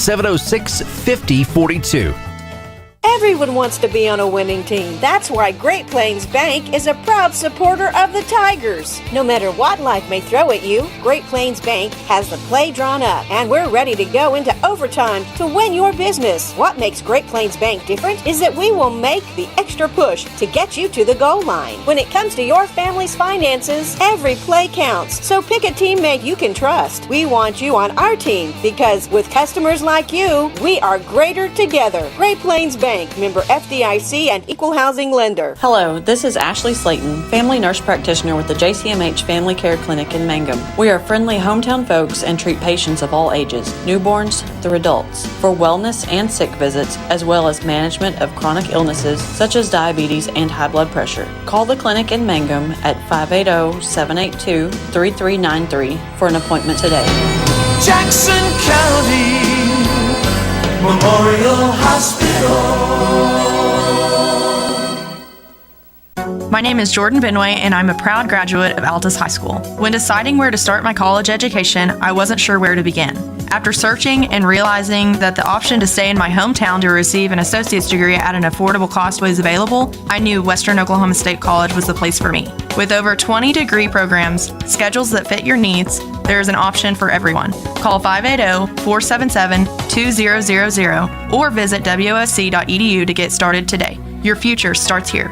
706-5042. Everyone wants to be on a winning team. That's why Great Plains Bank is a proud supporter of the Tigers. No matter what life may throw at you, Great Plains Bank has the play drawn up, and we're ready to go into overtime to win your business. What makes Great Plains Bank different is that we will make the extra push to get you to the goal line. When it comes to your family's finances, every play counts. So pick a teammate you can trust. We want you on our team because with customers like you, we are greater together. Great Plains Bank. Member FDIC and Equal Housing Lender. Hello, this is Ashley Slayton, family nurse practitioner with the Jcmh Family Care Clinic in Mangum. We are friendly hometown folks and treat patients of all ages, newborns through adults, for wellness and sick visits, as well as management of chronic illnesses such as diabetes and high blood pressure. Call the clinic in Mangum at 580-782-3393 for an appointment today. Jackson County Memorial Hospital. My name is Jordan Benway, and I'm a proud graduate of Altus High School. When deciding where to start my college education, I wasn't sure where to begin. After searching and realizing that the option to stay in my hometown to receive an associate's degree at an affordable cost was available, I knew Western Oklahoma State College was the place for me. With over 20 degree programs, schedules that fit your needs, there is an option for everyone. Call 580-477-2000 or visit wosc.edu to get started today. Your future starts here.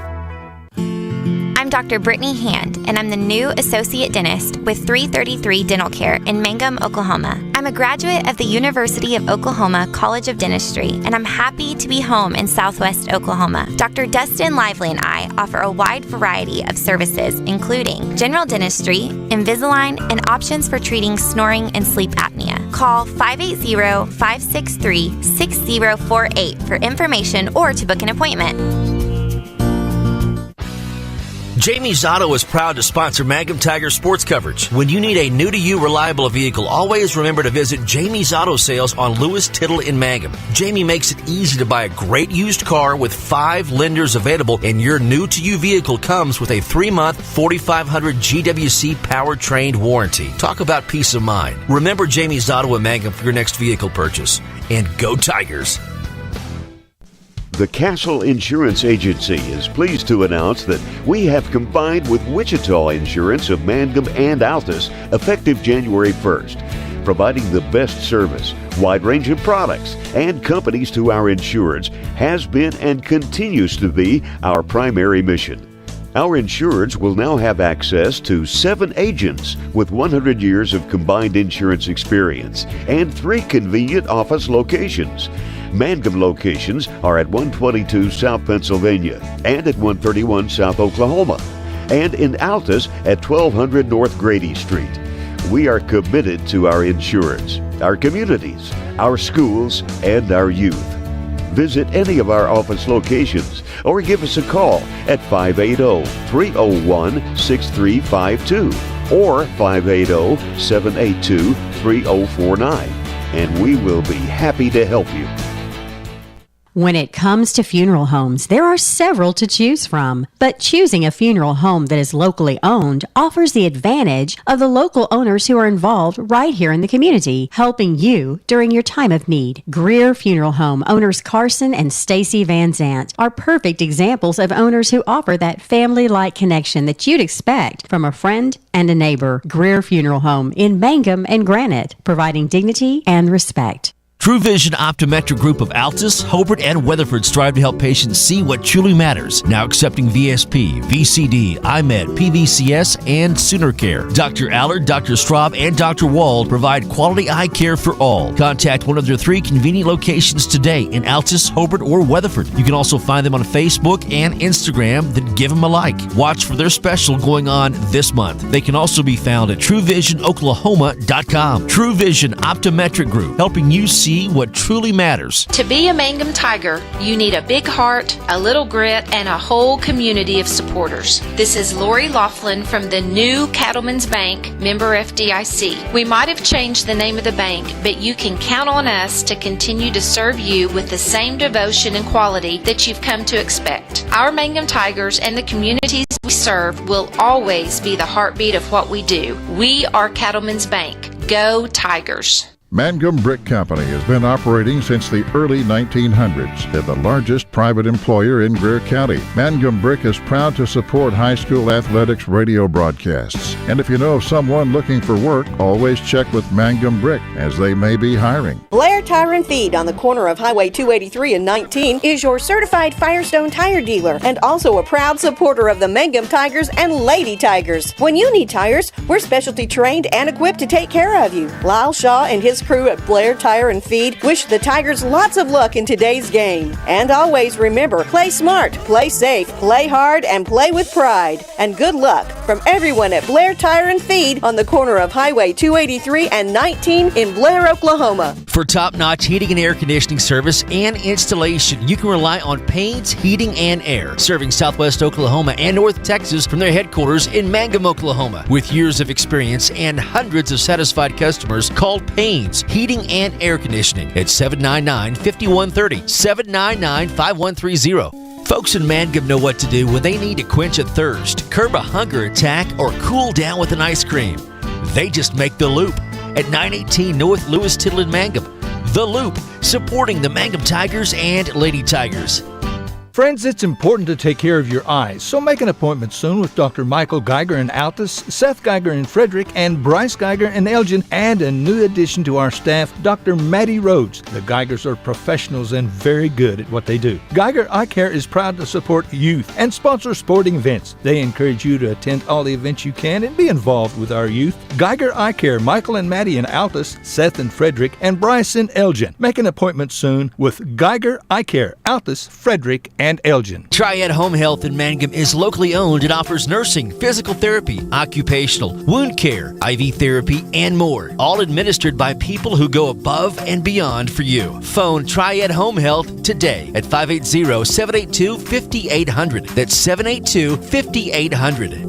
I'm Dr. Brittany Hand, and I'm the new Associate Dentist with 333 Dental Care in Mangum, Oklahoma. I'm a graduate of the University of Oklahoma College of Dentistry, and I'm happy to be home in Southwest Oklahoma. Dr. Dustin Lively and I offer a wide variety of services, including general dentistry, Invisalign, and options for treating snoring and sleep apnea. Call 580-563-6048 for information or to book an appointment. Jcmh Auto is proud to sponsor Mangum Tiger sports coverage. When you need a new-to-you reliable vehicle, always remember to visit Jcmh's Auto Sales on Lewis Tittle in Mangum. Jcmh makes it easy to buy a great used car with 5 lenders available, and your new-to-you vehicle comes with a 3-month 4,500 GWC power-trained warranty. Talk about peace of mind. Remember Jcmh's Auto in Mangum for your next vehicle purchase. And go Tigers! The Castle Insurance Agency is pleased to announce that we have combined with Wichita Insurance of Mangum and Altus effective January 1st, providing the best service, wide range of products, and companies to our insureds has been and continues to be our primary mission. Our insureds will now have access to 7 agents with 100 years of combined insurance experience and 3 convenient office locations. Mangum locations are at 122 South Pennsylvania and at 131 South Oklahoma, and in Altus at 1200 North Grady Street. We are committed to our insureds, our communities, our schools, and our youth. Visit any of our office locations or give us a call at 580-301-6352 or 580-782-3049, and we will be happy to help you. When it comes to funeral homes, there are several to choose from, but choosing a funeral home that is locally owned offers the advantage of the local owners who are involved right here in the community, helping you during your time of need. Greer Funeral Home owners Carson and Stacy Van Zant are perfect examples of owners who offer that family-like connection that you'd expect from a friend and a neighbor. Greer Funeral Home in Mangum and Granite, providing dignity and respect. True Vision Optometric Group of Altus, Hobart, and Weatherford strive to help patients see what truly matters. Now accepting VSP, VCD, IMED, PVCS, and Sooner Care. Dr. Allard, Dr. Straub, and Dr. Wald provide quality eye care for all. Contact one of their 3 convenient locations today in Altus, Hobart, or Weatherford. You can also find them on Facebook and Instagram. Then give them a like. Watch for their special going on this month. They can also be found at TrueVisionOklahoma.com. True Vision Optometric Group, helping you see what truly matters. To be a Mangum Tiger, you need a big heart, a little grit, and a whole community of supporters. This is Lori Laughlin from the new Cattlemen's Bank, member FDIC. We might have changed the name of the bank, but you can count on us to continue to serve you with the same devotion and quality that you've come to expect. Our Mangum Tigers and the communities we serve will always be the heartbeat of what we do. We are Cattlemen's Bank. Go Tigers! Mangum Brick Company has been operating since the early 1900s. They're the largest private employer in Greer County. Mangum Brick is proud to support high school athletics radio broadcasts. And if you know of someone looking for work, always check with Mangum Brick, as they may be hiring. Blair Tire and Feed on the corner of Highway 283 and 19 is your certified Firestone tire dealer and also a proud supporter of the Mangum Tigers and Lady Tigers. When you need tires, we're specialty trained and equipped to take care of you. Lyle Shaw and his crew at Blair Tire and Feed wish the Tigers lots of luck in today's game. And always remember, play smart, play safe, play hard, and play with pride. And good luck from everyone at Blair Tire and Feed on the corner of Highway 283 and 19 in Blair, Oklahoma. For top-notch heating and air conditioning service and installation, you can rely on Payne's Heating and Air, serving Southwest Oklahoma and North Texas from their headquarters in Mangum, Oklahoma. With years of experience and hundreds of satisfied customers, call Payne's Heating and Air Conditioning at 799-5130, 799-5130. Folks in Mangum know what to do when they need to quench a thirst, curb a hunger attack, or cool down with an ice cream. They just make the Loop at 918 North Lewis Tittle in Mangum. The Loop, supporting the Mangum Tigers and Lady Tigers. Friends, it's important to take care of your eyes, so make an appointment soon with Dr. Michael Geiger in Altus, Seth Geiger in Frederick, and Bryce Geiger in Elgin, and a new addition to our staff, Dr. Maddie Rhodes. The Geigers are professionals and very good at what they do. Geiger Eye Care is proud to support youth and sponsor sporting events. They encourage you to attend all the events you can and be involved with our youth. Geiger Eye Care, Michael and Maddie in Altus, Seth in Frederick, and Bryce in Elgin. Make an appointment soon with Geiger Eye Care, Altus, Frederick, and Elgin. Triad Home Health in Mangum is locally owned and offers nursing, physical therapy, occupational, wound care, IV therapy, and more. All administered by people who go above and beyond for you. Phone Triad Home Health today at 580-782-5800. That's 782-5800.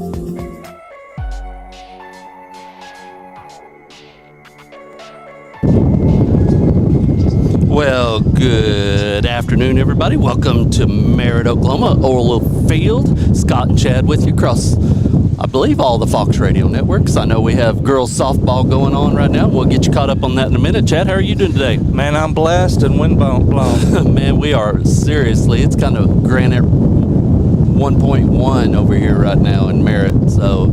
Well, good afternoon, everybody. Welcome to Merritt, Oklahoma, Oral Field. Scott and Chad with you across, I believe, all the Fox radio networks. I know we have girls softball going on right now. We'll get you caught up on that in a minute. Chad, how are you doing today? Man, I'm blessed and wind blown. Man, we are, seriously. It's kind of granite 1.1 over here right now in Merritt. So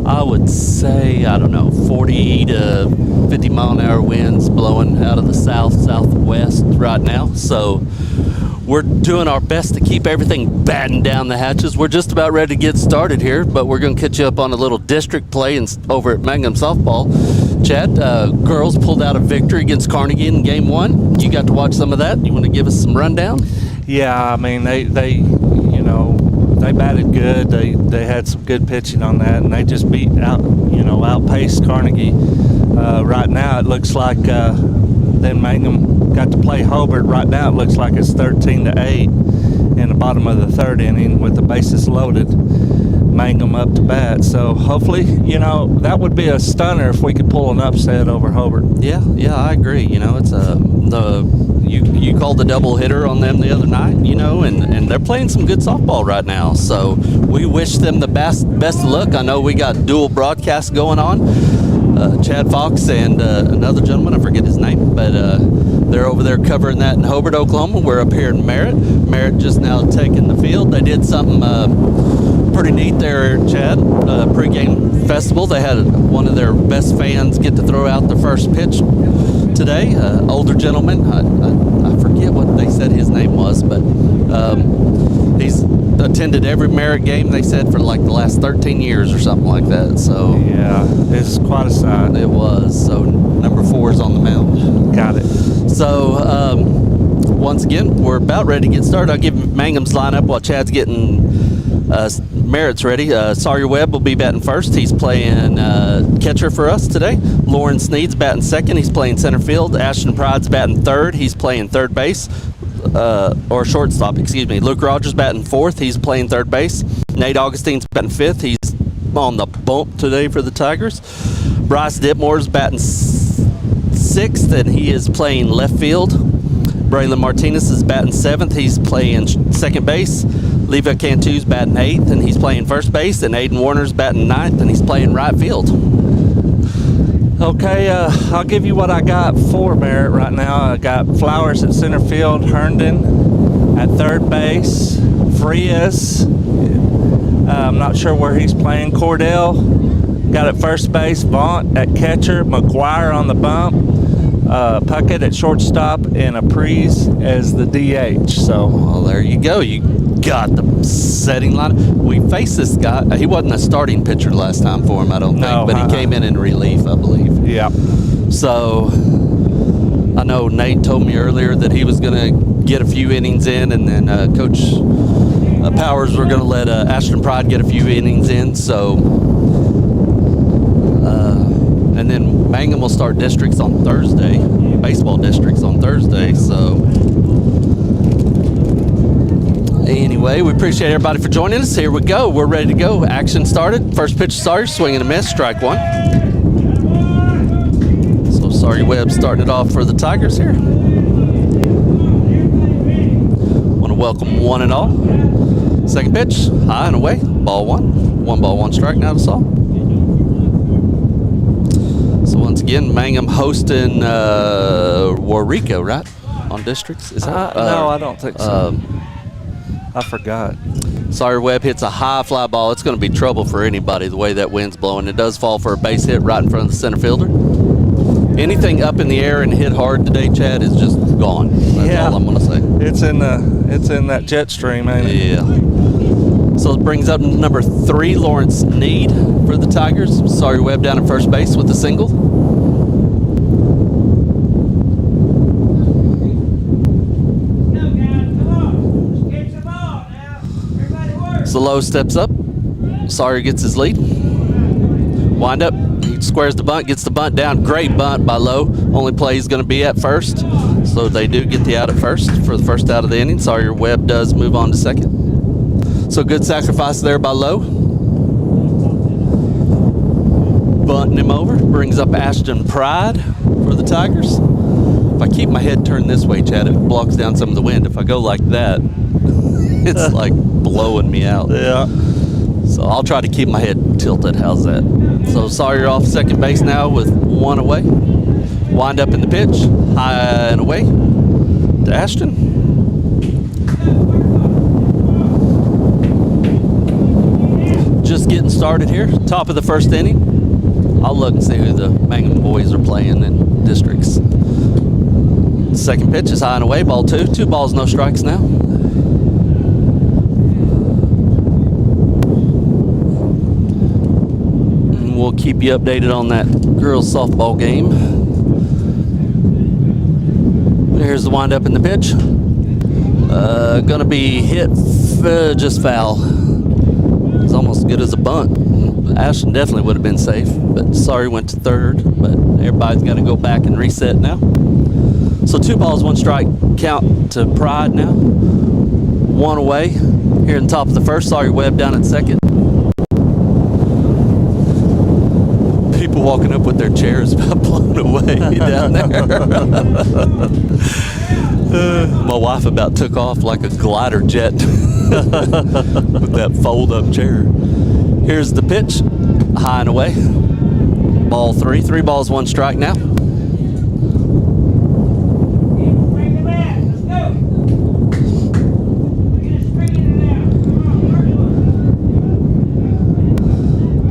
I would say, I don't know, 40 to 50 mile an hour winds blowing out of the southwest right now. So we're doing our best to keep everything battened down the hatches. We're just about ready to get started here, but we're going to catch you up on a little district play over at Mangum softball. Chad, girls pulled out a victory against Carnegie in game 1. You got to watch some of that. You want to give us some rundown? Yeah, I mean, they batted good. They had some good pitching on that, and they just outpaced Carnegie. Right now, it looks like then Mangum got to play Hobart. Right now, it looks like it's 13-8 in the bottom of the third inning with the bases loaded. Mangum up to bat. So hopefully, that would be a stunner if we could pull an upset over Hobart. Yeah, I agree. It's you called the double hitter on them the other night, and they're playing some good softball right now. So we wish them the best of luck. I know we got dual broadcasts going on. Chad Fox and another gentleman, I forget his name, but they're over there covering that in Hobart, Oklahoma. We're up here in Merritt. Merritt just now taking the field. They did something pretty neat there, Chad. Pre-game festival. They had one of their best fans get to throw out the first pitch today. Older gentleman. I forget what they said his name was, but he's attended every Merritt game, they said, for like the last 13 years or something like that. So yeah, it's quite a sight. It was. So number 4 is on the mound. Got it. So once again, we're about ready to get started. I'll give Mangum's lineup while Chad's getting Merritt's ready. Sawyer Webb will be batting first. He's playing catcher for us today. Lauren Sneed's batting second. He's playing center field. Ashton Pride's batting third. He's playing third base. Or shortstop, excuse me. Luke Rogers batting fourth. He's playing third base. Nate Augustine's batting fifth. He's on the bump today for the Tigers. Bryce Ditmore's batting sixth, and he is playing left field. Braylon Martinez is batting seventh. He's playing second base. Levi Cantu's batting eighth, and he's playing first base. And Aiden Warner's batting ninth, and he's playing right field. Okay, I'll give you what I got for Merritt right now. I got Flowers at center field, Herndon at third base, Frias, I'm not sure where he's playing, Cordell got at first base, Vaught at catcher, McGuire on the bump, Puckett at shortstop, and Apries as the DH. So, well, there you go. You got the setting line. We faced this guy. He wasn't a starting pitcher last time for him, I don't think, but he came in relief, I believe. Yeah. So I know Nate told me earlier that he was going to get a few innings in, and then Coach Powers were going to let Ashton Pride get a few innings in. So, and then Mangum will start districts on Thursday, baseball districts on Thursday. So. Anyway, we appreciate everybody for joining us. Here we go. We're ready to go. Action started. First pitch started. Swing and a miss. Strike one. So Sawyer Webb starting it off for the Tigers here. Want to welcome one and all. Second pitch. High and away. Ball one. 1 ball, 1 strike now to Saw. So once again, Mangum hosting Warrico, right? On districts? Is that? No, I don't think so. I forgot. Sawyer Webb hits a high fly ball. It's going to be trouble for anybody the way that wind's blowing. It does fall for a base hit right in front of the center fielder. Anything up in the air and hit hard today, Chad, is just gone. That's all I'm going to say. It's in that jet stream, ain't it? Yeah. So it brings up number 3, Lawrence Need for the Tigers. Sawyer Webb down at first base with a single. Low steps up. Sawyer gets his lead. Wind up. He squares the bunt, gets the bunt down. Great bunt by Lowe. Only play he's going to be at first. So they do get the out at first for the first out of the inning. Sawyer Webb does move on to second. So good sacrifice there by Lowe. Bunting him over. Brings up Ashton Pride for the Tigers. If I keep my head turned this way, Chad, it blocks down some of the wind. If I go like that, it's like blowing me out. Yeah. So I'll try to keep my head tilted. How's that? So Sawyer off second base now with 1 away. Wind up in the pitch. High and away to Ashton. Just getting started here. Top of the first inning. I'll look and see who the Mangum boys are playing in districts. Second pitch is high and away. Ball 2. 2 balls, no strikes now. We'll keep you updated on that girls softball game. Here's the windup in the pitch. Gonna be hit just foul. It's almost as good as a bunt. Ashton definitely would have been safe, but sorry went to third. But everybody's got to go back and reset now. So 2 balls, 1 strike count to Pride now. 1 away. Here in the top of the first, Sawyer Webb down at second. People walking up with their chairs about blown away down there. My wife about took off like a glider jet with that fold-up chair. Here's the pitch, high and away. Ball 3, 3 balls, 1 strike now.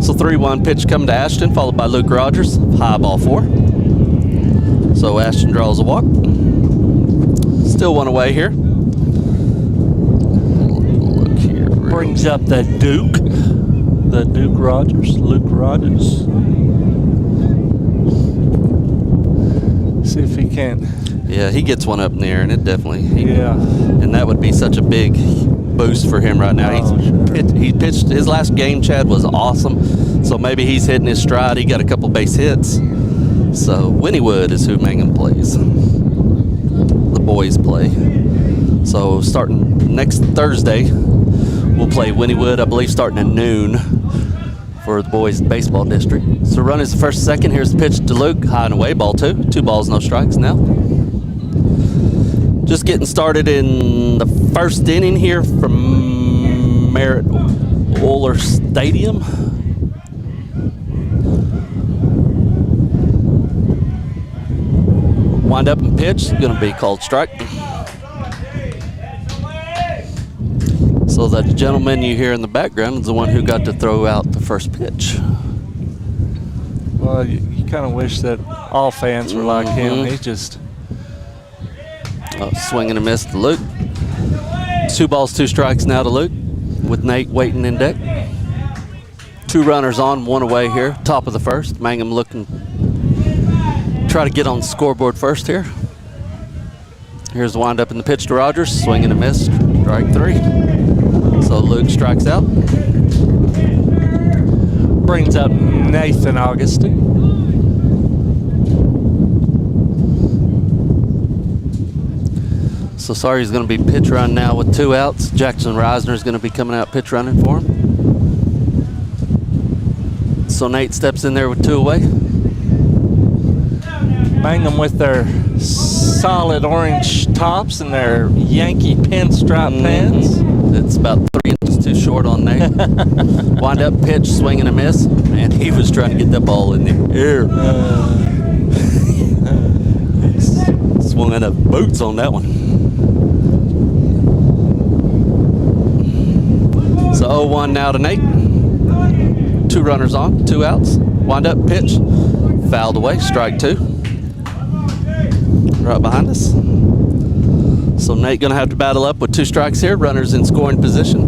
So 3-1 pitch coming to Ashton, followed by Luke Rogers. High ball 4. So Ashton draws a walk. Still 1 away here. Look here. Brings up the Duke. The Duke Rogers. Luke Rogers. See if he can. Yeah, he gets one up in the air, and it definitely. Yeah. And that would be such a big boost for him right now. He pitched his last game, Chad, was awesome. So maybe he's hitting his stride. He got a couple base hits. So Wynnewood is who Mangum plays. The boys play. So starting next Thursday, we'll play Wynnewood, I believe, starting at noon for the boys' baseball district. So run is the first, second. Here's the pitch to Luke. High and away, ball 2. 2 balls, no strikes now. Just getting started in the first inning here from Merritt Oiler Stadium. wind up and pitch. It's going to be called strike. So that gentleman you hear in the background is the one who got to throw out the first pitch. Well, you kind of wish that all fans were like him. He's just... Swing and a miss to Luke. 2 balls, 2 strikes now to Luke, with Nate waiting in deck. 2 runners on, 1 away here. Top of the first. Mangum looking, try to get on the scoreboard first here. Here's the wind up in the pitch to Rogers. Swing and a miss. Strike 3. So Luke strikes out. Brings up Nathan Augustine. So Sawyer's going to be pitch run now with 2 outs. Jackson Reisner is going to be coming out pitch running for him. So Nate steps in there with 2 away. Mangum with their solid orange tops and their Yankee pinstripe pants. It's about 3 inches too short on Nate. Wind up pitch, swing and a miss. And he was trying to get that ball in the air. Swung out of boots on that one. So 0-1 now to Nate. 2 runners on, 2 outs. Wind up, pitch. Fouled away, strike 2. Right behind us. So Nate gonna have to battle up with 2 strikes here. Runners in scoring position.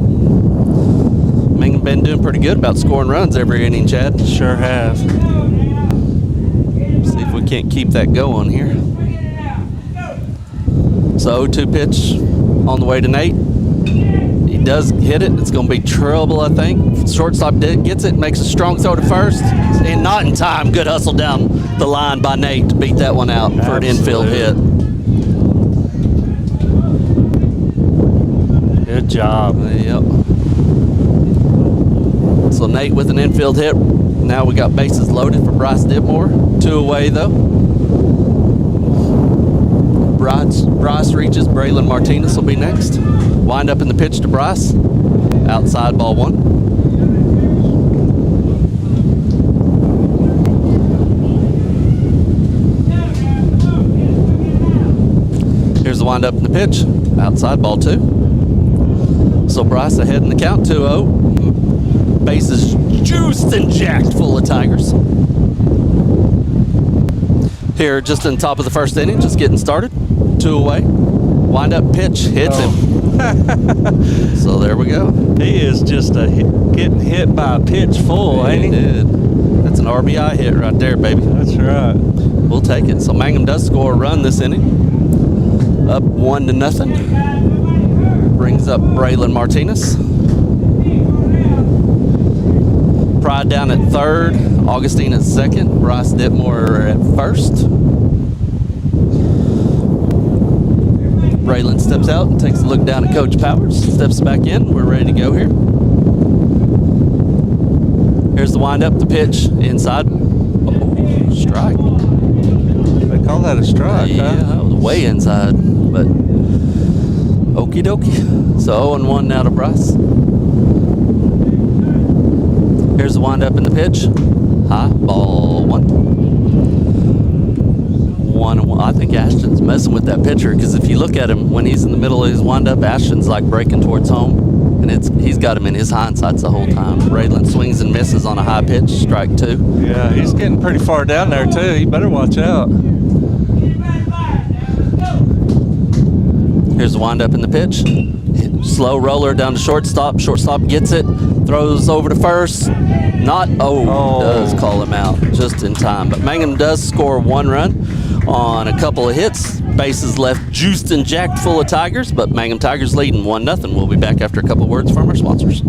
Mangum been doing pretty good about scoring runs every inning, Chad. Sure have. See if we can't keep that going here. So 0-2 pitch on the way to Nate. He does hit it. It's going to be trouble, I think. Shortstop gets it, makes a strong throw to first, and not in time. Good hustle down the line by Nate to beat that one out for an infield hit. Good job. Yep. So Nate with an infield hit. Now we got bases loaded for Bryce Dipmore. 2 away, though. Bryce reaches. Braylon Martinez will be next. Wind up in the pitch to Bryce. Outside, ball 1. Here's the wind up in the pitch. Outside, ball 2. So Bryce ahead in the count, 2-0. Bases juiced and jacked full of Tigers. Here, just in top of the first inning, just getting started. 2 away. Wind up pitch hits him. So there we go. He is just getting hit by a pitch full, ain't he? Did. That's an RBI hit right there, baby. That's right. We'll take it. So Mangum does score a run this inning. Up 1-0. Brings up Braylon Martinez. Pride down at third. Augustine at second. Bryce Dipmore at first. Braylon steps out and takes a look down at Coach Powers. Steps back in. We're ready to go here. Here's the wind up, the pitch inside. Oh, strike. They call that a strike, yeah, huh? That was way inside, but okie dokie. So 0-1 now to Bryce. Here's the wind up in the pitch. High, ball 1. 1-1. I think Ashton's messing with that pitcher because if you look at him when he's in the middle of his wind-up, Ashton's like breaking towards home, and he's got him in his hindsights the whole time. Braylon swings and misses on a high pitch, strike 2. Yeah, he's getting pretty far down there too. He better watch out. Here's the wind-up in the pitch. Slow roller down to shortstop. Shortstop gets it, throws over to first. Does call him out just in time. But Mangum does score 1 run on a couple of hits. Bases left juiced and jacked full of Tigers, but Mangum Tigers leading 1-0. We'll be back after a couple of words from our sponsors.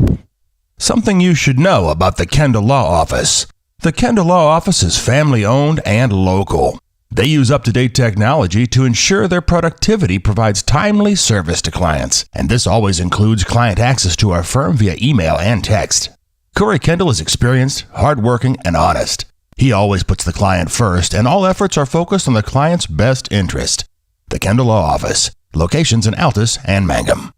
Something you should know about the Kendall Law Office. The Kendall Law Office is family-owned and local. They use up-to-date technology to ensure their productivity provides timely service to clients, and this always includes client access to our firm via email and text. Corey Kendall is experienced, hardworking, and honest. He always puts the client first, and all efforts are focused on the client's best interest. The Kendall Law Office. Locations in Altus and Mangum.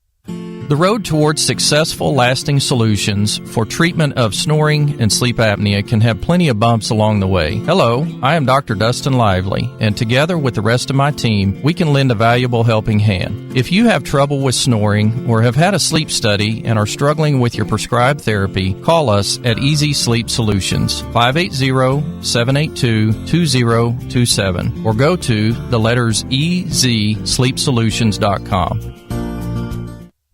The road towards successful, lasting solutions for treatment of snoring and sleep apnea can have plenty of bumps along the way. Hello, I am Dr. Dustin Lively, and together with the rest of my team, we can lend a valuable helping hand. If you have trouble with snoring or have had a sleep study and are struggling with your prescribed therapy, call us at Easy Sleep Solutions, 580-782-2027, or go to the letters EZSleepSolutions.com.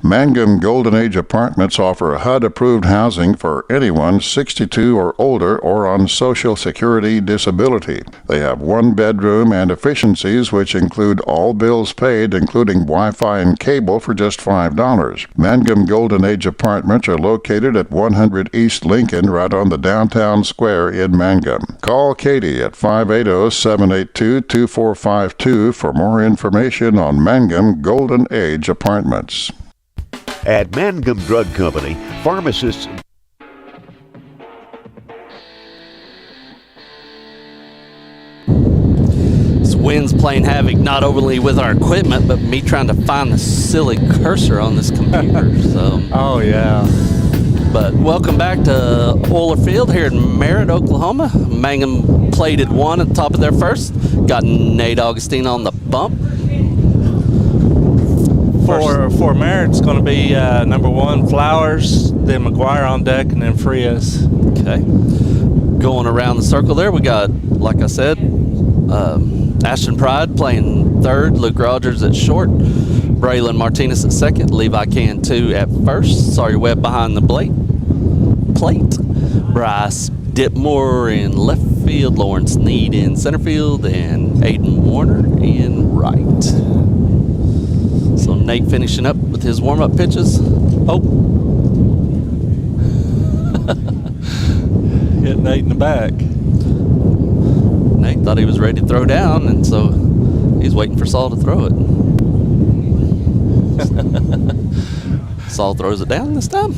Mangum Golden Age Apartments offer HUD-approved housing for anyone 62 or older or on Social Security disability. They have one bedroom and efficiencies which include all bills paid, including Wi-Fi and cable, for just $5. Mangum Golden Age Apartments are located at 100 East Lincoln, right on the downtown square in Mangum. Call Katie at 580-782-2452 for more information on Mangum Golden Age Apartments. At Mangum Drug Company, pharmacists... This wind's playing havoc not only with our equipment, but me trying to find the silly cursor on this computer. So. Oh, yeah. But welcome back to Oiler Field here in Merritt, Oklahoma. Mangum plated one at the top of their first. Got Nate Augustine on the bump. For Merritt, it's going to be number one, Flowers, then McGuire on deck, and then Frias. Okay. Going around the circle there, we got, like I said, Ashton Pride playing third, Luke Rogers at short, Braylon Martinez at second, Levi Cantu at first, Sawyer Webb behind the plate, Bryce Dipmore in left field, Lawrence Need in center field, and Aiden Warner in right. So Nate finishing up with his warm-up pitches. Oh. Hit Nate in the back. Nate thought he was ready to throw down, and so he's waiting for Saul to throw it. Saul throws it down this time.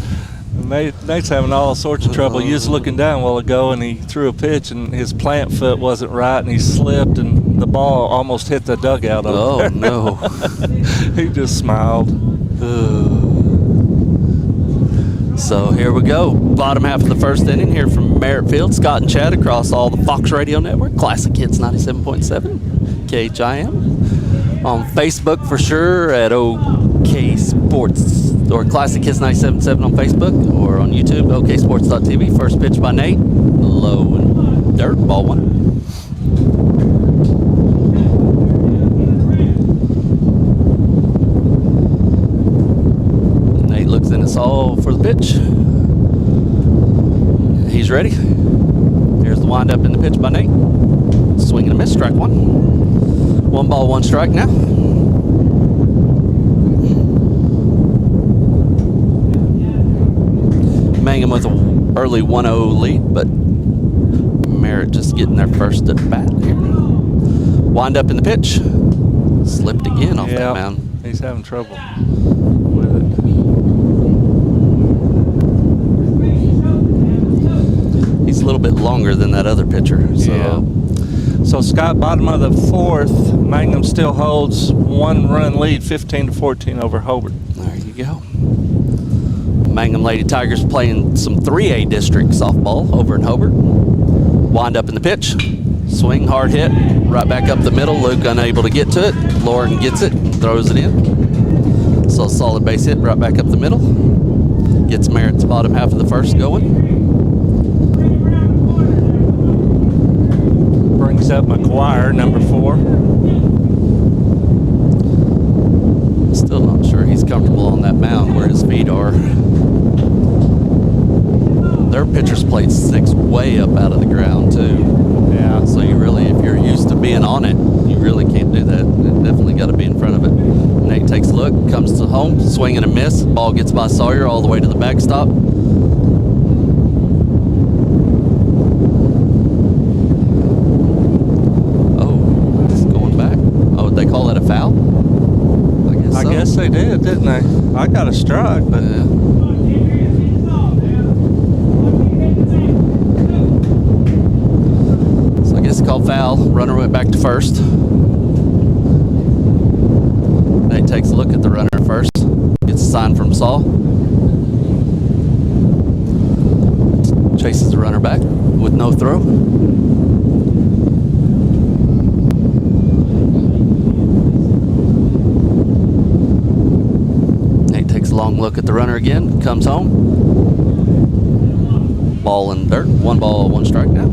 Nate's having all sorts of trouble. He was looking down a while ago, and he threw a pitch, and his plant foot wasn't right, and he slipped, and the ball almost hit the dugout. Oh, no. He just smiled. So here we go. Bottom half of the first inning here from Merritt Field. Scott and Chad across all the Fox Radio Network. Classic Hits 97.7. KHIM. On Facebook for sure at OK Sports. Or Classic Hits 97.7 on Facebook. Or on YouTube, oksports.tv. First pitch by Nate. Low and dirt. Ball one. Looks in at Saul for the pitch. He's ready. Here's the windup in the pitch by Nate. Swing and a miss, strike one. 1 ball, 1 strike now. Mangum with an early 1-0 lead, but Merritt just getting their first at bat here. Wind up in the pitch. Slipped again off that mound. He's having trouble with it. He's a little bit longer than that other pitcher. So. Yeah. So Scott, bottom of the fourth, Mangum still holds 1-run lead, 15-14 over Hobart. There you go. Mangum Lady Tigers playing some 3A district softball over in Hobart. Wind up in the pitch. Swing, hard hit, right back up the middle. Luke unable to get to it. Lauren gets it, throws it in. So solid base hit right back up the middle. Gets Merritt's bottom half of the first going. Brings up McGuire, number 4. Still not sure he's comfortable on that mound where his feet are. Their pitcher's plate sticks way up out of the ground too. Yeah. So you really, if you're used to being on it, you really can't do that. It definitely got to be in front of it. Nate takes a look, comes to home, swing and a miss. Ball gets by Sawyer all the way to the backstop. They call that a foul? I guess they did, didn't they? I got a strike, but So I guess it's called foul. Runner went back to first. Nate takes a look at the runner at first. Gets sign from Saul. Chases the runner back with no throw. Nate takes a long look at the runner again, comes home. Ball in dirt, 1 ball, 1 strike now.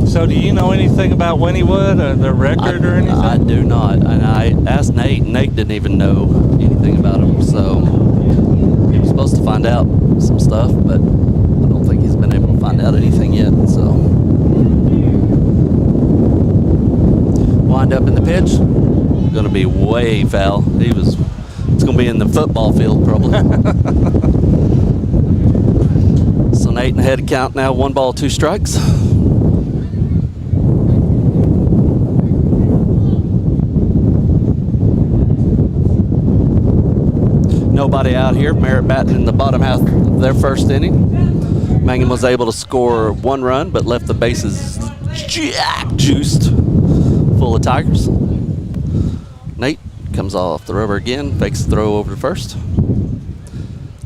So do you know anything about Wynniewood or their record or anything? I do not, and I asked Nate, and Nate didn't even know anything about him, so he was supposed to find out some stuff, but I don't think he's been able to find out anything yet, so. Wind up in the pitch, gonna be way foul. It's gonna be in the football field probably. So Nate in the head count now, 1 ball, 2 strikes. Nobody out here. Merritt batting in the bottom half of their first inning. Mangum was able to score 1 run, but left the bases juiced, full of Tigers. Nate comes off the rubber again, fakes the throw over to first.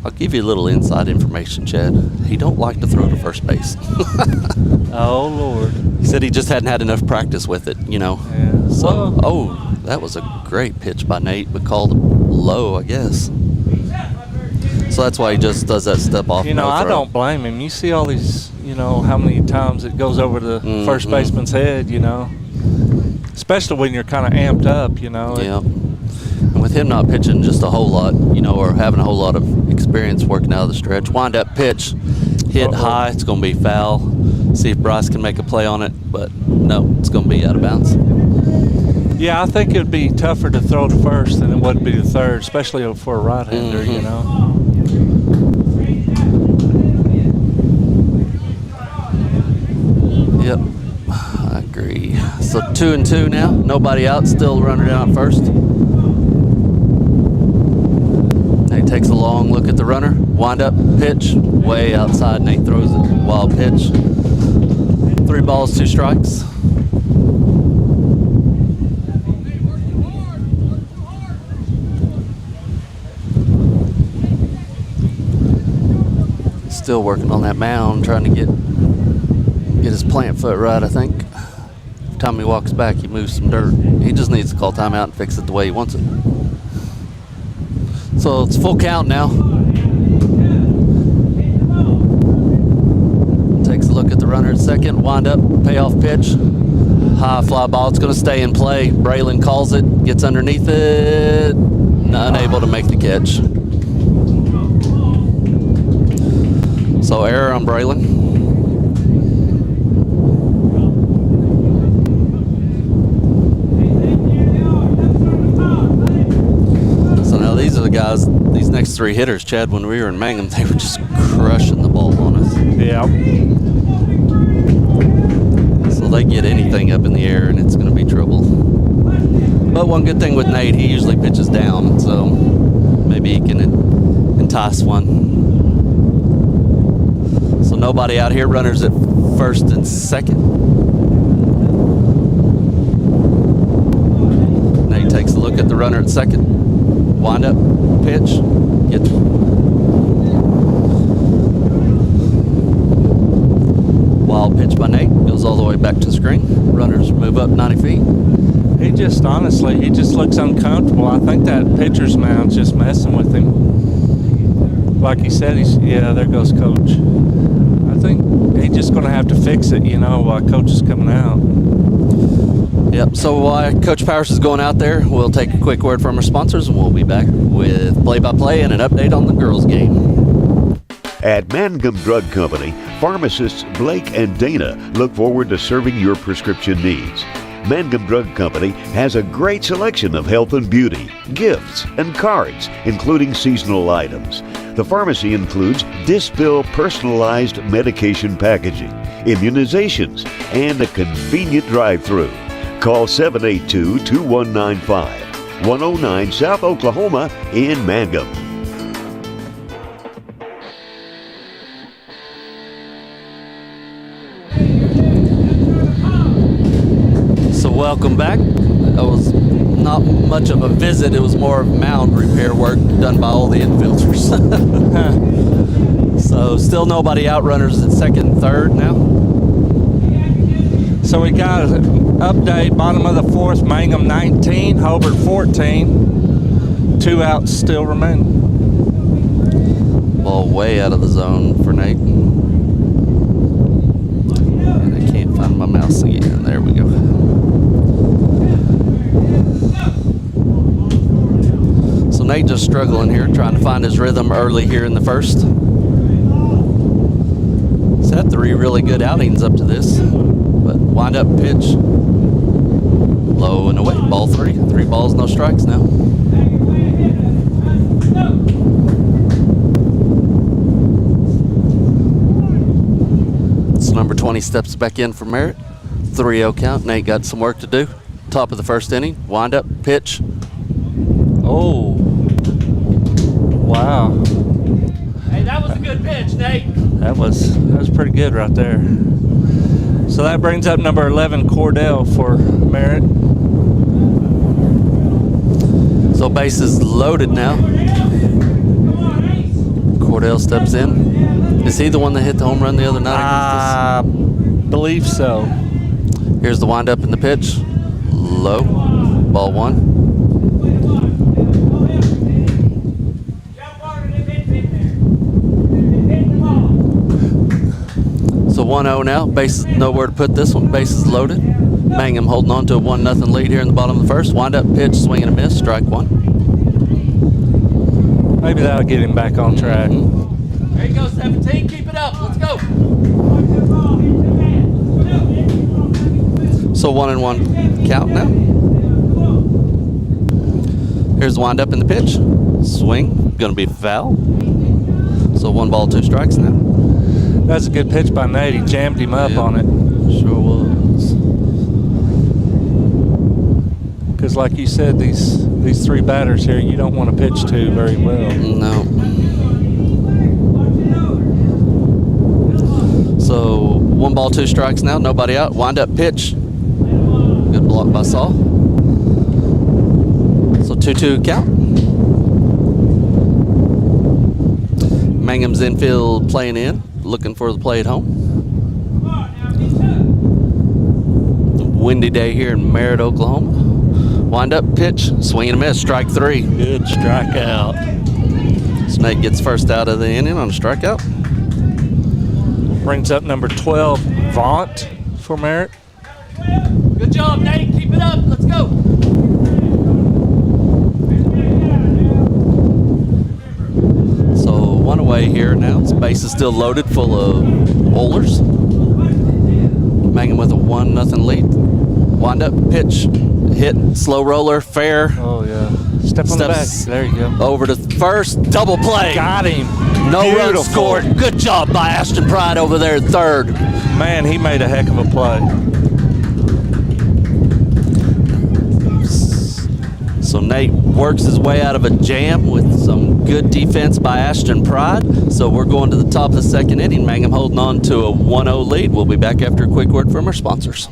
I'll give you a little inside information, Chad. He don't like to throw to first base. Oh, Lord. He said he just hadn't had enough practice with it, you know. Yeah. So, that was a great pitch by Nate, but called low, I guess. So that's why he just does that step off. You know, I don't blame him. You see all these, how many times it goes over the first baseman's head, especially when you're kind of amped up, Yeah. And with him not pitching just a whole lot, or having a whole lot of experience working out of the stretch, wind up pitch, hit high, it's going to be foul. See if Bryce can make a play on it, but no, it's going to be out of bounds. Yeah, I think it would be tougher to throw to first than it would be to third, especially for a right-hander, Yep, I agree. So 2-2 now. Nobody out. Still running out first. Nate takes a long look at the runner. Wind up, pitch, way outside. Nate throws it. Wild pitch. 3 balls, 2 strikes. Still working on that mound, trying to get his plant foot right, I think. Every time he walks back, he moves some dirt. He just needs to call timeout and fix it the way he wants it. So it's full count now. Takes a look at the runner at second, wind up, payoff pitch. High fly ball, it's going to stay in play. Braylon calls it, gets underneath it, unable to make the catch. So error on Braylon. So now these are the guys, these next 3 hitters, Chad, when we were in Mangum, they were just crushing the ball on us. Yeah. So they get anything up in the air and it's going to be trouble. But one good thing with Nate, he usually pitches down, so maybe he can entice one. So nobody out here, runners at first and second. Nate takes a look at the runner at second. Wind up, pitch, get wild pitch by Nate, goes all the way back to the screen. Runners move up 90 feet. He just looks uncomfortable. I think that pitcher's mound's just messing with him. Like he said, there goes Coach. I think he's just going to have to fix it, while Coach is coming out. Yep, so while Coach Powers is going out there, we'll take a quick word from our sponsors, and we'll be back with play-by-play and an update on the girls' game. At Mangum Drug Company, pharmacists Blake and Dana look forward to serving your prescription needs. Mangum Drug Company has a great selection of health and beauty, gifts, and cards, including seasonal items. The pharmacy includes Dispill personalized medication packaging, immunizations, and a convenient drive-through. Call 782-2195, 109 South Oklahoma in Mangum. So welcome back. That was not much of a visit. It was more of mound repair work done by all the infielders. So still nobody out, runners at second and third now. So we got an update, bottom of the fourth, Mangum 19, Hobart 14. 2 outs still remain. Ball way out of the zone for Nate. And I can't find my mouse again. There we go. So Nate just struggling here, trying to find his rhythm early here in the first. He's had 3 really good outings up to this. But wind up pitch. Low and away. Ball 3. 3 balls, no strikes now. So number 20 steps back in for Merritt. 3-0 count. Nate got some work to do. Top of the first inning. Wind up, pitch. Oh. Wow. Hey, that was a good pitch, Nate. That was pretty good right there. So that brings up number 11, Cordell, for Merritt. So bases loaded now. Cordell steps in. Is he the one that hit the home run the other night? I believe so. Here's the windup and the pitch. Low. Ball 1. So 1-0 now. Bases, nowhere to put this one. Bases loaded. Mangum holding on to a 1-0 lead here in the bottom of the first. Wind up, pitch, swing and a miss. Strike 1. Maybe that'll get him back on track. There you go, 17. Keep it up. Let's go. So 1-1 count now. Here's the wind up in the pitch. Swing. Going to be foul. So 1 ball, 2 strikes now. That's a good pitch by Nate. He jammed him up on it. Sure was. Because like you said, these 3 batters here, you don't want to pitch to very well. No. So 1 ball, 2 strikes now. Nobody out. Wind up pitch. Good block by Saul. So 2-2 count. Mangum's infield playing in, looking for the play at home. Windy day here in Merritt, Oklahoma. Wind up, pitch, swing and a miss, strike 3. Good strikeout. Snake gets first out of the inning on a strikeout. Brings up number 12, Vaunt, for Merritt. Good job, Nate. Keep it up. Let's go. So 1 away here now. This base is still loaded full of bowlers. Mangum with a 1-0 lead. Wind up, pitch, hit, slow roller, fair. Oh, yeah. Step on the back. There you go. Over to first, double play. Got him. No run scored. Good job by Ashton Pride over there at third. Man, he made a heck of a play. So Nate works his way out of a jam with some good defense by Ashton Pride. So we're going to the top of the second inning. Mangum holding on to a 1-0 lead. We'll be back after a quick word from our sponsors.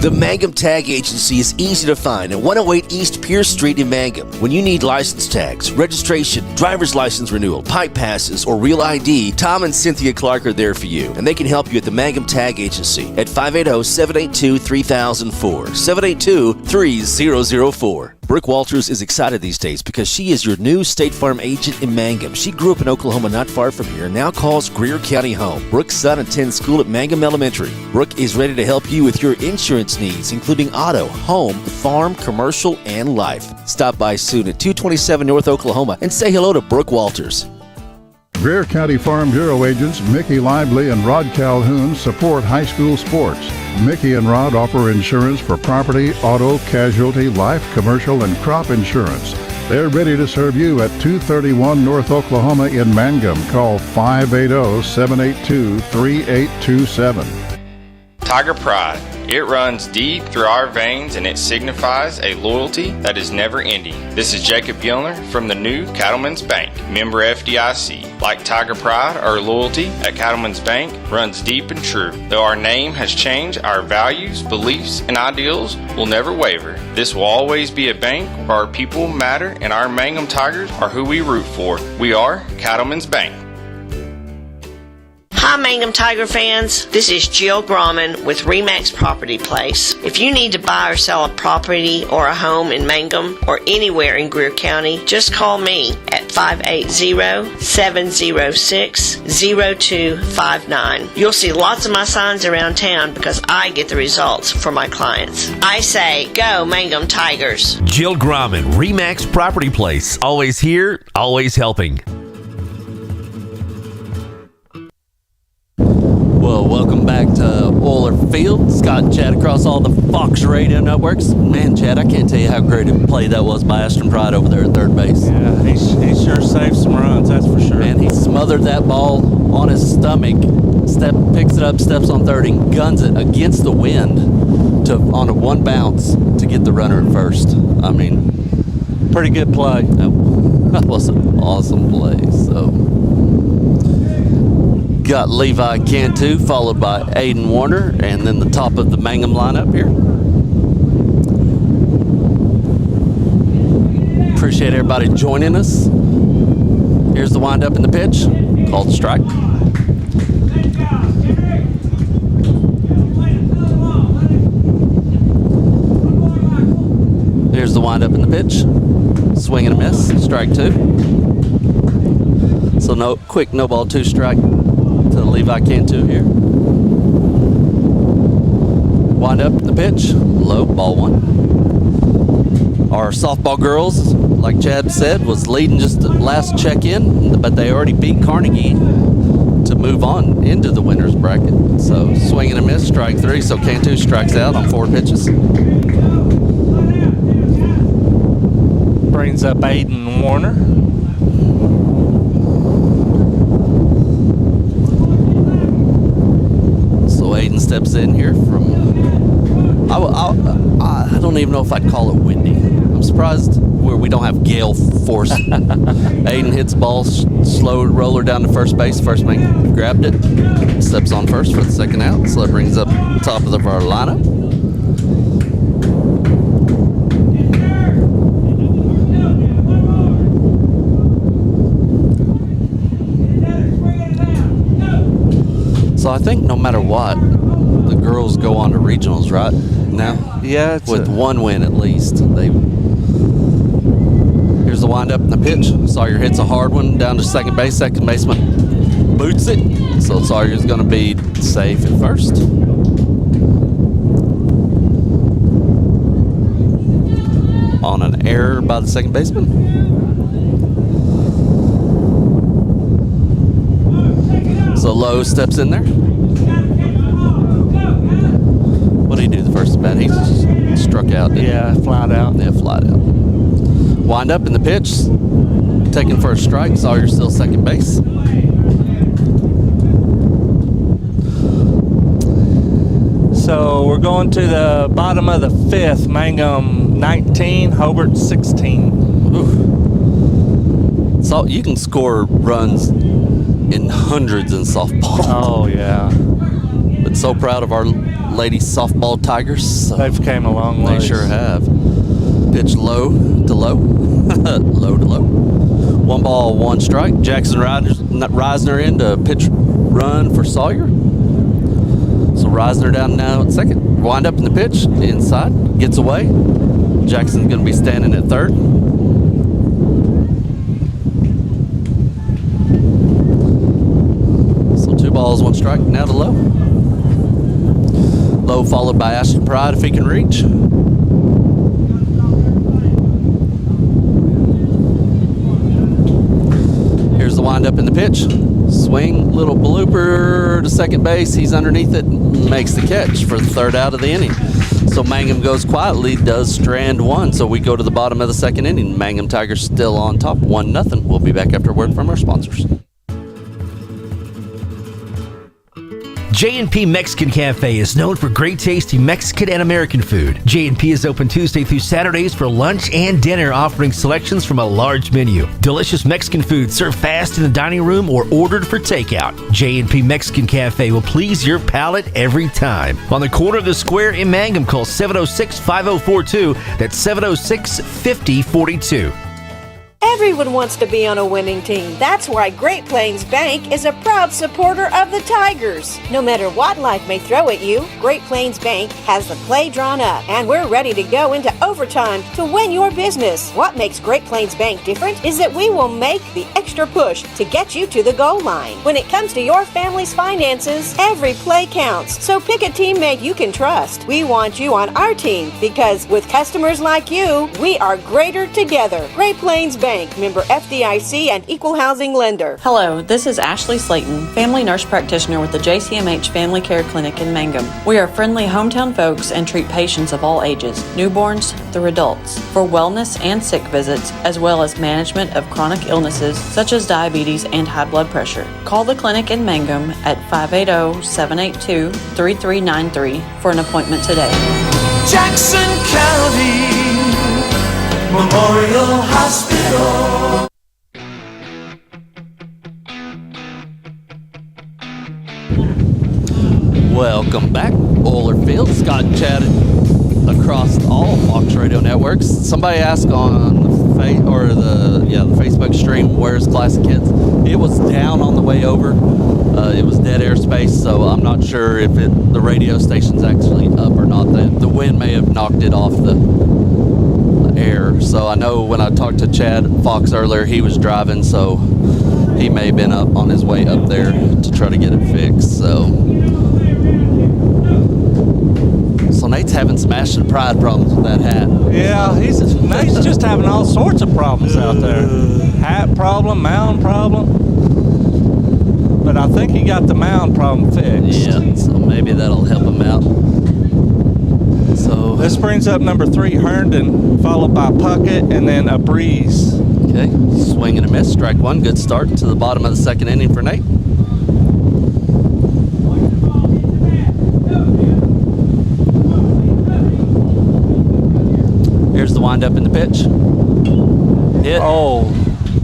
The Mangum Tag Agency is easy to find at 108 East Pierce Street in Mangum. When you need license tags, registration, driver's license renewal, pipe passes, or real ID, Tom and Cynthia Clark are there for you, and they can help you at the Mangum Tag Agency at 580-782-3004, 782-3004. Brooke Walters is excited these days because she is your new State Farm agent in Mangum. She grew up in Oklahoma not far from here and now calls Greer County home. Brooke's son attends school at Mangum Elementary. Brooke is ready to help you with your insurance needs, including auto, home, farm, commercial, and life. Stop by soon at 227 North Oklahoma and say hello to Brooke Walters. Greer County Farm Bureau agents Mickey Lively and Rod Calhoun support high school sports. Mickey and Rod offer insurance for property, auto, casualty, life, commercial, and crop insurance. They're ready to serve you at 231 North Oklahoma in Mangum. Call 580-782-3827. Tiger Pride, It runs deep through our veins and it signifies a loyalty that is never ending. This is Jacob Gilner from the new Cattlemen's Bank, member FDIC. Like Tiger Pride, our loyalty at Cattlemen's Bank runs deep and true. Though our name has changed, our values, beliefs, and ideals will never waver. This will always be a bank where our people matter and our Mangum Tigers are who we root for. We are Cattlemen's Bank. Hi Mangum Tiger fans, this is Jill Grauman with RE/MAX Property Place. If you need to buy or sell a property or a home in Mangum or anywhere in Greer County, just call me at 580-706-0259. You'll see lots of my signs around town because I get the results for my clients. I say, go Mangum Tigers. Jill Grauman, RE/MAX Property Place. Always here, always helping. Well, welcome back to Oiler Field. Scott and Chad across all the Fox radio networks. Man, Chad, I can't tell you how great a play that was by Ashton Pride over there at third base. Yeah, he sure saved some runs, that's for sure. Man, he smothered that ball on his stomach, picks it up, steps on third, and guns it against the wind on a one bounce to get the runner at first. I mean, pretty good play. That was an awesome play. So, got Levi Cantu, followed by Aiden Warner, and then the top of the Mangum lineup here. Appreciate everybody joining us. Here's the windup and the pitch. Called strike. Here's the windup and the pitch. Swing and a miss. Strike two. So no ball, two strike to Levi Cantu here. Wind up the pitch, low, ball one. Our softball girls, like Chad said, was leading just the last check-in, but they already beat Carnegie to move on into the winner's bracket. So swing and a miss, strike three. So Cantu strikes out on 4 pitches. Brings up Aiden Warner. Aiden steps in here from, I don't even know if I'd call it windy. I'm surprised where we don't have gale force. Aiden hits the ball, slow roller down to first base. First man grabbed it, steps on first for the second out. So that brings up top of our lineup. So I think no matter what, the girls go on to regionals, right? Now? Yeah. With one win at least. Here's the windup and the pitch. Sawyer hits a hard one down to second base. Second baseman boots it. So Sawyer's going to be safe at first. On an error by the second baseman. So Lowe steps in there. What did he do the first bat? He struck out, didn't he? Flied out. Yeah, flied out. Wind up in the pitch. Taking first strike. Sawyer still second base. So we're going to the bottom of the fifth. Mangum 19, Hobart 16. Ooh. So you can score runs in hundreds in softball. Oh, yeah. But so proud of our lady softball Tigers. So they've came a long way. They sure have. Pitch low to low. Low to low. 1 ball, 1 strike. Jackson Reisner in to pitch run for Sawyer. So Reisner down now at second. Wind up in the pitch. Inside. Gets away. Jackson's going to be standing at third. So 2 balls, 1 strike. Now to Low. Low followed by Ashton Pride if he can reach. Here's the windup in the pitch. Swing, little blooper to second base. He's underneath it, makes the catch for the third out of the inning. So Mangum goes quietly, does strand 1. So we go to the bottom of the second inning. Mangum Tigers still on top, 1-0. We'll be back after a word from our sponsors. J&P Mexican Cafe is known for great tasty Mexican and American food. J&P is open Tuesday through Saturdays for lunch and dinner, offering selections from a large menu. Delicious Mexican food served fast in the dining room or ordered for takeout. J&P Mexican Cafe will please your palate every time. On the corner of the square in Mangum, call 706-5042. That's 706-5042. Everyone wants to be on a winning team. That's why Great Plains Bank is a proud supporter of the Tigers. No matter what life may throw at you, Great Plains Bank has the play drawn up, and we're ready to go into overtime to win your business. What makes Great Plains Bank different is that we will make the extra push to get you to the goal line. When it comes to your family's finances, every play counts. So pick a teammate you can trust. We want you on our team because with customers like you, we are greater together. Great Plains Bank, member FDIC and equal housing lender. Hello, this is Ashley Slayton, family nurse practitioner with the Jcmh Family Care Clinic in Mangum. We are friendly hometown folks and treat patients of all ages, newborns through adults, for wellness and sick visits, as well as management of chronic illnesses such as diabetes and high blood pressure. Call the clinic in Mangum at 580-782-3393 for an appointment today. Jackson County Memorial Hospital. Welcome back, Oiler Field. Scott and Chad across all Fox Radio networks. Somebody asked on the Facebook stream, where's Classic Kids? It was down on the way over. It was dead airspace, so I'm not sure if the radio station's actually up or not. The wind may have knocked it off the air. So I know when I talked to Chad Fox earlier, he was driving, so he may have been up on his way up there to try to get it fixed. So Nate's having some Ashton Pride problems with that hat. Yeah, Nate's just having all sorts of problems out there. Hat problem, mound problem. But I think he got the mound problem fixed. Yeah, so maybe that'll help him out. So this brings up number 3, Herndon, followed by Puckett, and then a Breeze. Okay, swing and a miss, strike one. Good start to the bottom of the second inning for Nate. Here's the windup in the pitch. Hit. Oh.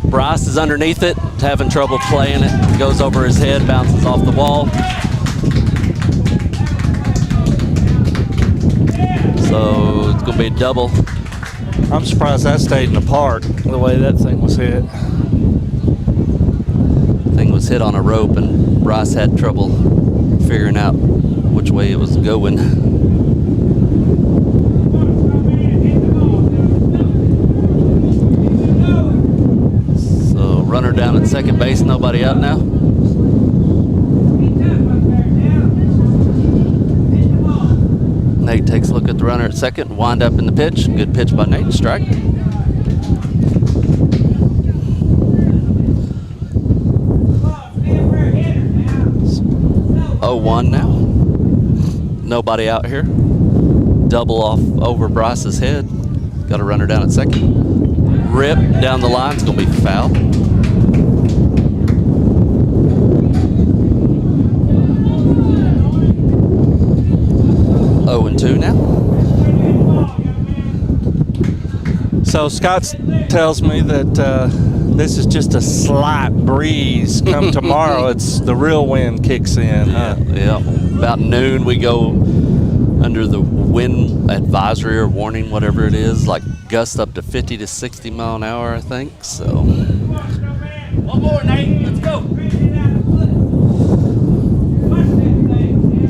Bryce is underneath it, having trouble playing it. Goes over his head, bounces off the wall. So it's going to be a double. I'm surprised that stayed in the park, the way that thing was hit. Thing was hit on a rope, and Bryce had trouble figuring out which way it was going. So runner down at second base, nobody out now. Nate takes a look at the runner at second, wind up in the pitch. Good pitch by Nate, strike. Oh, 1 now. Nobody out here. Double off over Bryce's head. Got a runner down at second. Rip down the line, it's going to be foul. Oh, and 2 now. So Scott tells me that this is just a slight breeze. Come tomorrow, it's the real wind kicks in. Huh? Yeah. About noon, we go under the wind advisory or warning, whatever it is, like gusts up to 50 to 60 mile an hour, I think. So. One more, Nate. Let's go.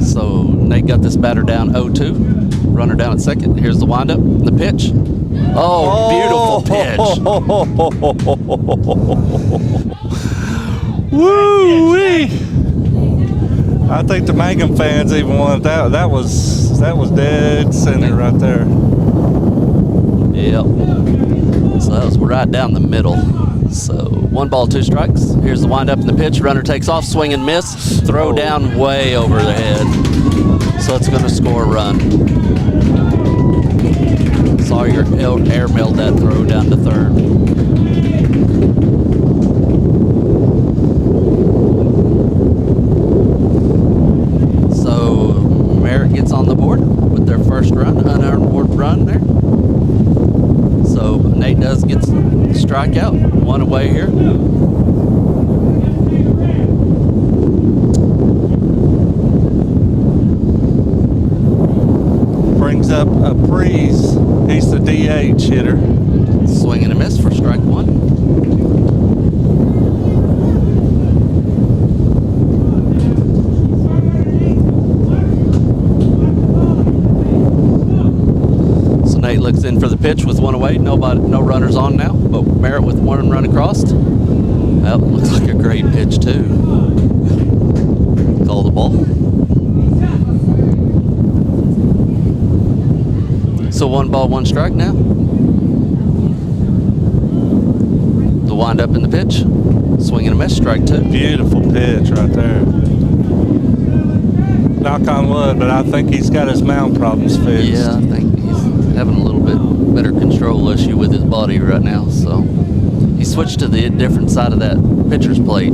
So Nate got this batter down 0-2. Runner down at second. Here's the windup. The pitch. Oh, beautiful pitch. Woo-wee. I think the Mangum fans even wanted that. That was dead center right there. Yep. So that was right down the middle. So 1 ball, 2 strikes. Here's the windup and the pitch. Runner takes off, swing and miss. Throw down way over the head. So it's going to score a run. Sawyer airmailed that throw down to third. strikeout. One away here. Brings up a Prees. He's the DH hitter. Swing and a miss for strike one. So Nate looks in for the pitch with one away. No runners on now, but Merritt with one run across. That looks like a great pitch too. Call the ball. So 1 ball, 1 strike now. The wind up in the pitch. Swing and a miss, strike 2. Beautiful pitch right there. Knock on wood, but I think he's got his mound problems fixed. Yeah, I think he's having a little bit better control issue with his body right now. So he switched to the different side of that pitcher's plate.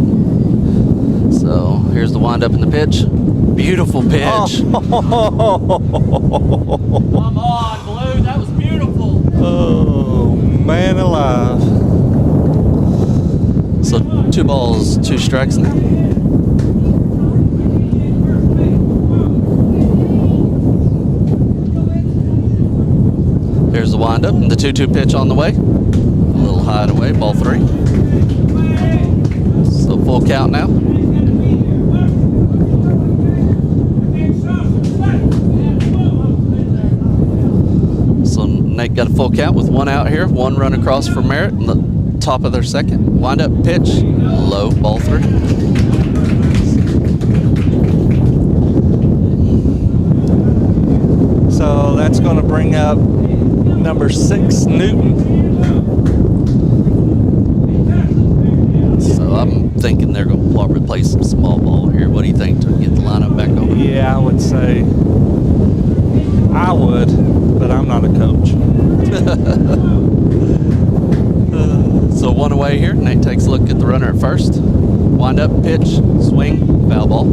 So here's the wind up in the pitch. Beautiful pitch. Come on, Blue, that was beautiful. Oh, man alive. So 2 balls, 2 strikes now. Here's the windup and the 2-2 pitch on the way. A little high and away, ball 3. So full count now. So Nate got a full count with 1 out here, 1 run across for Merritt in the top of their second. Wind up pitch, low, ball 3. So that's going to bring up number 6, Newton. So I'm thinking they're going to probably play some small ball here. What do you think to get the lineup back over? Yeah, I would say I would, but I'm not a coach. So 1 away here. Nate takes a look at the runner at first. Wind up, pitch, swing, foul ball.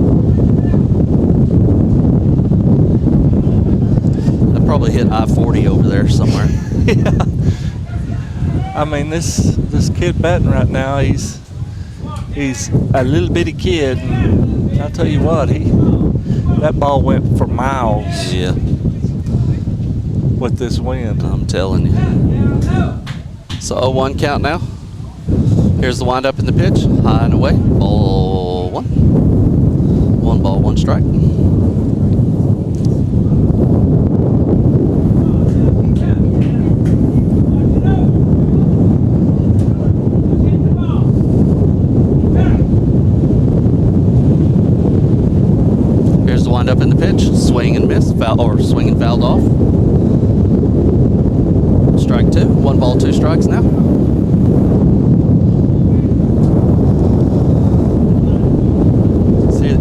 That probably hit I-40 over there somewhere. Yeah. I mean, this kid batting right now, he's a little bitty kid, and I'll tell you what, that ball went for miles. Yeah. With this wind. I'm telling you. So 0-1 count now. Here's the wind up in the pitch. High and away. Ball 1. 1 ball, 1 strike. Here's the wind up in the pitch. Swing and miss. Foul, or swing and fouled off. Strike 2. 1 ball, 2 strikes now.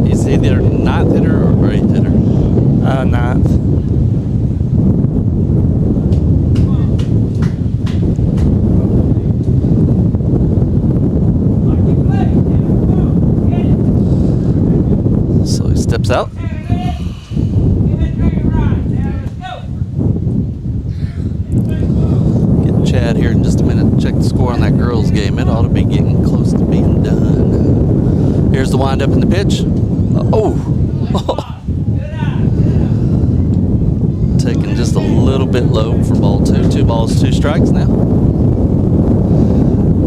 Is he their 9th hitter or 8th hitter? 9th. So he steps out. Chad here in just a minute. Check the score on that girls' game. It ought to be getting close to being done. Here's the wind up in the pitch. Taking just a little bit low for ball 2. 2 balls, 2 strikes now.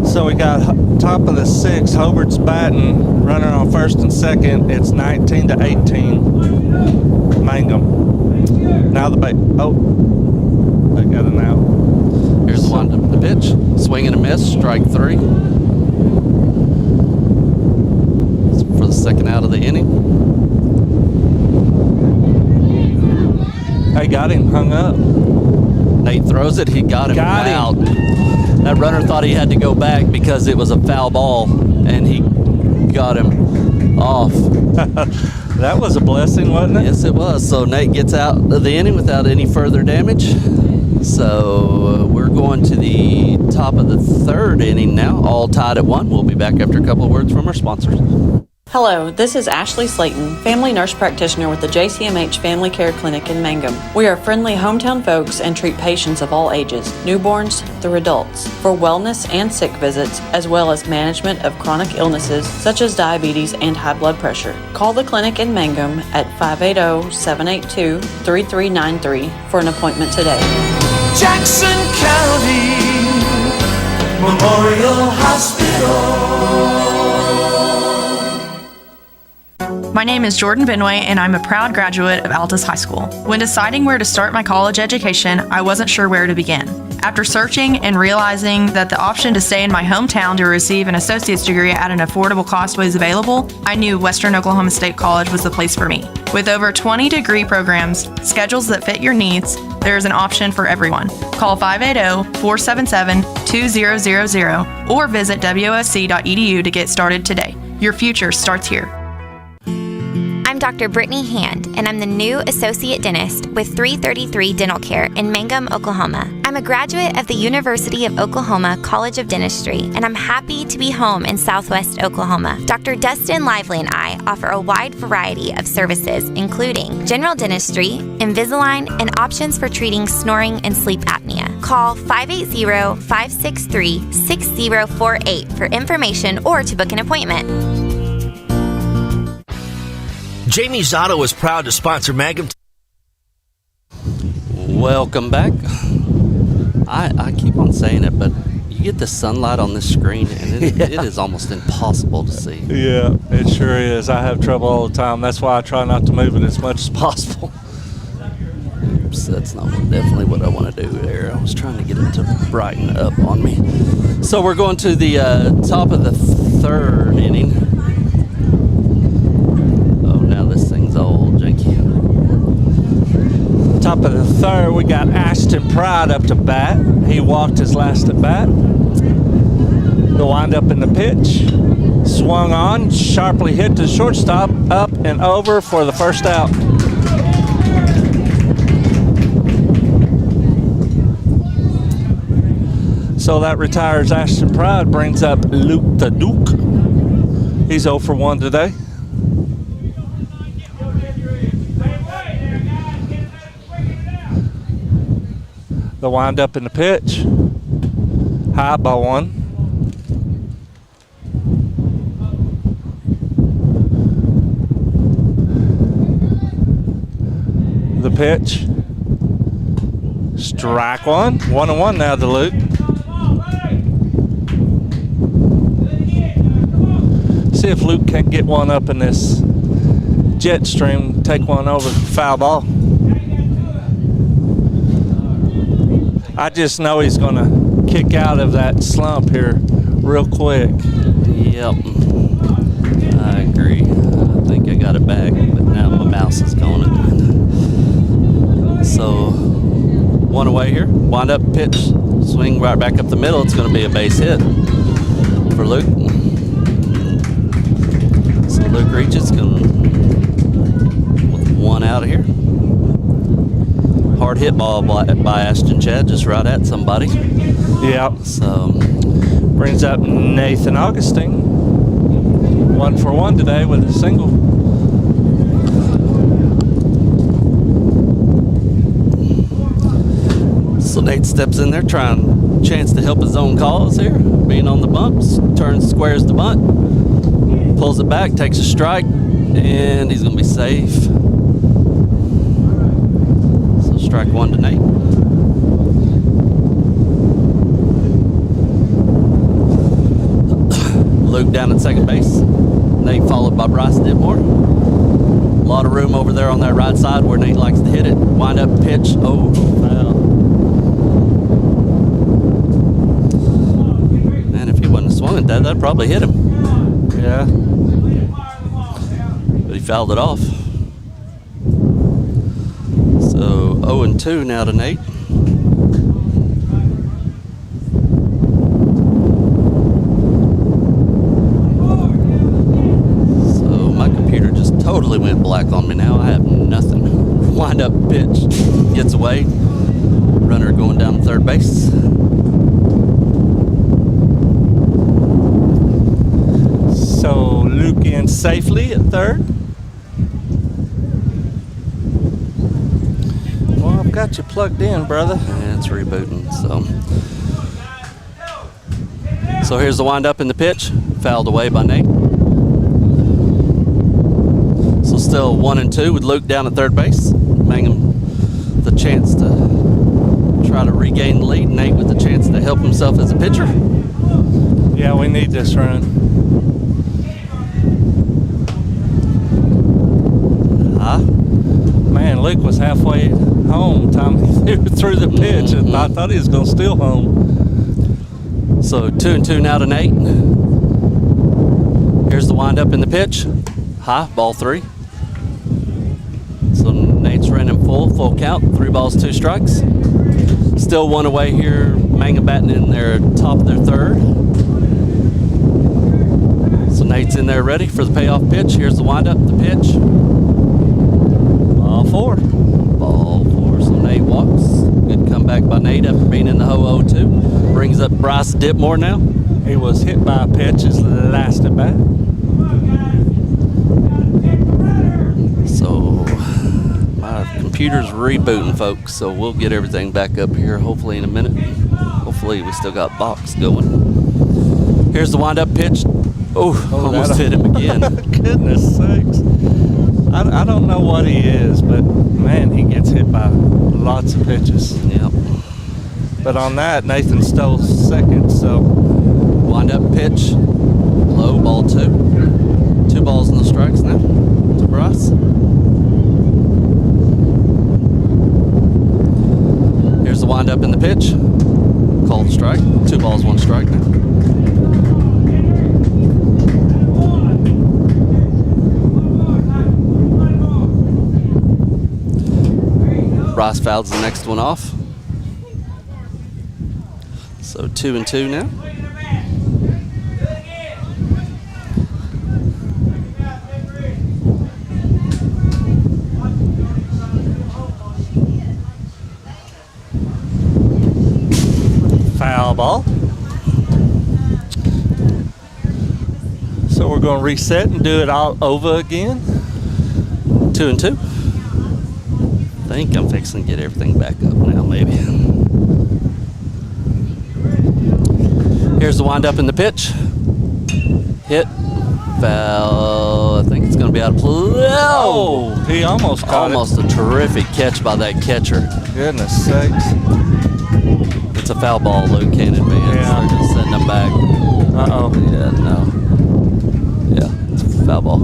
So we got top of the 6th. Hobart's batting, runner on first and second. It's 19-18. Mangum. Now the bait. Oh, they got an out. Here's the wind up in the pitch. Swing and a miss. Strike 3. For the second out of the inning. They got him hung up. Nate throws it. He got him out. That runner thought he had to go back because it was a foul ball, and he got him off. That was a blessing, wasn't it? Yes, it was. So Nate gets out of the inning without any further damage. So we're going to the top of the 3rd inning now, all tied at 1. We'll be back after a couple of words from our sponsors. Hello, this is Ashley Slayton, family nurse practitioner with the Jcmh Family Care Clinic in Mangum. We are friendly hometown folks and treat patients of all ages, newborns through adults, for wellness and sick visits, as well as management of chronic illnesses such as diabetes and high blood pressure. Call the clinic in Mangum at 580-782-3393 for an appointment today. Jackson County Memorial Hospital. My name is Jordan Benway, and I'm a proud graduate of Altus High School. When deciding where to start my college education, I wasn't sure where to begin. After searching and realizing that the option to stay in my hometown to receive an associate's degree at an affordable cost was available, I knew Western Oklahoma State College was the place for me. With over 20 degree programs, schedules that fit your needs, there is an option for everyone. Call 580-477-2000 or visit wosc.edu to get started today. Your future starts here. I'm Dr. Brittany Hand, and I'm the new Associate Dentist with 333 Dental Care in Mangum, Oklahoma. I'm a graduate of the University of Oklahoma College of Dentistry, and I'm happy to be home in Southwest Oklahoma. Dr. Dustin Lively and I offer a wide variety of services, including general dentistry, Invisalign, and options for treating snoring and sleep apnea. Call 580-563-6048 for information or to book an appointment. Jamie's Auto is proud to sponsor Mangum. Welcome back. I keep on saying it, but you get the sunlight on this screen, and it is almost impossible to see. Yeah, it sure is. I have trouble all the time. That's why I try not to move it as much as possible. Oops, that's not definitely what I want to do there. I was trying to get it to brighten up on me. So we're going to the top of the third inning. Old janky. Top of the third, we got Ashton Pride up to bat. He walked his last at bat. The wind up in the pitch. Swung on, sharply hit to shortstop, up and over for the first out. So that retires Ashton Pride, brings up Luke the Duke. He's 0 for 1 today. The wind up in the pitch. High ball one. The pitch. Strike one. 1-1 now to Luke. See if Luke can get one up in this jet stream, take one over the foul ball. I just know he's going to kick out of that slump here real quick. Yep. I agree. I think I got it back, but now my mouse is going again. So, one away here. Wind up, pitch, swing right back up the middle. It's going to be a base hit for Luke. So Luke reaches, with one out of here. Hard hit ball by Ashton Chad, just right at somebody. Yeah. So brings up Nathan Augustine. 1 for 1 today with a single. So Nate steps in there, trying chance to help his own cause here. Being on the bumps, turns, squares the bunt, pulls it back, takes a strike, and he's going to be safe. Strike one to Nate. Luke down at second base. Nate followed by Bryce Ditmore. A lot of room over there on that right side where Nate likes to hit it. Wind up pitch. Oh, foul. Man, if he wouldn't have swung at that, that'd probably hit him. Yeah. But he fouled it off. So 0-2 now to Nate. So my computer just totally went black on me now. I have nothing. Wind up pitch. Gets away. Runner going down to third base. So Luke in safely at third. Well, I've got you plugged in, brother. Yeah, it's rebooting, So here's the windup in the pitch. Fouled away by Nate. So still 1 and 2 with Luke down at third base. Mangum the chance to try to regain the lead. Nate with the chance to help himself as a pitcher. Yeah, we need this run. Man, Luke was halfway home time he threw the pitch, and I thought he was going to steal home. So 2 and 2 now to Nate. Here's the windup in the pitch. High, ball 3. So Nate's running full count, 3 balls, 2 strikes. Still 1 away here. Mangum batting in their top of their third. So Nate's in there ready for the payoff pitch. Here's the windup, the pitch. Ball 4. Ball 4. So Nate walks. Good comeback by Nate after being in the hole 0-2. Brings up Bryce Dipmore now. He was hit by a pitch his last at bat. So my computer's rebooting, folks, so we'll get everything back up here hopefully in a minute. Hopefully we still got box going. Here's the windup pitch. Oh, almost hit him again. Goodness sakes. I don't know what he is, but man, he gets hit by lots of pitches. Yep. But on that, Nathan stole second, so. Wind-up pitch, low, ball 2. 2 balls and the strikes now to Bryce. Here's the wind-up in the pitch. Called strike. 2 balls, 1 strike now. Bryce fouls the next one off. So 2 and 2 now. Foul ball. So we're going to reset and do it all over again. 2 and 2. I think I'm fixing to get everything back up now, maybe. Here's the wind-up in the pitch. Hit. Foul. I think it's going to be out of play. Oh, he almost caught Almost a terrific catch by that catcher. Goodness sakes. It's a foul ball, Luke can't advance. Yeah. They're just sending them back. Uh-oh. Yeah, no. Yeah, it's a foul ball.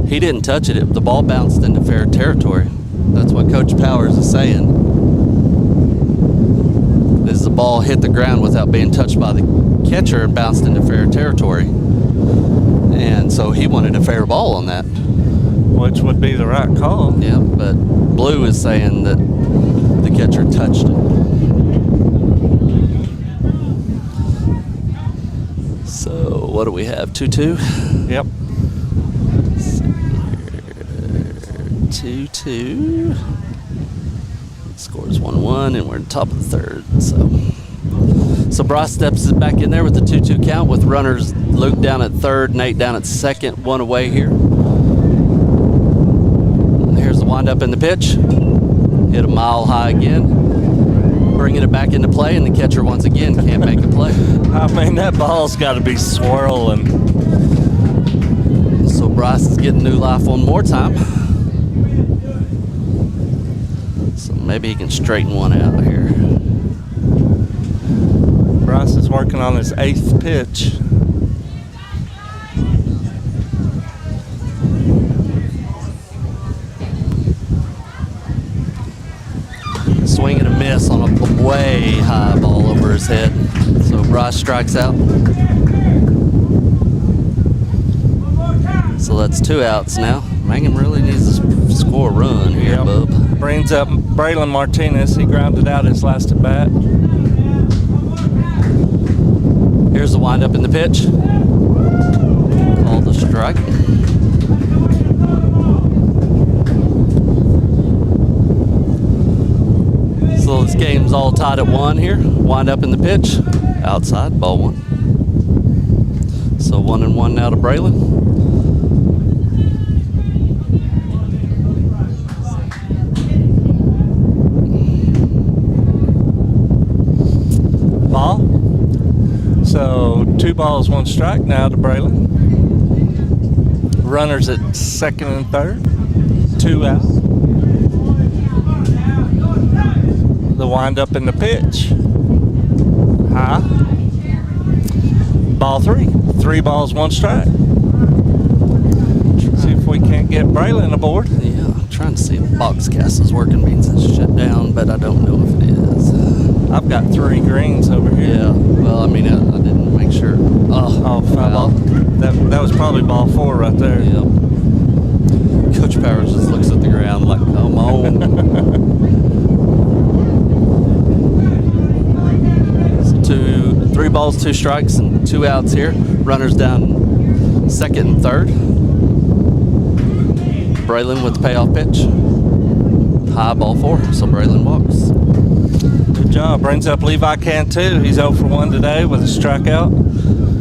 He didn't touch it. The ball bounced into fair territory. That's what Coach Powers is saying. Is the ball hit the ground without being touched by the catcher and bounced into fair territory. And so he wanted a fair ball on that. Which would be the right call. Yeah, but Blue is saying that the catcher touched it. So what do we have? 2-2? Yep. 2-2. Score's 1-1, and we're in top of the third. So Bryce steps back in there with the 2-2 count with runners Luke down at third, Nate down at second, 1 away here. Here's the windup in the pitch. Hit a mile high again. Bringing it back into play, and the catcher once again can't make a play. I mean, that ball's got to be swirling. So Bryce is getting new life one more time. So maybe he can straighten one out here. Bryce is working on his 8th pitch. Swing and a miss on a way high ball over his head. So Bryce strikes out. So that's 2 outs now. Mangum really needs to score a run here, Yep. bub. Brings up Braylon Martinez. He grounded out his last at bat. Here's the windup in the pitch. Called the strike. So this game's all tied at 1 here. Wind up in the pitch. Outside, ball 1. So 1-1 now to Braylon. Ball. So 2 balls, 1 strike now to Braylon. Runners at second and third. 2 out. The windup in the pitch. High. Ball 3. 3 balls, 1 strike. See if we can't get Braylon aboard. Yeah, I'm trying to see if Box Castle's working. Means it's shut down, but I don't know if it is. I've got 3 greens over here. Yeah, well, I mean, I didn't make sure. Oh, foul. That was probably ball 4 right there. Yep. Coach Powers just looks at the ground like, come on. So 3 balls, 2 strikes, and 2 outs here. Runners down second and third. Braylon with the payoff pitch. High, ball 4, so Braylon walks. Good job. Brings up Levi Cantu. He's 0 for 1 today with a strikeout.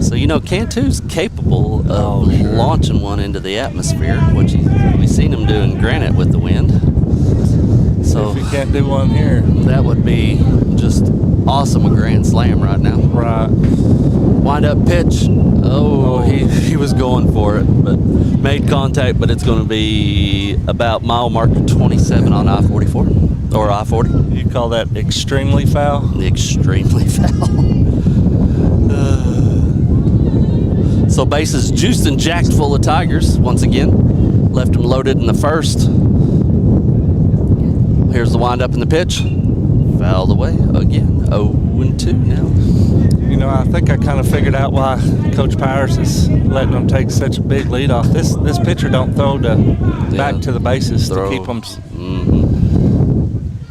So, you know, Cantu's capable of launching one into the atmosphere, which we've seen him do in Granite with the wind. So if he can't do one here, that would be just awesome, a grand slam right now. Right. Wind up pitch. Oh, he was going for it, but made contact, but it's going to be about mile marker 27 on I-44 or I-40. You call that extremely foul? Extremely foul. So bases juiced and jacked full of Tigers once again. Left them loaded in the first. Here's the windup in the pitch. Fouled away again. 0-2 now. You know, I think I kind of figured out why Coach Powers is letting them take such a big lead off. This pitcher don't throw back to the bases to keep them.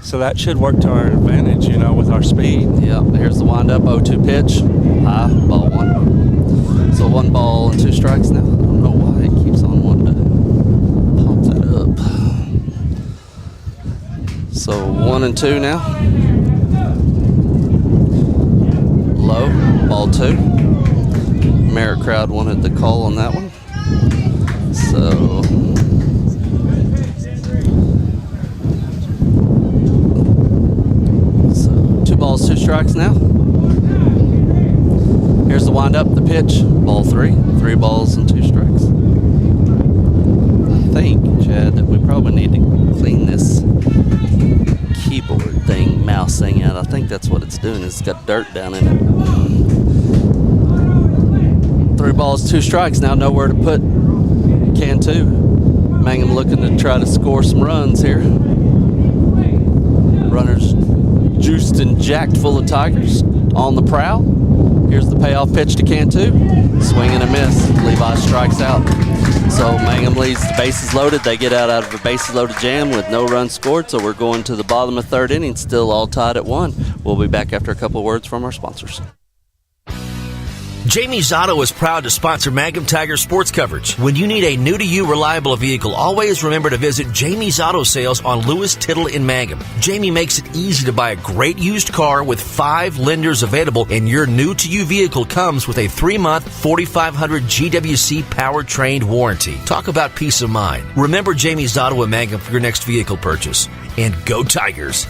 So that should work to our advantage, you know, with our speed. Yeah, here's the windup, 0-2 pitch. High, ball 1. So 1 ball and 2 strikes now. I don't know why it keeps on wanting to pop that up. So 1-2 now. Low, ball 2. Merritt crowd wanted the call on that one. So 2 balls, 2 strikes now. Here's the windup, the pitch, ball 3. 3 balls and 2 strikes. I think, Chad, that we probably need to clean this keyboard thing, mouse thing out. I think that's what it's doing. It's got dirt down in it. 3 balls, 2 strikes. Now nowhere to put Cantu. Mangum looking to try to score some runs here. Runners juiced and jacked full of Tigers on the prowl. Here's the payoff pitch to Cantu. Swing and a miss. Levi strikes out. So Mangum leads the bases loaded. They get out of a bases loaded jam with no runs scored. So we're going to the bottom of 3rd inning, still all tied at 1. We'll be back after a couple of words from our sponsors. Jcmh Auto is proud to sponsor Mangum Tiger sports coverage. When you need a new-to-you reliable vehicle, always remember to visit Jcmh's Auto Sales on Lewis Tittle in Mangum. Jcmh makes it easy to buy a great used car with 5 lenders available, and your new-to-you vehicle comes with a 3-month 4,500 GWC powertrain warranty. Talk about peace of mind. Remember Jcmh's Auto in Mangum for your next vehicle purchase. And go Tigers!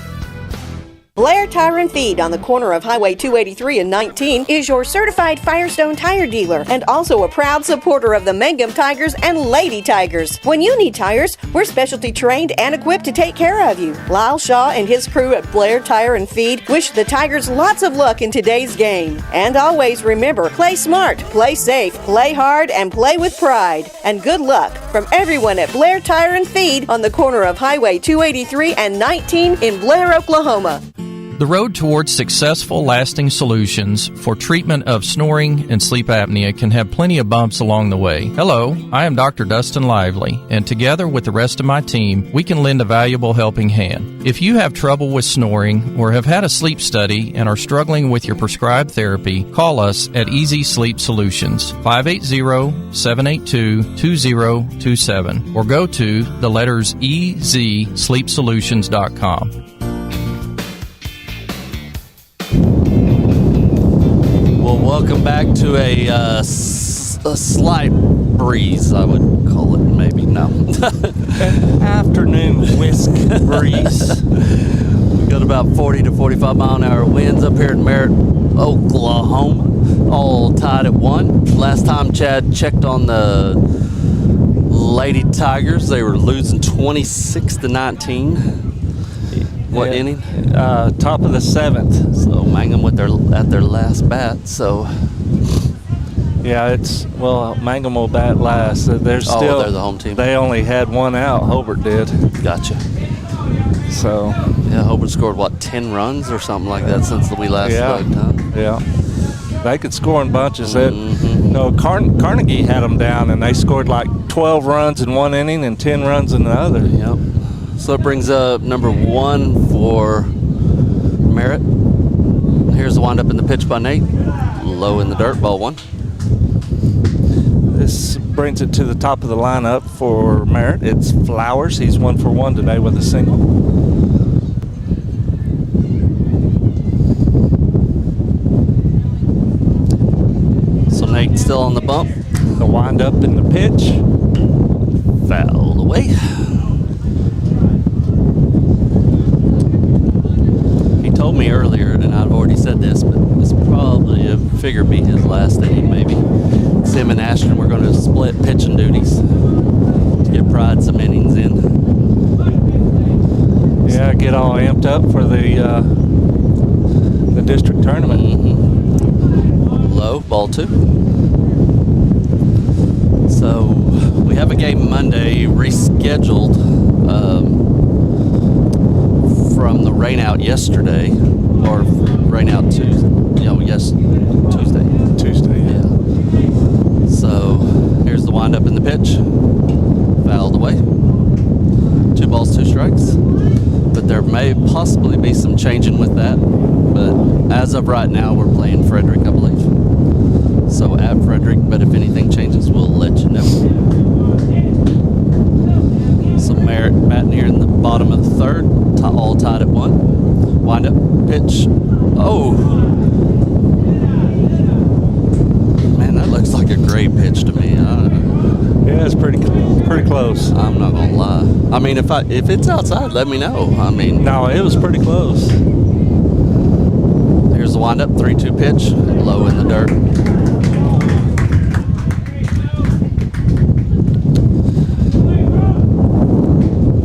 Blair Tire and Feed on the corner of Highway 283 and 19 is your certified Firestone tire dealer and also a proud supporter of the Mangum Tigers and Lady Tigers. When you need tires, we're specialty trained and equipped to take care of you. Lyle Shaw and his crew at Blair Tire and Feed wish the Tigers lots of luck in today's game. And always remember, play smart, play safe, play hard, and play with pride. And good luck from everyone at Blair Tire and Feed on the corner of Highway 283 and 19 in Blair, Oklahoma. The road towards successful, lasting solutions for treatment of snoring and sleep apnea can have plenty of bumps along the way. Hello, I am Dr. Dustin Lively, and together with the rest of my team, we can lend a valuable helping hand. If you have trouble with snoring or have had a sleep study and are struggling with your prescribed therapy, call us at Easy Sleep Solutions, 580-782-2027, or go to the letters EZSleepSolutions.com. Welcome back to a a slight breeze, I would call it, maybe. No. An afternoon whisk breeze. We got about 40 to 45 mile an hour winds up here in Merritt, Oklahoma, all tied at 1. Last time Chad checked on the Lady Tigers, they were losing 26 to 19. What inning? Top of the 7th. So Mangum at their last bat. So yeah, Mangum will bat last. They're the home team. They only had one out. Hobart did. Gotcha. So yeah, Hobart scored 10 runs or something like that since we last looked, huh? Yeah. They could score in bunches. Carnegie had them down, and they scored like 12 runs in one inning and 10 runs in the other. Yep. So it brings up number 1 for Merritt. Here's the windup in the pitch by Nate. Low in the dirt, ball 1. This brings it to the top of the lineup for Merritt. It's Flowers. He's 1 for 1 today with a single. So Nate still on the bump. The windup in the pitch. Fouled away. He told me earlier, and I've already said this, but this probably figure be his last inning, maybe. Him and Ashton, we're going to split pitching duties to get Pride some innings in. Yeah, get all amped up for the district tournament. Mm-hmm. Low, ball 2. So we have a game Monday rescheduled from the rainout yesterday, or rainout Tuesday. Tuesday, yeah. So here's the windup in the pitch. Fouled away. 2 balls, 2 strikes. But there may possibly be some changing with that. But as of right now, we're playing Frederick, I believe. So at Frederick, but if anything changes, we'll let you know. So Merritt batting here in the bottom of the 3rd, all tied at 1. Windup, pitch. Oh! Looks like a great pitch to me. Yeah, it's pretty close. I'm not gonna lie. I mean, if it's outside, let me know. I mean, no, it was pretty close. Here's the windup, 3-2 pitch, low in the dirt.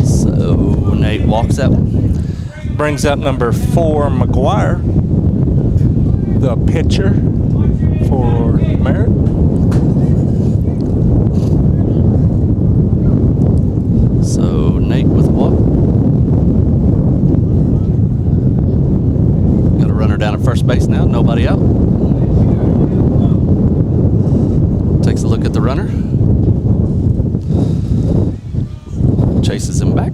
So Nate walks that one. Brings up number 4, McGuire, the pitcher for Merritt. So Nate with a walk. Got a runner down at first base now, nobody out. Takes a look at the runner. Chases him back.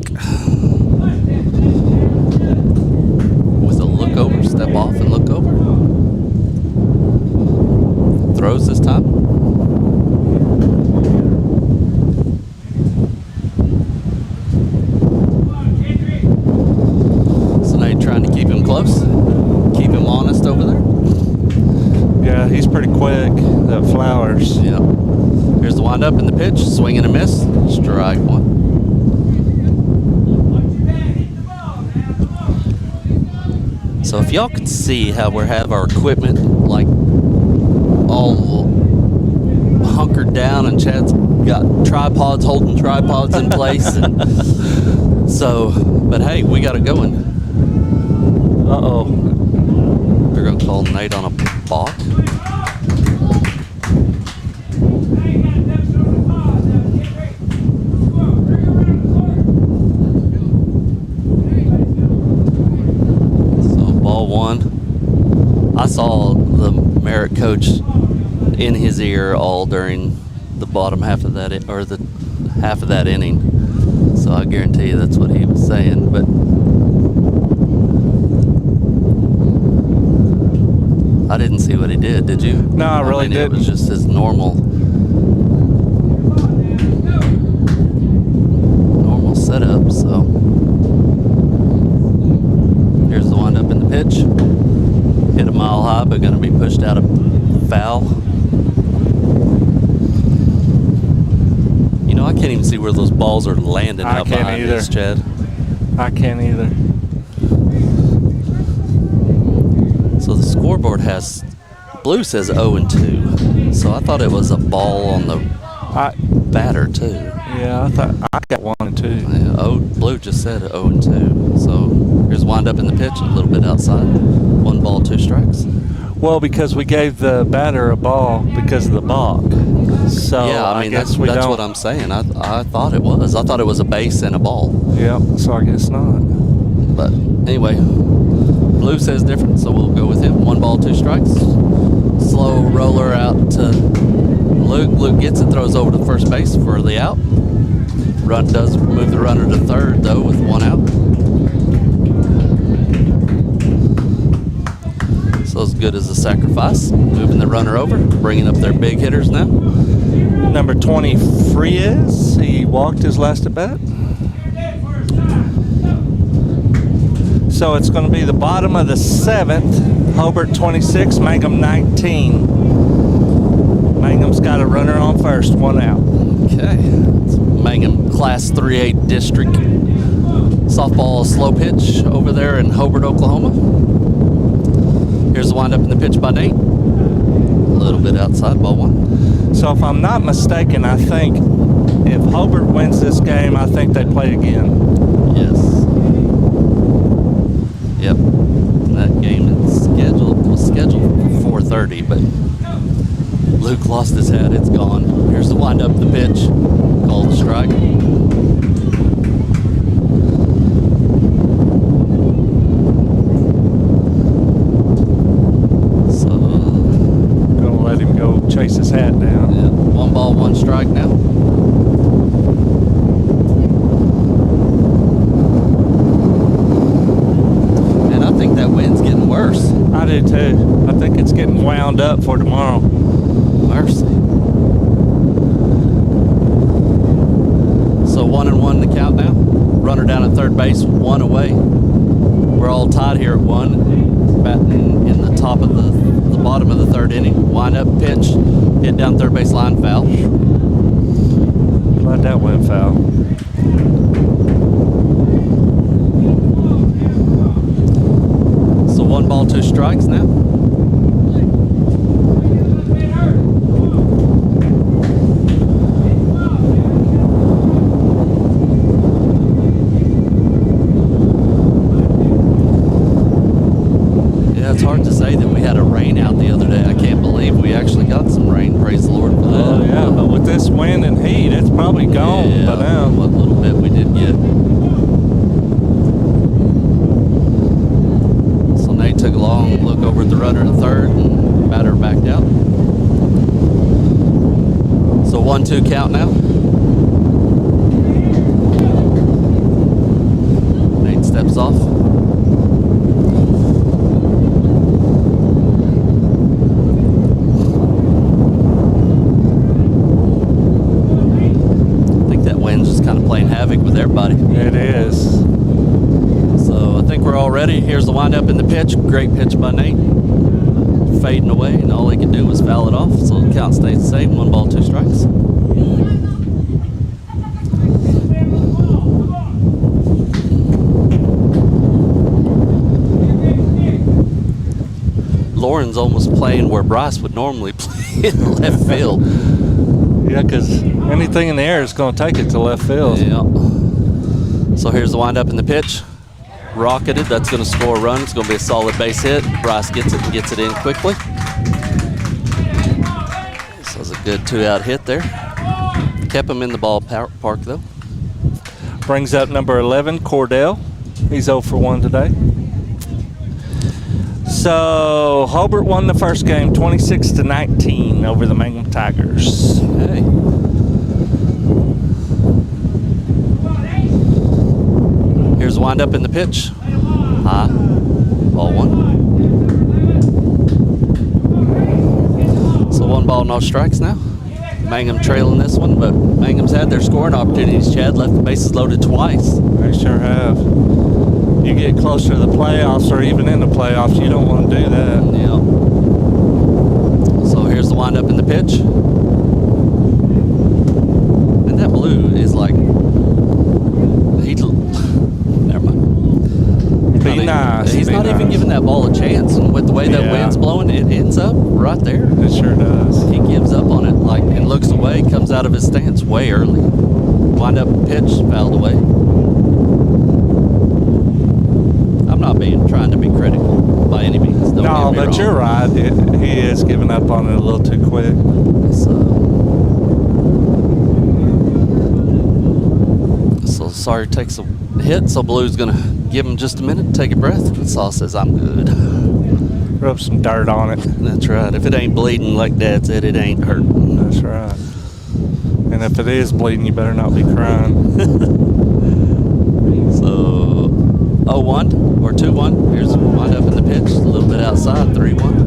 With a look over, step off and look over. Throws this time. So now you're trying to keep him close, keep him honest over there. Yeah, he's pretty quick, that Flowers. Yeah. Here's the windup and the pitch, swing and a miss, strike 1. So if y'all could see how we have our equipment like all hunkered down, and Chad's got tripods holding tripods in place, and so, but hey, we got it going. They're gonna call Nate on a balk. So ball 1. I saw the Merritt coach in his ear all during the bottom half of that, or the half of that inning. So I guarantee you that's what he was saying. But I didn't see what he did. Did you? No, I really didn't. It was just his normal setup. So here's the windup in the pitch. Hit a mile high, but going to be pushed out of foul. can't even see where those balls are landing I out can't behind either. this, Chad. I can't either. So the scoreboard has, blue says 0-2. So I thought it was a ball on the batter too. Yeah, I thought I got 1 and 2. Yeah, blue just said 0-2. So here's wind up in the pitch, a little bit outside. 1 ball, 2 strikes. Well, because we gave the batter a ball because of the balk. So yeah, I mean guess that's what I'm saying. I thought it was. I thought it was a base and a ball. Yeah, so I guess not. But anyway, blue says different, so we'll go with him. 1 ball, 2 strikes. Slow roller out to Luke. Luke gets it, throws over to first base for the out. Run does move the runner to third though with 1 out. So as good as a sacrifice. Moving the runner over, bringing up their big hitters now. Number 20, Frias. He walked his last at bat. So it's going to be the bottom of the 7th. Hobart 26, Mangum 19. Mangum's got a runner on first, 1 out. Okay. It's Mangum Class 3A District softball slow pitch over there in Hobart, Oklahoma. Here's the windup in the pitch by Nate. A little bit outside, ball 1. So if I'm not mistaken, I think if Hobart wins this game, I think they play again. Yes. Yep. That game was scheduled for 4:30, but Luke lost his hat. It's gone. Here's the windup, the pitch. Called strike. Let him go chase his hat down. Yeah. 1 ball, 1 strike now. And I think that wind's getting worse. I do too. I think it's getting wound up for tomorrow. Mercy. So 1-1 the count now. Runner down at third base, 1 away. We're all tied here at 1. Batting in the top of the bottom of the 3rd inning. Wind up pitch, hit down third base line, foul. Glad that went foul. So 1 ball, 2 strikes now. It's hard to say that we had a rain out the other day. I can't believe we actually got some rain. Praise the Lord for that. Oh, yeah, but with this wind and heat, it's probably gone by now. What little bit we did get. So Nate took a long look over at the runner at third and batter backed out. So 1-2 count now. Nate steps off. Playing havoc with everybody. It is. So I think we're all ready. Here's the windup in the pitch. Great pitch by Nate. Fading away, and all he could do was foul it off. So the count stays the same. 1 ball, 2 strikes. Lauren's almost playing where Bryce would normally play in left field. Yeah, because anything in the air is going to take it to left field. Yeah. So here's the windup in the pitch. Rocketed. That's going to score a run. It's going to be a solid base hit. Bryce gets it and gets it in quickly. So it's a good 2-out hit there. Kept him in the ballpark, though. Brings up number 11, Cordell. He's 0 for 1 today. So Hobart won the first game 26-19 over the Mangum Tigers. Okay. Here's the windup in the pitch. High. Ball 1. So 1 ball, no strikes now. Mangum trailing this one, but Mangum's had their scoring opportunities. Chad left the bases loaded twice. They sure have. You get closer to the playoffs or even in the playoffs, you don't want to do that. Yeah. So here's the windup in the pitch. And that blue that ball a chance, and with the way that wind's blowing, it ends up right there. It sure does. He gives up on it, and looks away, comes out of his stance way early. Wind up pitch, fouled away. I'm not trying to be critical by any means. Don't No, get me but wrong. you're right. He is giving up on it a little too quick. So Sawyer takes a hit, so Blue's going to give him just a minute, take a breath, and Saw says, I'm good. Rub some dirt on it. That's right. If it ain't bleeding, like Dad said, it ain't hurting. That's right. And if it is bleeding, you better not be crying. So, 0-1 or 2-1. Here's wind up in the pitch, a little bit outside, 3-1.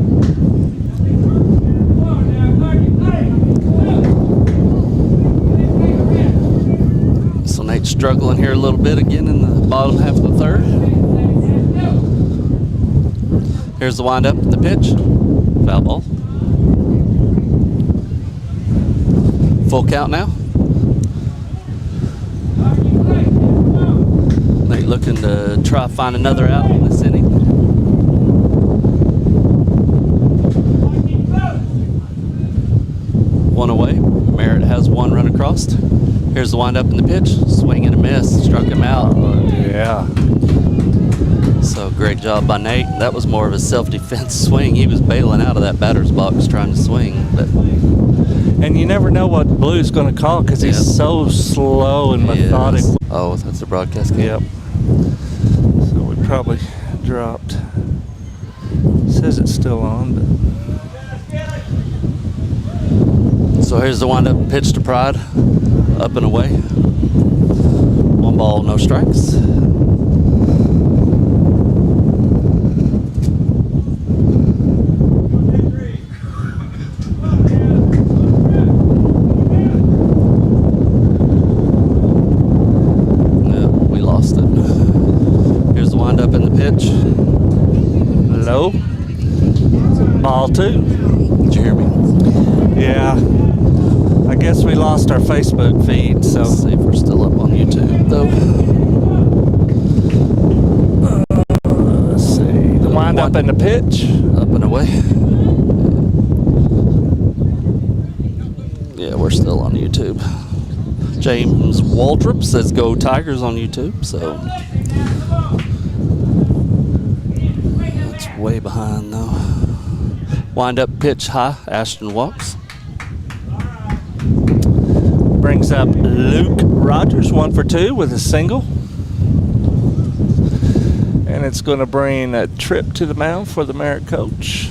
So Nate's struggling here a little bit again in the bottom half of the third. Here's the wind up in the pitch. Foul ball. Full count now. Nate looking to try to find another out in this inning. One away. Merritt has one run across. Here's the wind up in the pitch. Swing and a miss. Struck him out. Yeah. So great job by Nate. That was more of a self-defense swing. He was bailing out of that batter's box trying to swing. But And you never know what Blue's going to call because he's so slow and methodical. Oh, that's the broadcast game. Yep. So we probably dropped. Says it's still on, but. So here's the wind-up pitch to Pride. Up and away. 1 ball, no strikes. Low. Ball 2. Did you hear me? Yeah. I guess we lost our Facebook feed, so. Let's see if we're still up on YouTube, though. Let's see. The wind up in the pitch. Up and away. Yeah, we're still on YouTube. James Waldrop says go Tigers on YouTube, so. Way behind though. Wind up pitch high. Ashton walks. Brings up Luke Rogers, 1 for 2 with a single. And it's going to bring a trip to the mound for the Merritt coach.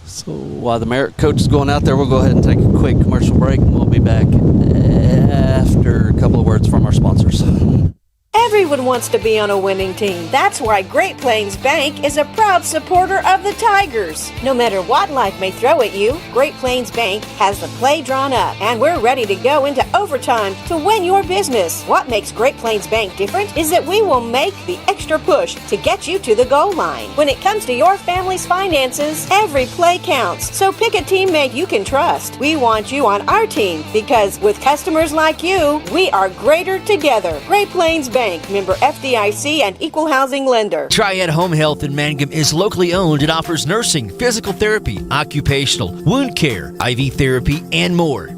So while the Merritt coach is going out there, we'll go ahead and take a quick commercial break, and we'll be back after a couple of words from our sponsors. Everyone wants to be on a winning team. That's why Great Plains Bank is a proud supporter of the Tigers. No matter what life may throw at you, Great Plains Bank has the play drawn up, and we're ready to go into overtime to win your business. What makes Great Plains Bank different is that we will make the extra push to get you to the goal line. When it comes to your family's finances, every play counts. So pick a teammate you can trust. We want you on our team because with customers like you, we are greater together. Great Plains Bank, member FDIC and equal housing lender. Triad Home Health in Mangum is locally owned and offers nursing, physical therapy, occupational, wound care, IV therapy, and more.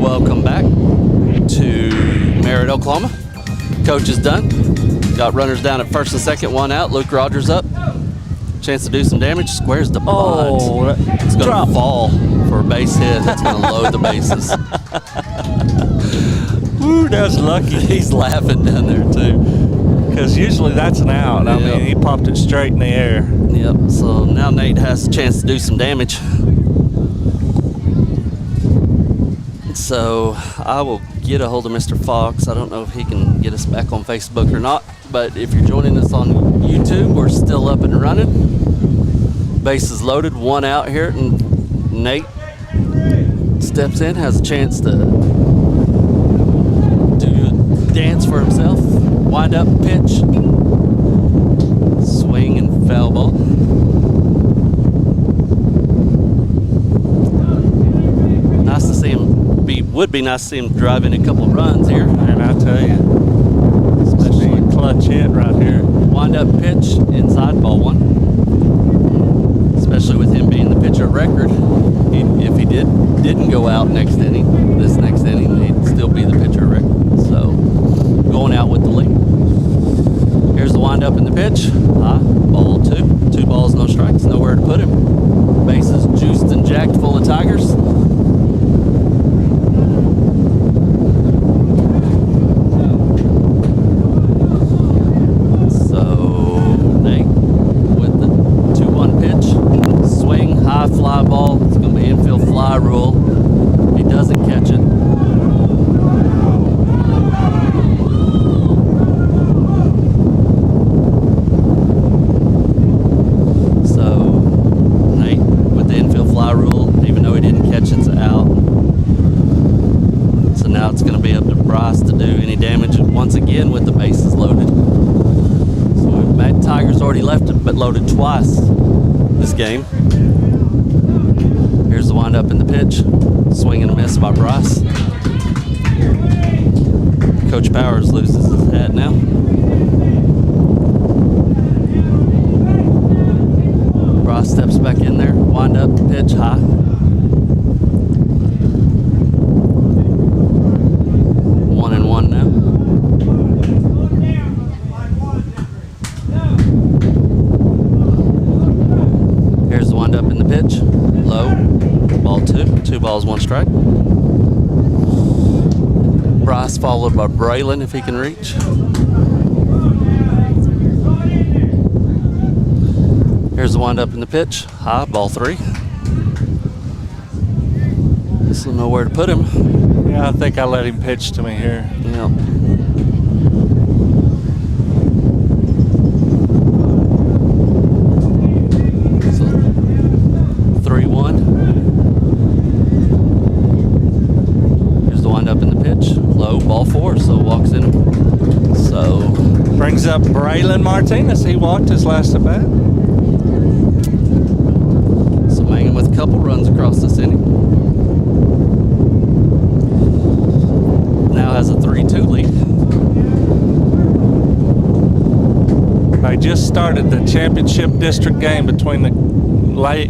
Welcome back to Merritt, Oklahoma. Coach is done. Got runners down at first and second, 1 out. Luke Rogers up. Chance to do some damage. Squares the bunt. It's going to fall for a base hit. That's going to load the bases. Ooh, that's lucky. He's laughing down there, too. Because usually that's an out. I mean, he popped it straight in the air. Yep, so now Nate has a chance to do some damage. So I will get a hold of Mr. Fox. I don't know if he can get us back on Facebook or not, but if you're joining us on YouTube, we're still up and running. Bases loaded, 1 out here, and Nate steps in, has a chance to dance for himself. Wind up pitch. Swing and foul ball. Nice to see him. Would be nice to see him drive in a couple of runs here. And I tell you, especially a clutch hit right here. wind-up pitch inside ball one. Especially with him being the pitcher of record. If he didn't go out this next inning, he'd still be the pitcher of record. So, going out with the lead. Here's the wind-up in the pitch. High, ball two. 2 balls, no strikes. Nowhere to put him. Bases juiced and jacked full of Tigers. Fly ball. It's going to be infield fly rule. He doesn't catch it. So Nate with the infield fly rule, even though he didn't catch it's out. So now it's going to be up to Bryce to do any damage once again with the bases loaded. So Tigers already left it, but loaded twice this game. Here's the wind-up in the pitch. Swing and a miss by Bryce. Coach Powers loses his hat now. Bryce steps back in there. Wind-up, pitch, high. One and one now. Here's the wind-up in the pitch. Low. Ball two. 2 balls, 1 strike. Bryce followed by Braylon if he can reach. Here's the wind up in the pitch. High, ball 3. Still nowhere to put him. Yeah, I think I let him pitch to me here. Yep. So 3-1. Up in the pitch, low, ball 4, so walks in. So brings up Braylon Martinez. He walked his last at bat. So Mangum with a couple runs across this inning. Now has a 3-2 lead. I just started the championship district game between the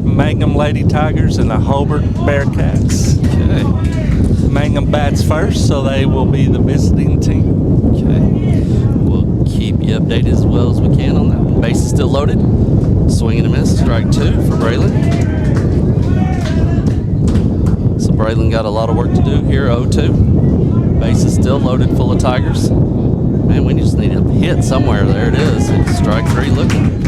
Mangum Lady Tigers and the Hobart Bearcats. Okay. Mangum bats first, so they will be the visiting team. Okay. We'll keep you updated as well as we can on that one. Base is still loaded. Swing and a miss. Strike 2 for Braylon. So Braylon got a lot of work to do here. 0-2. Base is still loaded full of Tigers. Man, we just need a hit somewhere. There it is. It's strike 3 looking.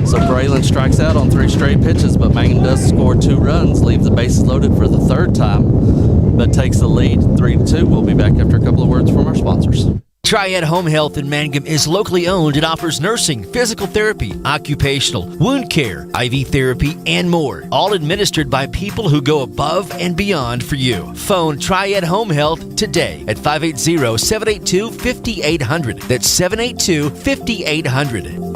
So Braylon strikes out on 3 straight pitches, but Mangum does score 2 runs, leave the bases loaded for the 3rd time, but takes the lead 3-2. We'll be back after a couple of words from our sponsors. Triad Home Health in Mangum is locally owned and offers nursing, physical therapy, occupational, wound care, IV therapy, and more. All administered by people who go above and beyond for you. Phone Triad Home Health today at 580-782-5800. That's 782-5800.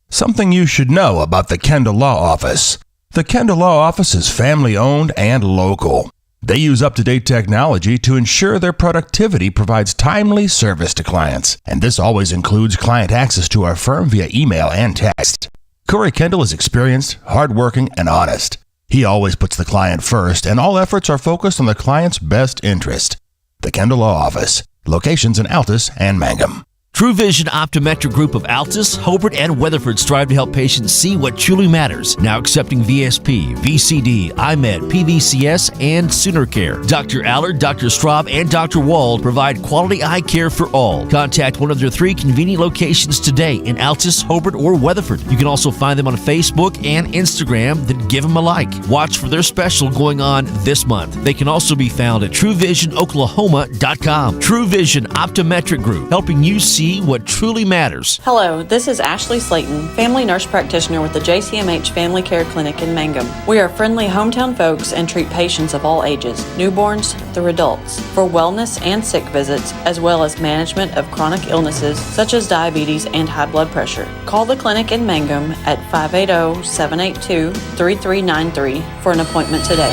Something you should know about the Kendall Law Office. The Kendall Law Office is family owned and local. They use up-to-date technology to ensure their productivity provides timely service to clients, and this always includes client access to our firm via email and text. Corey Kendall is experienced, hardworking, and honest. He always puts the client first, and all efforts are focused on the client's best interest. The Kendall Law Office, locations in Altus and Mangum. True Vision Optometric Group of Altus, Hobart, and Weatherford strive to help patients see what truly matters. Now accepting VSP, VCD, IMED, PVCS, and Sooner Care. Dr. Allard, Dr. Straub, and Dr. Wald provide quality eye care for all. Contact one of their 3 convenient locations today in Altus, Hobart, or Weatherford. You can also find them on Facebook and Instagram, then give them a like. Watch for their special going on this month. They can also be found at TrueVisionOklahoma.com. True Vision Optometric Group, helping you see what truly matters. Hello, this is Ashley Slayton, family nurse practitioner with the Jcmh Family Care Clinic in Mangum. We are friendly hometown folks and treat patients of all ages, newborns through adults, for wellness and sick visits, as well as management of chronic illnesses such as diabetes and high blood pressure. Call the clinic in Mangum at 580-782-3393 for an appointment today.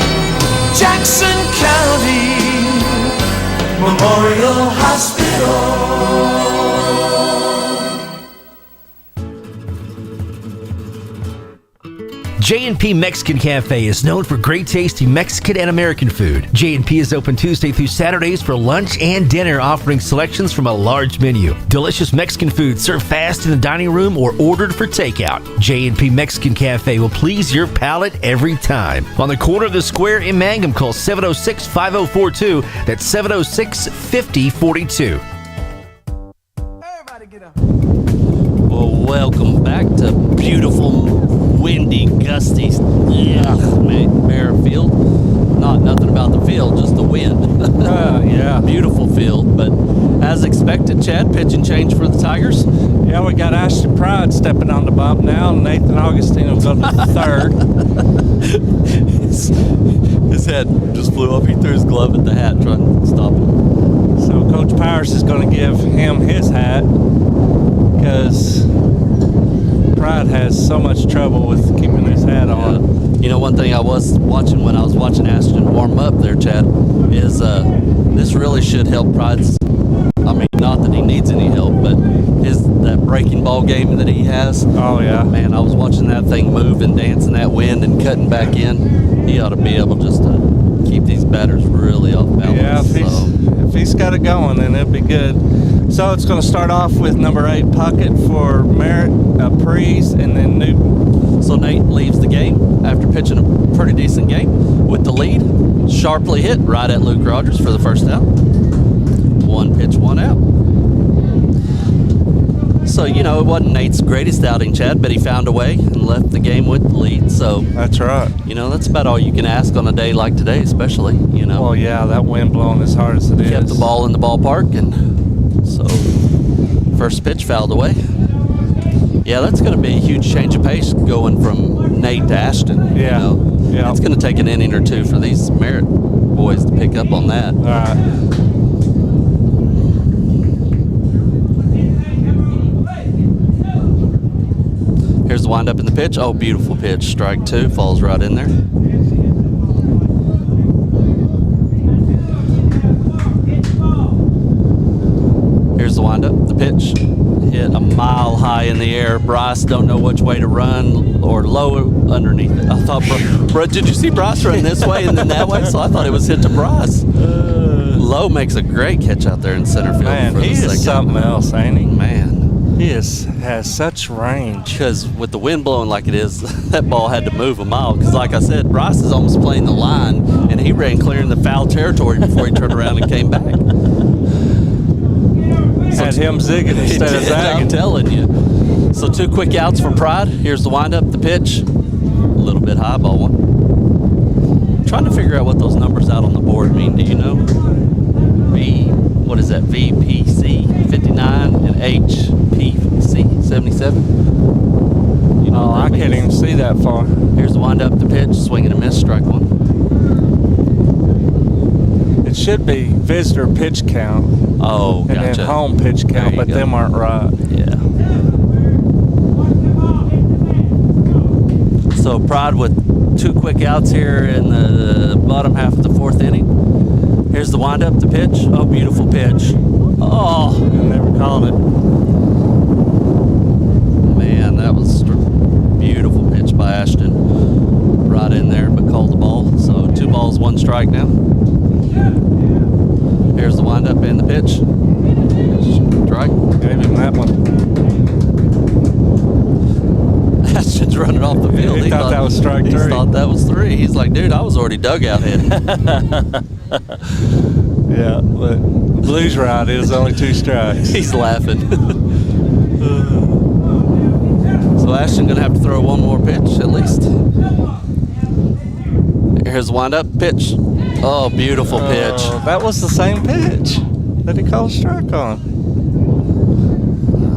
Jackson County Memorial Hospital. J&P Mexican Cafe is known for great tasty Mexican and American food. J&P is open Tuesday through Saturdays for lunch and dinner, offering selections from a large menu. Delicious Mexican food served fast in the dining room or ordered for takeout. J&P Mexican Cafe will please your palate every time. On the corner of the square in Mangum, call 706-5042. That's 706-5042. Well, welcome back to beautiful, windy, gusty, Merritt Field. Not nothing about the field, just the wind. Yeah. Beautiful field, but as expected, Chad, pitch and change for the Tigers. Yeah, we got Ashton Pride stepping on the bump now. Nathan Augustine will go to third. His head just flew up. He threw his glove at the hat trying to stop him. So Coach Powers is going to give him his hat because Pride has so much trouble with keeping his hat on. You know, one thing I was watching when I was watching Ashton warm up there, Chad, is this really should help Pride's. I mean, not that he needs any help, but that breaking ball game that he has. Oh, yeah. Man, I was watching that thing move and dance in that wind and cutting back in. He ought to be able just to keep these batters really off balance. Yeah, if he's got it going, then it'll be good. So it's going to start off with number 8 Puckett for Merritt, Prees, and then Newton. So Nate leaves the game after pitching a pretty decent game with the lead. Sharply hit right at Luke Rogers for the first out. 1 pitch, 1 out. So, you know, it wasn't Nate's greatest outing, Chad, but he found a way and left the game with the lead. So that's right. You know, that's about all you can ask on a day like today, especially, you know. Well, yeah, that wind blowing as hard as it is. Kept the ball in the ballpark, and so first pitch fouled away. Yeah, that's going to be a huge change of pace going from Nate to Ashton. Yeah. You know? Yeah. It's going to take an inning or two for these Merritt boys to pick up on that. All right. Here's the windup in the pitch. Oh, beautiful pitch. Strike 2. Falls right in there. Here's the windup. The pitch hit a mile high in the air. Bryce don't know which way to run or low underneath it. I thought, did you see Bryce run this way and then that way? So I thought it was hit to Bryce. Lowe makes a great catch out there in center field. Man, for the he second. is something else, ain't he? Man. He has such range. Because with the wind blowing like it is, that ball had to move a mile. Because like I said, Bryce is almost playing the line, and he ran clearing the foul territory before he turned around and came back. Had him zigging instead of zagging. I'm telling you. So 2 quick outs for Pride. Here's the windup, the pitch. A little bit high, ball 1. I'm trying to figure out what those numbers out on the board mean. Do you know? What is that? VPC 59 and HPC 77. You know I can't even see that far. Here's the windup, the pitch, swing and a miss, strike 1. It should be visitor pitch count. Oh, gotcha. And then home pitch count, but them aren't right. Yeah. So Pride with 2 quick outs here in the bottom half of the 4th inning. Here's the windup, the pitch. Oh, beautiful pitch. Oh, I never called it. Man, that was a beautiful pitch by Ashton. Right in there, but called the ball. So 2 balls, 1 strike now. Here's the windup and the pitch. Strike. Gave him that one. Ashton's running off the field. He thought that was strike 3. He thought that was 3. He's like, dude, I was already dugout headed. Yeah, but Blues Ride is only 2 strikes. He's laughing. So Ashton gonna have to throw 1 more pitch at least. Here's the windup, pitch. Oh, beautiful pitch. That was the same pitch that he called strike on.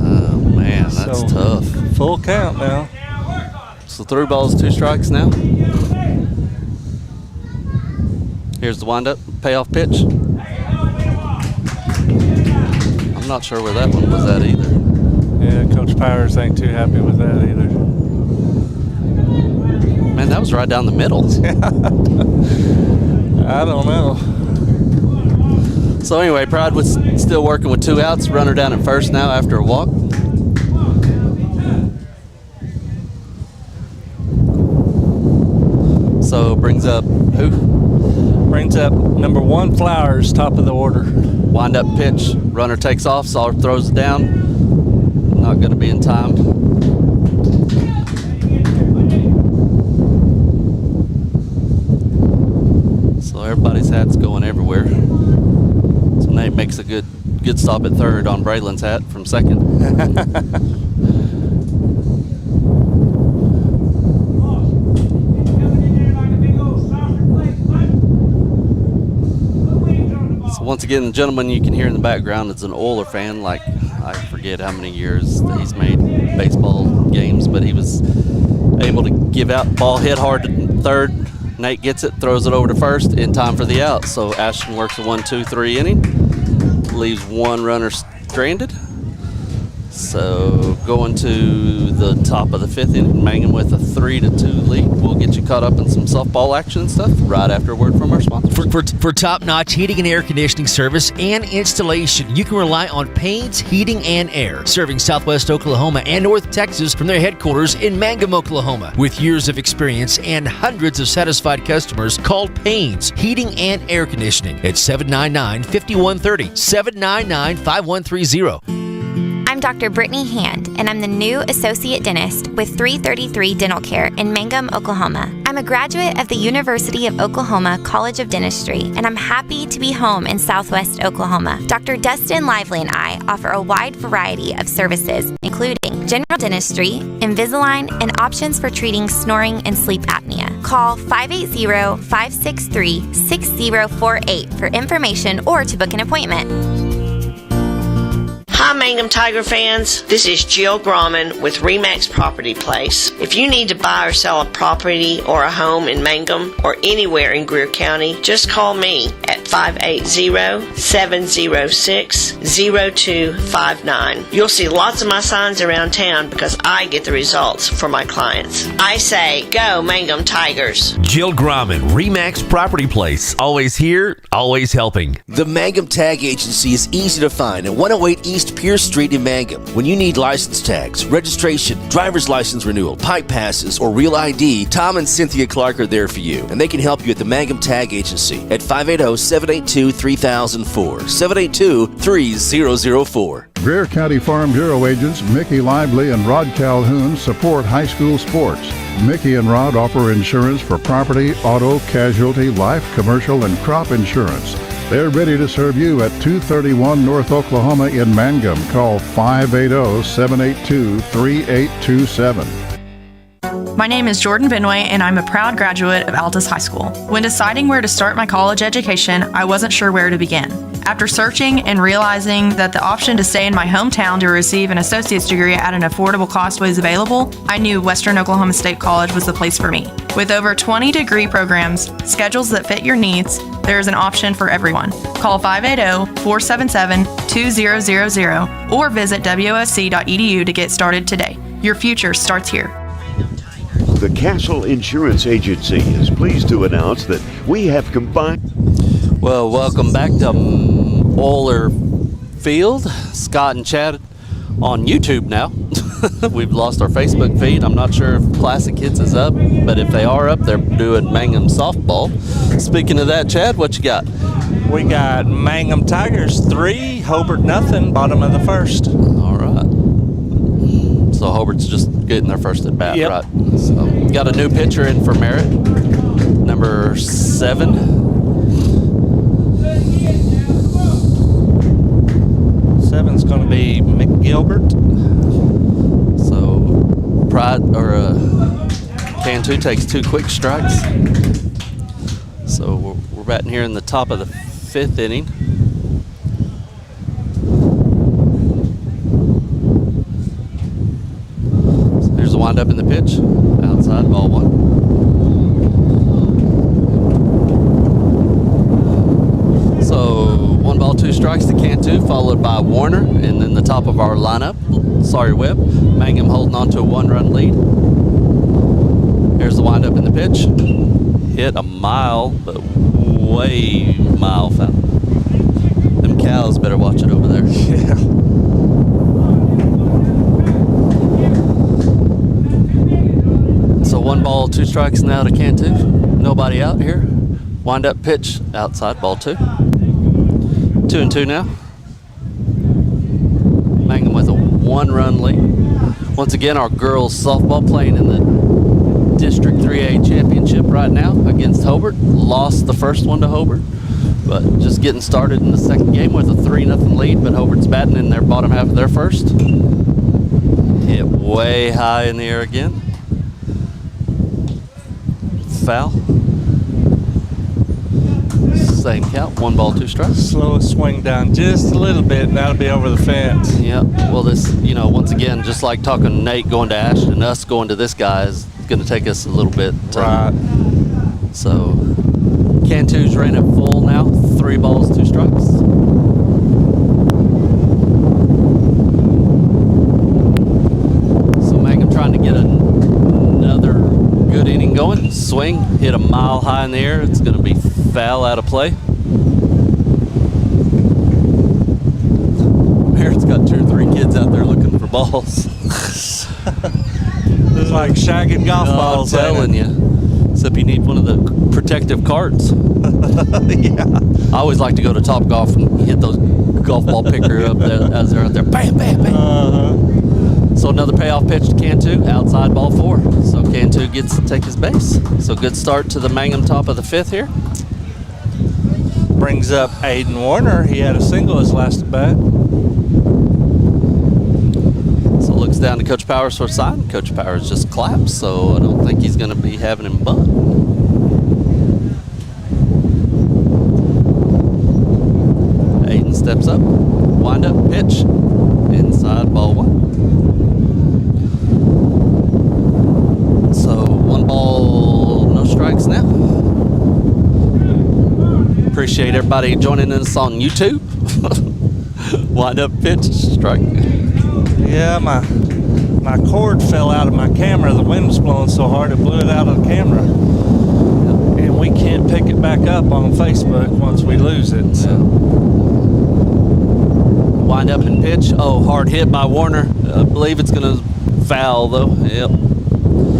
Oh man, that's tough. Full count now. So 3 balls, 2 strikes now. Here's the windup, payoff pitch. I'm not sure where that one was at either. Yeah, Coach Powers ain't too happy with that either. Man, that was right down the middle. I don't know. So anyway, Pride was still working with 2 outs. Runner down at first now after a walk. So brings up who? Brings up number 1, Flowers, top of the order. Wind up pitch. Runner takes off. Saw throws it down. Not going to be in time. So everybody's hat's going everywhere. So Nate makes a good stop at third on Braylon's hat from second. Once again, the gentleman you can hear in the background is an Oiler fan. Like, I forget how many years that he's made baseball games, but he was able to give out ball hit hard to third. Nate gets it, throws it over to first in time for the out. So Ashton works a 1-2-3 inning, leaves one runner stranded. So going to the top of the 5th inning, Mangum with a 3-2 lead. We'll get you caught up in some softball action and stuff right after a word from our sponsors. For top-notch heating and air conditioning service and installation, you can rely on Payne's Heating and Air, serving Southwest Oklahoma and North Texas from their headquarters in Mangum, Oklahoma. With years of experience and hundreds of satisfied customers, call Payne's Heating and Air Conditioning at 799-5130, 799-5130. I'm Dr. Brittany Hand, and I'm the new Associate Dentist with 333 Dental Care in Mangum, Oklahoma. I'm a graduate of the University of Oklahoma College of Dentistry, and I'm happy to be home in Southwest Oklahoma. Dr. Dustin Lively and I offer a wide variety of services, including general dentistry, Invisalign, and options for treating snoring and sleep apnea. Call 580-563-6048 for information or to book an appointment. Hi, Mangum Tiger fans. This is Jill Grauman with RE/MAX Property Place. If you need to buy or sell a property or a home in Mangum or anywhere in Greer County, just call me at 580-706-0259. You'll see lots of my signs around town because I get the results for my clients. I say, go Mangum Tigers. Jill Grauman, RE/MAX Property Place. Always here, always helping. The Mangum Tag Agency is easy to find at 108 East Pierce Street in Mangum. When you need license tags, registration, driver's license renewal, pipe passes, or real ID, Tom and Cynthia Clark are there for you, and they can help you at the Mangum Tag Agency at 580-782-3004, 782-3004. Greer County Farm Bureau agents Mickey Lively and Rod Calhoun support high school sports. Mickey and Rod offer insurance for property, auto, casualty, life, commercial, and crop insurance. They're ready to serve you at 231 North Oklahoma in Mangum. Call 580-782-3827. My name is Jordan Benway, and I'm a proud graduate of Altus High School. When deciding where to start my college education, I wasn't sure where to begin. After searching and realizing that the option to stay in my hometown to receive an associate's degree at an affordable cost was available, I knew Western Oklahoma State College was the place for me. With over 20 degree programs, schedules that fit your needs, there is an option for everyone. Call 580-477-2000 or visit WOSC.edu to get started today. Your future starts here. The Castle Insurance Agency is pleased to announce that we have combined. Well, welcome back to Oiler Field. Scott and Chad on YouTube now. We've lost our Facebook feed. I'm not sure if Classic Hits is up, but if they are up, they're doing Mangum softball. Speaking of that, Chad, what you got? We got Mangum Tigers 3, Hobart nothing, bottom of the 1st. All right. So Hobart's just getting their first at bat, yep. Right? So got a new pitcher in for Merritt, number 7. 7's going to be McGilbert. So Cantu takes 2 quick strikes. So we're batting here in the top of the 5th inning. So here's the wind up in the pitch. Outside, ball 1. So 1 ball, 2 strikes to Cantu, followed by Warner, and then the top of our lineup, Sawyer Webb. Mangum holding on to a 1-run lead. Here's the windup in the pitch. Hit a mile, but way mile foul. Them cows better watch it over there. Yeah. So 1 ball, 2 strikes now to Cantu. Nobody out here. Wind up pitch outside, ball 2. 2-2 now. Mangum with a 1-run lead. Once again, our girls softball playing in the District 3A championship right now against Hobart. Lost the first one to Hobart, but just getting started in the second game with a 3-0 lead, but Hobart's batting in their bottom half of their first. Hit way high in the air again. Foul. Same count, 1 ball, 2 strikes. Slow swing down just a little bit, and that'll be over the fence. Yeah, well, this, once again, just like talking Nate going to Ashton, us going to this guy is going to take us a little bit. Right. So, Cantu's ran it full now, 3 balls, 2 strikes. So, Mangum trying to get another good inning going. Swing, hit a mile high in the air. It's going to be foul out of play. Merritt's got 2 or 3 kids out there looking for balls. It's like shagging golf balls. I'm telling you. Except you need one of the protective carts. Yeah. I always like to go to Top Golf and hit those golf ball picker up there as they're out there. Bam, bam, bam. So another payoff pitch to Cantu, outside ball 4. So Cantu gets to take his base. So good start to the Mangum top of the 5th here. Brings up Aiden Warner. He had a single his last at bat. So looks down to Coach Powers for a sign. Coach Powers just claps, so I don't think he's going to be having him bunt. Aiden steps up, wind up pitch, inside ball 1. So 1 ball, no strikes now. Appreciate everybody joining us on YouTube. Wind up pitch, strike. Yeah, my cord fell out of my camera. The wind was blowing so hard it blew it out of the camera. And we can't pick it back up on Facebook once we lose it. So. Wind up and pitch. Oh, hard hit by Warner. I believe it's going to foul though. Yep.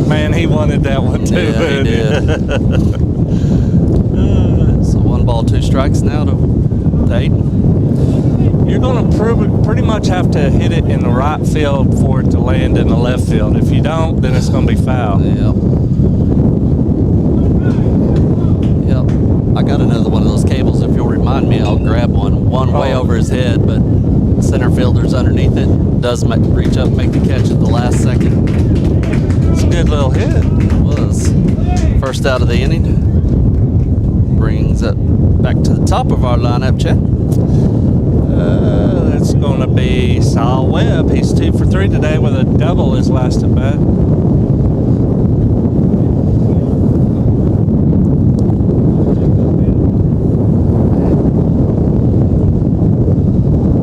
Man, he wanted that one too. Yeah, he did. So 1 ball, 2 strikes now to Aiden. You're going to pretty much have to hit it in the right field for it to land in the left field. If you don't, then it's going to be foul. Yep. I got another one of those cables. If you'll remind me, I'll grab one. One way over his head, but center fielder's underneath it. Does reach up, make the catch at the last second. It's a good little hit. It was. First out of the inning. Brings it back to the top of our lineup, Chad. It's going to be Saul Webb. He's 2 for 3 today with a double his last at bat.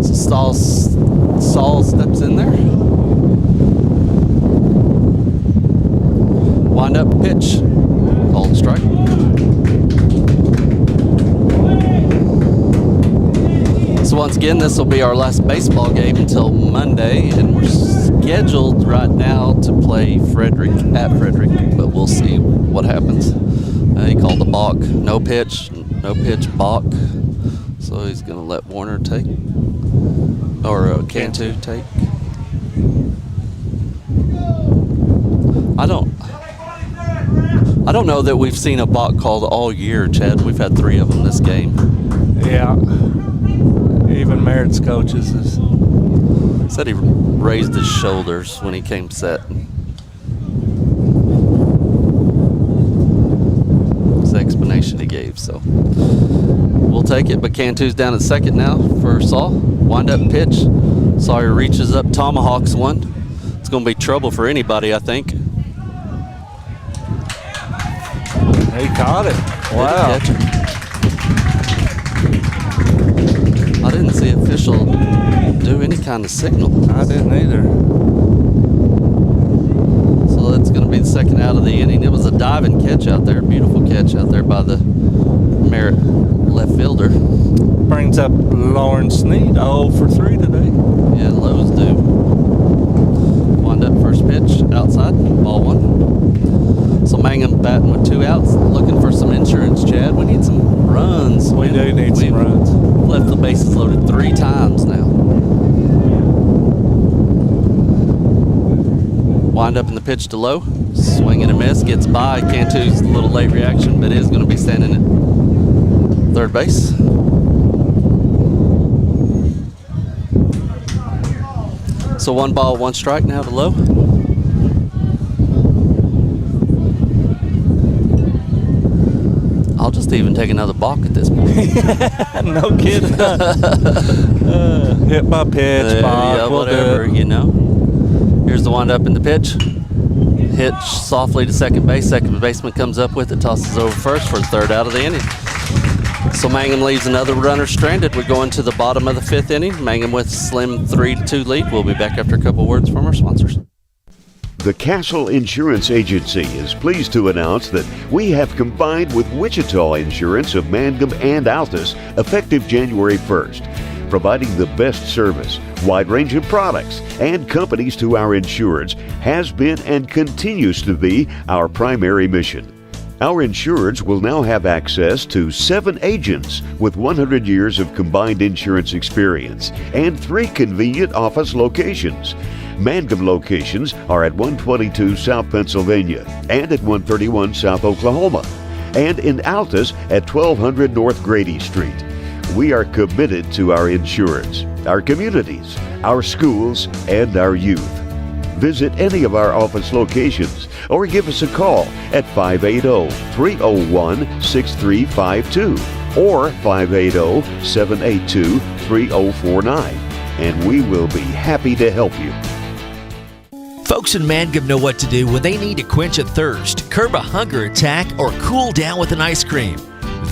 So Saul steps in there. Wind up pitch. Called strike. So once again, this will be our last baseball game until Monday, and we're scheduled right now to play Frederick at Frederick, but we'll see what happens. He called a balk, no pitch, balk. So he's going to let Warner take, or Cantu take. I don't know that we've seen a balk called all year, Chad. We've had 3 of them this game. Yeah. Even Merritt's coaches said he raised his shoulders when he came set. It's the explanation he gave, so we'll take it. But Cantu's down at second now for Saul. Wind up pitch. Sawyer reaches up, tomahawks one. It's going to be trouble for anybody, I think. He caught it. Wow. I didn't see official do any kind of signal. I didn't either. So that's going to be the second out of the inning. It was a diving catch out there, beautiful catch out there by the Merritt left fielder. Brings up Lauren Sneed, 0 for 3 today. Yeah, Lowe's do. Wind up first pitch, outside, ball 1. So Mangum batting with 2 outs, looking for some runs. We do need some runs. Left the bases loaded 3 times now. Wind up in the pitch to low. Swing and a miss. Gets by. Cantu's a little late reaction, but is going to be standing at third base. So 1 ball, 1 strike now to low. I'll just even take another balk at this point. No kidding. Hit by pitch, balk, yeah, whatever, you know. Here's the wind up in the pitch. Hit softly to second base. Second baseman comes up with it, tosses over first for the 3rd out of the inning. So Mangum leaves another runner stranded. We're going to the bottom of the 5th inning. Mangum with a slim 3-2 lead. We'll be back after a couple words from our sponsors. The Castle Insurance Agency is pleased to announce that we have combined with Wichita Insurance of Mangum and Altus effective January 1st, providing the best service, wide range of products, and companies to our insureds has been and continues to be our primary mission. Our insureds will now have access to 7 agents with 100 years of combined insurance experience and 3 convenient office locations. Mangum locations are at 122 South Pennsylvania and at 131 South Oklahoma, and in Altus at 1200 North Grady Street. We are committed to our insureds, our communities, our schools, and our youth. Visit any of our office locations or give us a call at 580-301-6352 or 580-782-3049, and we will be happy to help you. Folks in Mangum know what to do when they need to quench a thirst, curb a hunger attack, or cool down with an ice cream.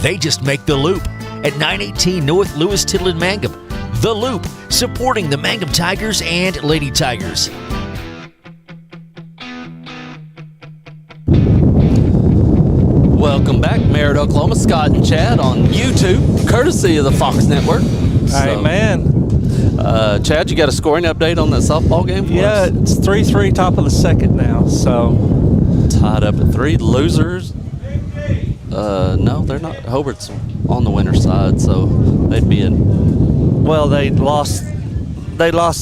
They just make the Loop at 918 North Lewis Tittle in Mangum. The Loop, supporting the Mangum Tigers and Lady Tigers. Welcome back, Merritt, Oklahoma. Scott and Chad on YouTube, courtesy of the Fox Network. Hey, man. Chad, you got a scoring update on that softball game for us? It's 3-3, top of the 2nd now, so. Tied up at 3. Losers, no, they're not. Hobart's on the winner's side, so they'd be in. Well, they lost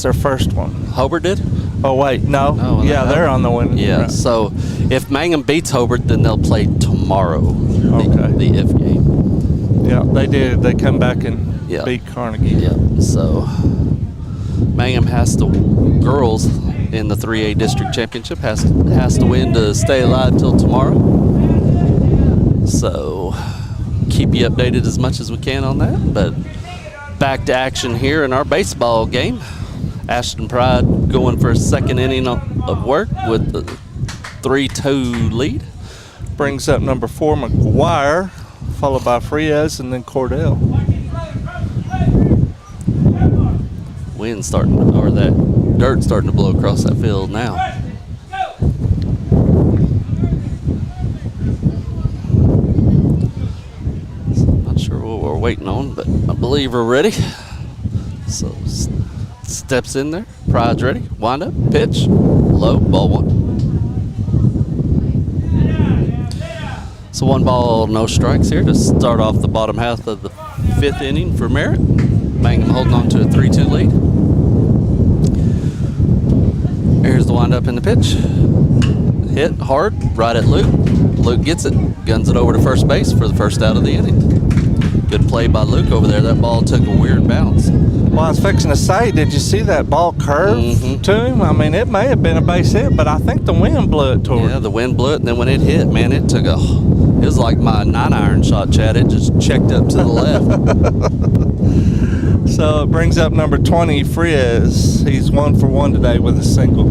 their first one. Hobart did? Oh, wait, no. They're on the winning. Yeah, right. So if Mangum beats Hobart, then they'll play tomorrow, the if game. Yeah, they did. They come back and beat Carnegie. Yeah, so Mangum has to, girls in the 3A district championship has to win to stay alive till tomorrow. So keep you updated as much as we can on that. But back to action here in our baseball game. Ashton Pride going for a 2nd inning of work with the 3-2 lead. Brings up number 4, McGuire, followed by Frias and then Cordell. Wind starting, or that dirt starting to blow across that field now. So I'm not sure what we're waiting on, but I believe we're ready. So steps in there, Pride's ready, wind up, pitch, low, ball 1. So 1 ball, no strikes here to start off the bottom half of the 5th inning for Merritt. Mangum holding on to a 3-2 lead. Here's the wind up in the pitch. Hit hard, right at Luke. Luke gets it, guns it over to first base for the 1st out of the inning. Good play by Luke over there. That ball took a weird bounce. Well, I was fixing to say, did you see that ball curve to him? I mean, it may have been a base hit, but I think the wind blew it toward him. Yeah, the wind blew it, and then when it hit, man, it was like my 9-iron shot, Chad. It just checked up to the left. So it brings up number 20, Frias. He's 1 for 1 today with a single.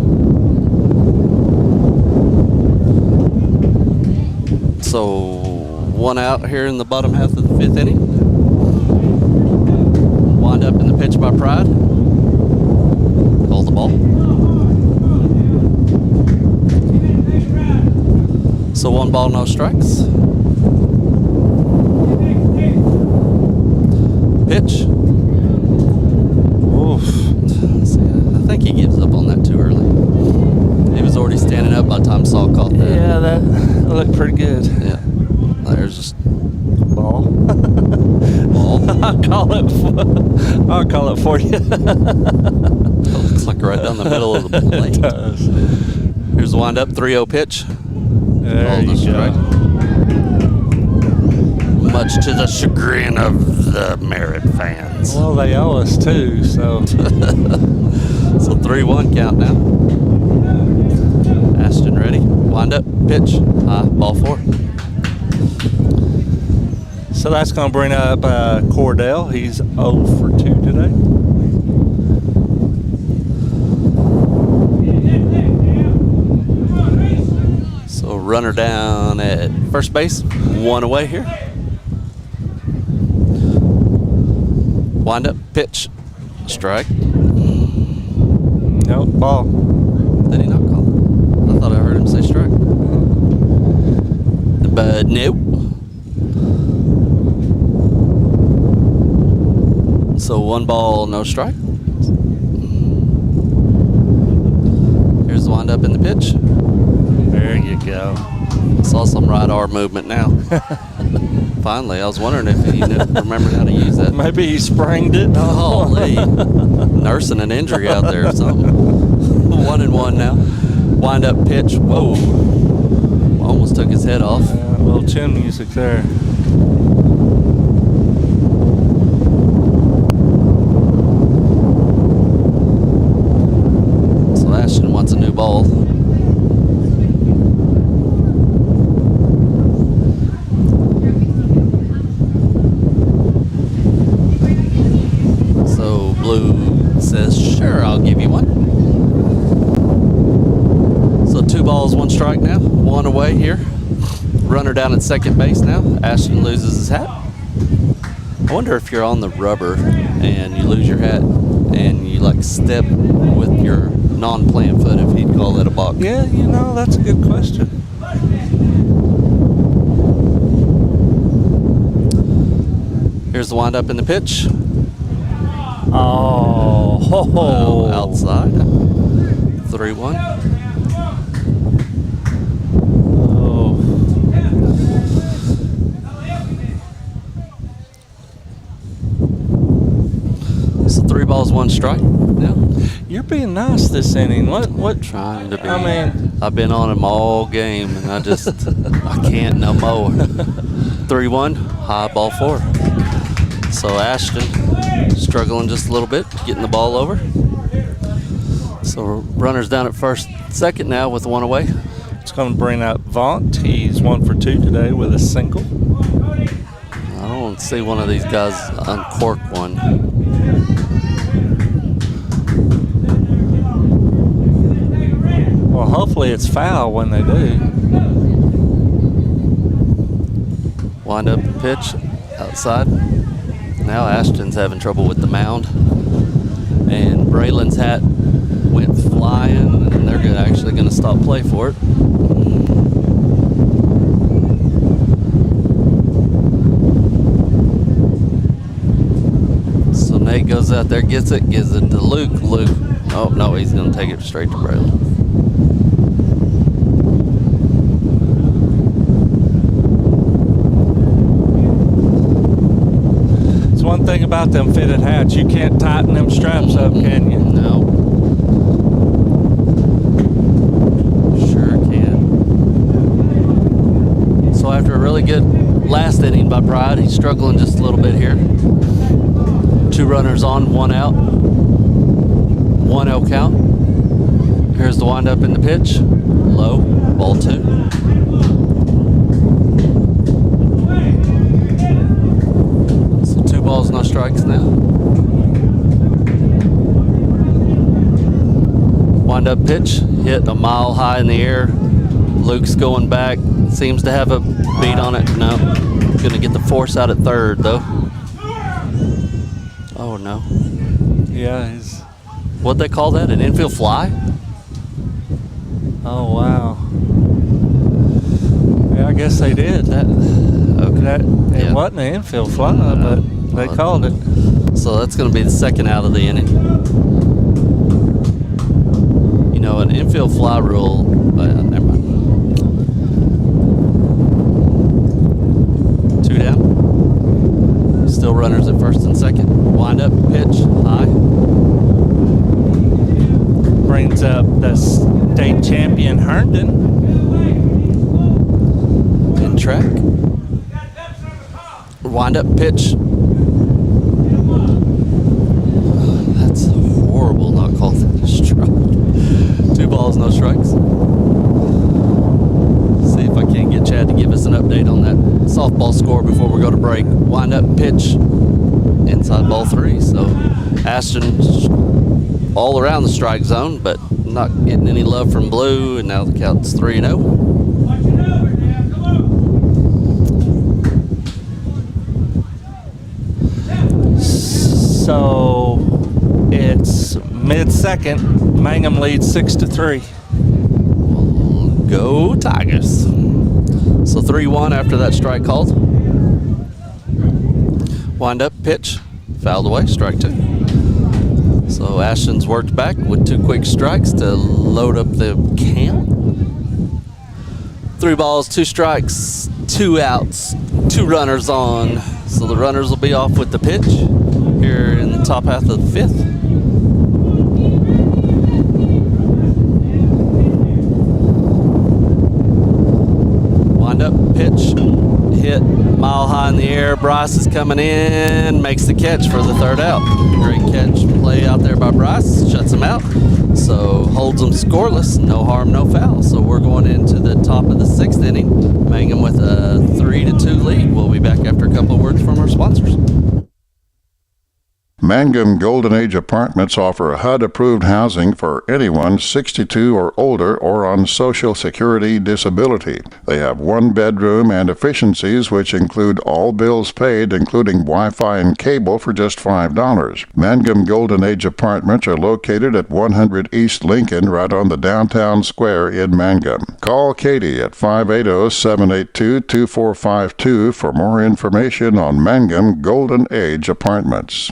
So 1 out here in the bottom half of the 5th inning. Wind up in the pitch by Pride. Hold the ball. So 1 ball, no strikes. Pitch. Oof. I think he gives up on that too early. He was already standing up by the time Saul caught that. Yeah, that looked pretty good. Yeah. There's just ball ball. I'll call it for you. Looks like right down the middle of the plate. It does. Here's the wind-up, 3-0 pitch. There you go. Much to the chagrin of the Merritt fans. Well, they owe us too, so. So 3-1 count now. Ashton ready. Wind up, pitch. High, ball 4. So that's going to bring up Cordell. He's 0 for 2 today. So runner down at first base. 1 away here. Wind up, pitch. Strike. Nope, ball. Did he not call it? I thought I heard him say strike. But nope. So 1 ball, no strike. Here's the wind up in the pitch. There you go. Saw some right arm movement now. Finally, I was wondering if he remembered how to use that. Maybe he sprained it. Holy. Nursing an injury out there or something. 1-1 now. Wind up pitch. Whoa. Almost took his head off. A little chin music there. So Ashton wants a new ball. So Blue says, sure, I'll give you one. So 2 balls, 1 strike now. 1 away here. Runner down at second base now. Ashton loses his hat. I wonder if you're on the rubber and you lose your hat and you like step with your non-plant foot, if he'd call that a balk. Yeah, that's a good question. Here's the wind up in the pitch. Oh, outside. 3-1. So 3 balls, 1 strike. Yeah. You're being nice this inning. What? Trying to be. I mean, I've been on him all game, and I can't no more. 3-1, high, ball 4. So Ashton struggling just a little bit, getting the ball over. So runners down at first, second now with 1 away. It's going to bring up Vaught. He's 1 for 2 today with a single. I don't see one of these guys uncork one. Well, hopefully it's foul when they do. Wind up pitch outside. Now Ashton's having trouble with the mound. And Braylon's hat went flying, and they're actually going to stop play for it. So Nate goes out there, gives it to Luke. Luke, oh no, he's going to take it straight to Braylon. One thing about them fitted hats, you can't tighten them straps up, can you? No. Sure can. So after a really good last inning by Pride, he's struggling just a little bit here. 2 runners on, 1 out. 1-0 count. Here's the wind up in the pitch. Low, ball 2. Balls, no strikes now. Wind up pitch, hit a mile high in the air. Luke's going back, seems to have a beat on it. No, gonna get the force out at third though. Oh no. Yeah, what'd they call that? An infield fly? Oh wow. Yeah, I guess they did. It wasn't an infield fly, but they called it. So that's going to be the second out of the inning. You know, an infield fly rule. Never mind. 2 down. runners at first and second. Wind up, pitch, high. Brings up the state champion Herndon. In track. Wind up, pitch. That's horrible, not called a strike. 2 balls, no strikes. See if I can get Chad to give us an update on that softball score before we go to break. Wind up, pitch. Inside ball 3. So Ashton's all around the strike zone, but not getting any love from Blue, and now the count's 3-0. So it's mid-second. Mangum leads 6-3. Go Tigers. So 3-1 after that strike called. Wind up, pitch, fouled away, strike 2. So Ashton's worked back with 2 quick strikes to load up the count. 3 balls, 2 strikes, 2 outs, 2 runners on. So the runners will be off with the pitch here in the top half of the 5th. Wind up, pitch, hit, mile high in the air. Bryce is coming in, makes the catch for the 3rd out. Great catch play out there by Bryce, shuts him out. So holds them scoreless, no harm, no foul. So we're going into the top of the 6th inning. Mangum with a 3-2 lead. We'll be back after a couple of words from our sponsors. Mangum Golden Age Apartments offer HUD-approved housing for anyone 62 or older or on Social Security disability. They have 1 bedroom and efficiencies which include all bills paid, including Wi-Fi and cable, for just $5. Mangum Golden Age Apartments are located at 100 East Lincoln, right on the downtown square in Mangum. Call Katie at 580-782-2452 for more information on Mangum Golden Age Apartments.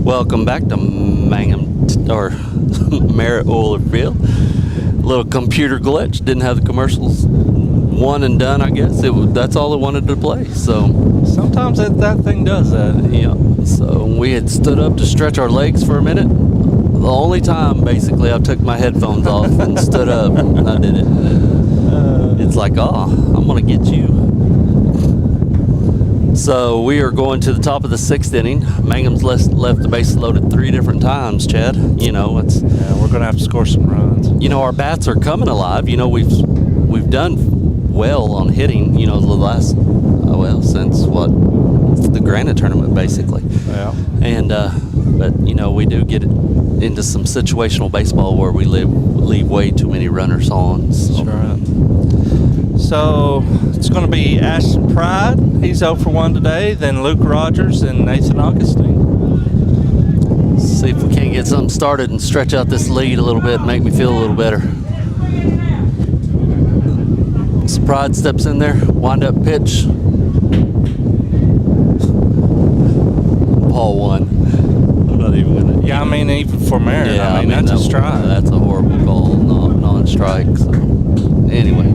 Welcome back to Mangum, or Merritt Oil Field. Little computer glitch, didn't have the commercials. One and done, I guess. That's all it wanted to play. So sometimes that thing does that. Yeah. So we had stood up to stretch our legs for a minute. The only time, basically, I took my headphones off and stood up. I did it. It's like, I'm gonna get you. So we are going to the top of the 6th inning. Mangum's left the bases loaded 3 different times, Chad. You know, we're going to have to score some runs. You know, our bats are coming alive. You know, we've done well on hitting, you know, the last, since the Granite tournament, basically. Yeah. And, but, you know, we do get into some situational baseball where we leave way too many runners on. So. That's right. So it's going to be Ashton Pride. He's 0 for 1 today. Then Luke Rogers and Nathan Augustine. See if we can't get something started and stretch out this lead a little bit, make me feel a little better. So Pride steps in there, wind up pitch. Ball 1. I'm not even going to. Yeah, I mean, even for Merritt, yeah, I mean that's a strike. That's a horrible call, non-strike. So anyway.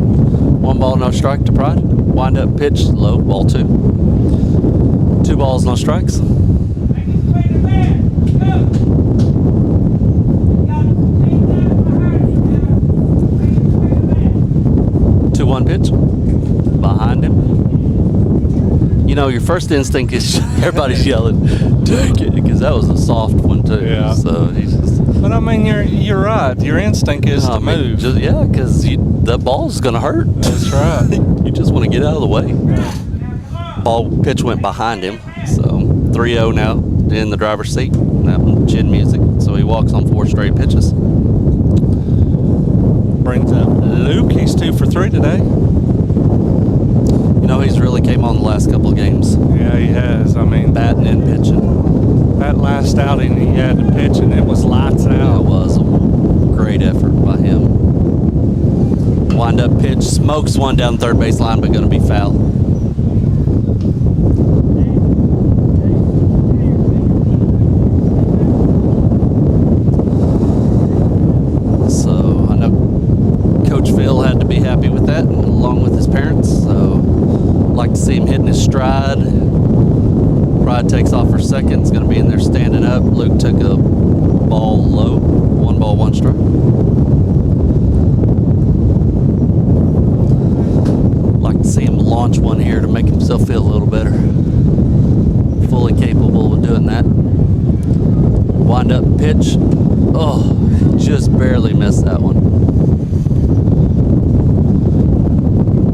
1 ball, no strike to Pride. Wind up pitch, low, ball 2. 2 balls, no strikes. 2-1 pitch. Behind him. You know, your first instinct is everybody's yelling, take it, because that was a soft one too. Yeah. So he's just. But I mean, you're right. Your instinct is to move. Because the ball's going to hurt. That's right. You just want to get out of the way. Ball pitch went behind him, so 3-0 now in the driver's seat. That one, chin music. So he walks on 4 straight pitches. Brings up Luke. He's 2 for 3 today. You know, he's really came on the last couple of games. Yeah, he has. I mean, batting and pitching. That last outing he had to pitch, and it was lights out. Yeah, it was a great effort by him. Wind up pitch, smokes one down the third base line, but going to be foul. So I know Coach Phil had to be happy with that, along with his parents. So I'd like to see him hitting his stride. Pride takes off for second. It's going to be in there standing up. Luke took a ball low. 1 ball, 1 strike. Like to see him launch one here to make himself feel a little better. Fully capable of doing that. Wind up pitch. Oh, just barely missed that one.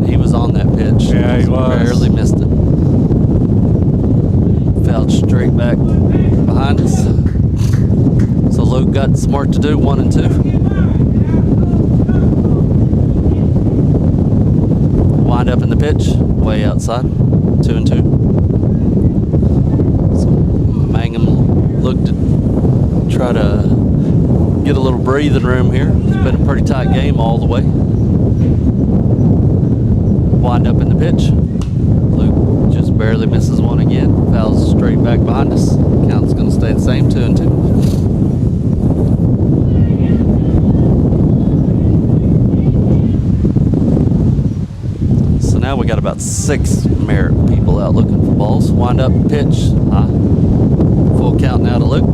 He was on that pitch. Yeah, he was. Barely missed it. Fouled straight back behind us. So Luke got some work to do, 1 and 2. Wind up in the pitch, way outside, 2 and 2. So Mangum looked to try to get a little breathing room here. It's been a pretty tight game all the way. Wind up in the pitch. Luke just barely misses one again. Fouls straight back behind us. Count's going to stay the same, 2 and 2. So now we got about 6 Merritt people out looking for balls. Wind up, pitch, high. Full count now to Luke.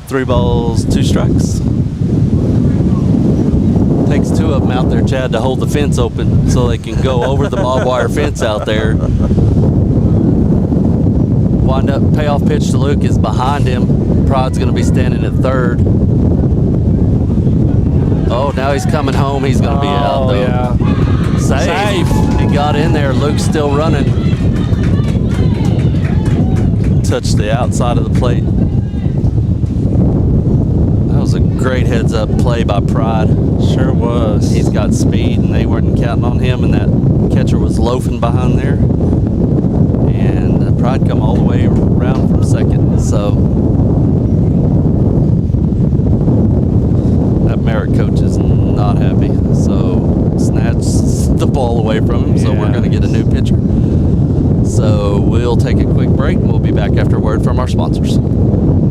3 balls, 2 strikes. Takes 2 of them out there, Chad, to hold the fence open so they can go over the barbed wire fence out there. Wind up, payoff pitch to Luke is behind him. Pride's going to be standing at third. Oh, now he's coming home. He's going to be out, though. Yeah. Safe. He got in there. Luke's still running. Touched the outside of the plate. That was a great heads-up play by Pride. Sure was. He's got speed, and they weren't counting on him, and that catcher was loafing behind there. And Pride come all the way around from second. So that Merritt coach is not happy. So snatched the ball away from him. So we're going to get a new pitcher. So we'll take a quick break, and we'll be back after a word from our sponsors.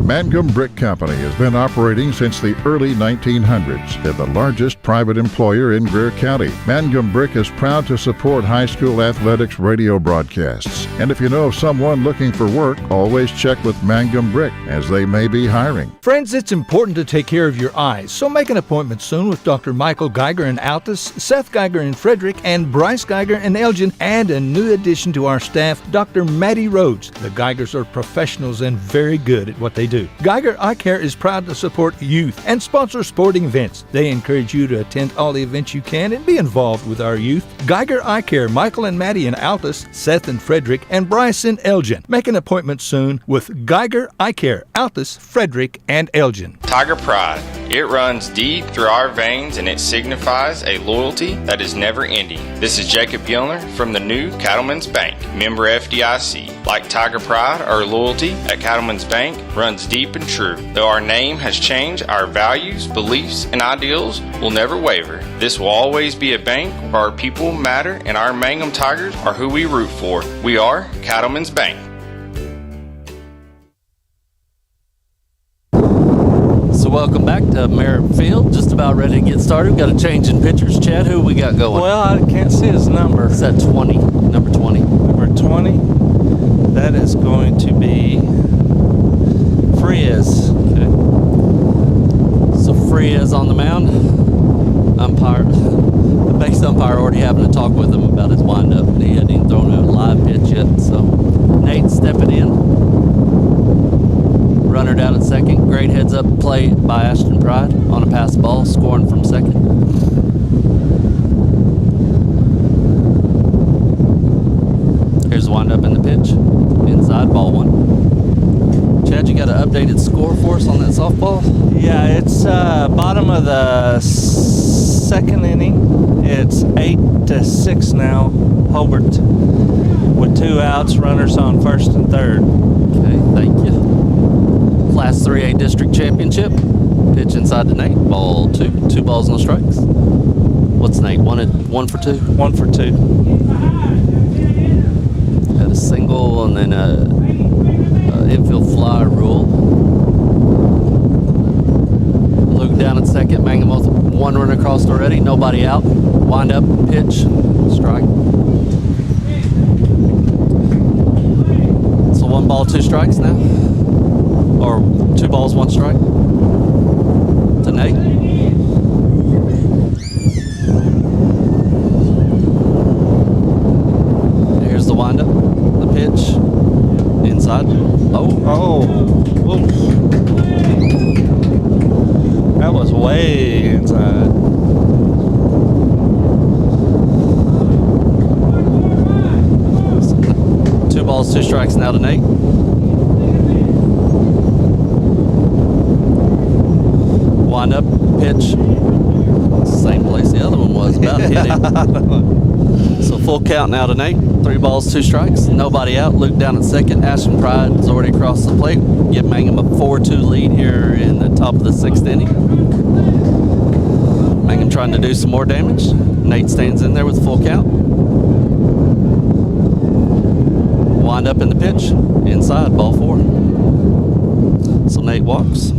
Mangum Brick Company has been operating since the early 1900s. They're the largest private employer in Greer County. Mangum Brick is proud to support high school athletics radio broadcasts. And if you know of someone looking for work, always check with Mangum Brick, as they may be hiring. Friends, it's important to take care of your eyes, so make an appointment soon with Dr. Michael Geiger in Altus, Seth Geiger in Frederick, and Bryce Geiger in Elgin, and a new addition to our staff, Dr. Maddie Rhodes. The Geigers are professionals and very good at what they do. Geiger Eye Care is proud to support youth and sponsor sporting events. They encourage you to attend all the events you can and be involved with our youth. Geiger Eye Care, Michael and Maddie in Altus, Seth in Frederick, and Bryce in Elgin. Make an appointment soon with Geiger Eye Care, Altus, Frederick, and Elgin. Tiger Pride. It runs deep through our veins and it signifies a loyalty that is never ending. This is Jacob Gilner from the new Cattlemen's Bank, member FDIC. Like Tiger Pride, our loyalty at Cattlemen's Bank runs deep and true. Though our name has changed, our values, beliefs, and ideals will never waver. This will always be a bank where our people matter and our Mangum Tigers are who we root for. We are Cattlemen's Bank. So welcome back to Merritt Field. Just about ready to get started. We've got a change in pitchers. Chad, who we got going? Well, I can't see his number. Is that 20? Number 20. Number 20? That is going to be Frias. Okay. So Frias on the mound. The base umpire already having a talk with him about his windup. He hadn't even thrown a live pitch yet. So Nate stepping in. Runner down at second. Great heads up play by Ashton Pride on a pass ball, scoring from second. Here's the windup in the pitch. Inside, ball one. Chad, you got an updated score for us on that softball? Yeah, it's bottom of the second inning. It's 8-6 now, Hobart, with 2 outs, runners on first and third. Okay, thank you. Class 3A District Championship. Pitch inside to Nate. Ball 2. 2 balls, no strikes. What's Nate? 1 for 2? 1 for 2. Had a single and then a infield fly rule. Luke down at second. Mangum with 1 run across already. Nobody out. Wind up, pitch, strike. So 1 ball, 2 strikes now. Or 2 balls, 1 strike to Nate. Here's the windup, the pitch, inside. Whoa. That was way inside. Two balls, 2 strikes now to Nate. Wind up, pitch, same place the other one was, about to hit him. So full count now to Nate. 3 balls, 2 strikes, nobody out. Luke down at second. Ashton Pride is already across the plate. Give Mangum a 4-2 lead here in the top of the 6th inning. Mangum trying to do some more damage. Nate stands in there with full count. Wind up in the pitch, inside, ball 4. So Nate walks.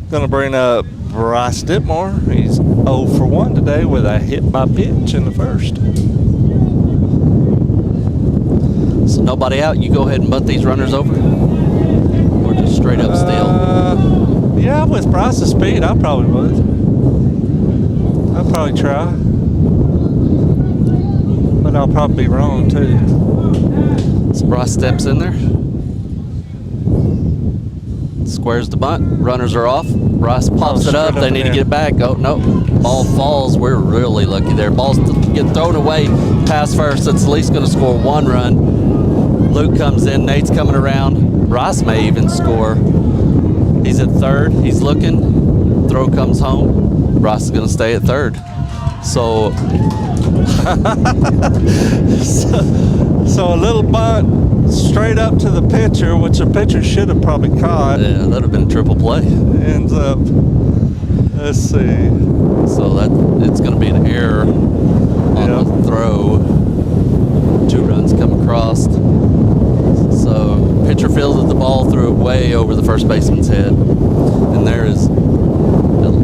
Gonna bring up Bryce Ditmore. He's 0 for 1 today with a hit by pitch in the first. So nobody out. You go ahead and butt these runners over, or just straight up steal. Yeah, with Bryce's speed, I probably would. I'd probably try, but I'll probably be wrong too. So Bryce steps in there. Squares the bunt. Runners are off. Bryce pops it up. They need to get it back. Oh, no. Ball falls. We're really lucky there. Balls get thrown away. Pass first. That's at least going to score 1 run. Luke comes in. Nate's coming around. Bryce may even score. He's at third. He's looking. Throw comes home. Bryce is going to stay at third. So, so a little bunt straight up to the pitcher, which the pitcher should have probably caught. Yeah, that would have been a triple play. Ends up, let's see. So it's going to be an error on the throw. 2 runs come across. So pitcher fielded the ball, threw it way over the first baseman's head. And there is,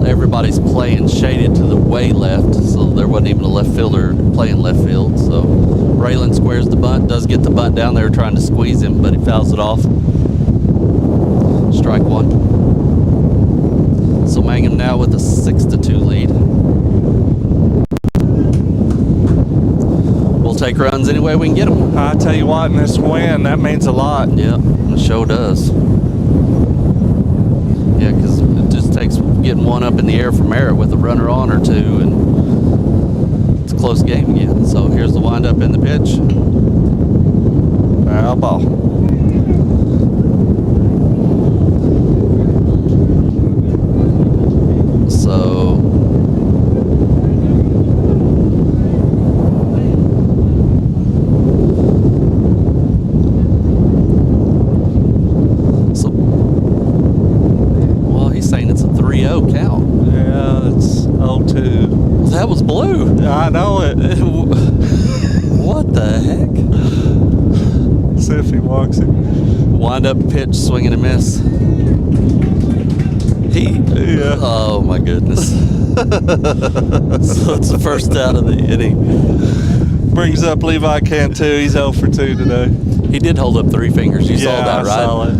everybody's playing shaded to the way left, so there wasn't even a left fielder playing left field. So Raylan squares the bunt, does get the bunt down. They were trying to squeeze him, but he fouls it off. Strike 1. So Mangum now with a 6-2 lead. We'll take runs any way we can get them. I tell you what, in this win, that means a lot. Yeah, it sure does. Yeah, because it just takes getting 1 up in the air for Merritt with a runner on or 2, and it's a close game again. So here's the windup in the pitch. Foul ball. So saying it's a 3-0 count. Yeah, it's 0-2. That was blue. I know it. What the heck? See if he walks it. Wind up pitch, swing and a miss. Yeah. Oh my goodness. So it's the first out of the inning. Brings up Levi Cantu. He's 0 for 2 today. He did hold up 3 fingers. You saw that, right? I saw it.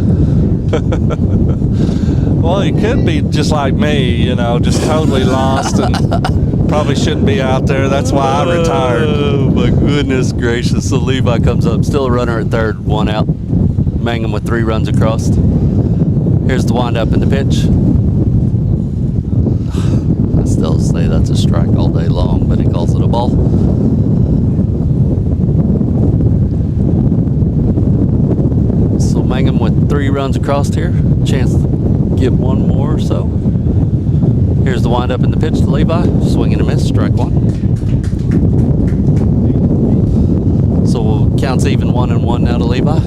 Well, he could be just like me, you know, just totally lost and probably shouldn't be out there. That's why I retired. Oh, my goodness gracious. So Levi comes up, still a runner at third, 1 out. Mangum with 3 runs across. Here's the wind-up and the pitch. I still say that's a strike all day long, but he calls it a ball. So Mangum with 3 runs across here. Chance to get one more or so. Here's the wind-up and the pitch to Levi. Swing and a miss, strike 1. So counts even 1-1 now to Levi.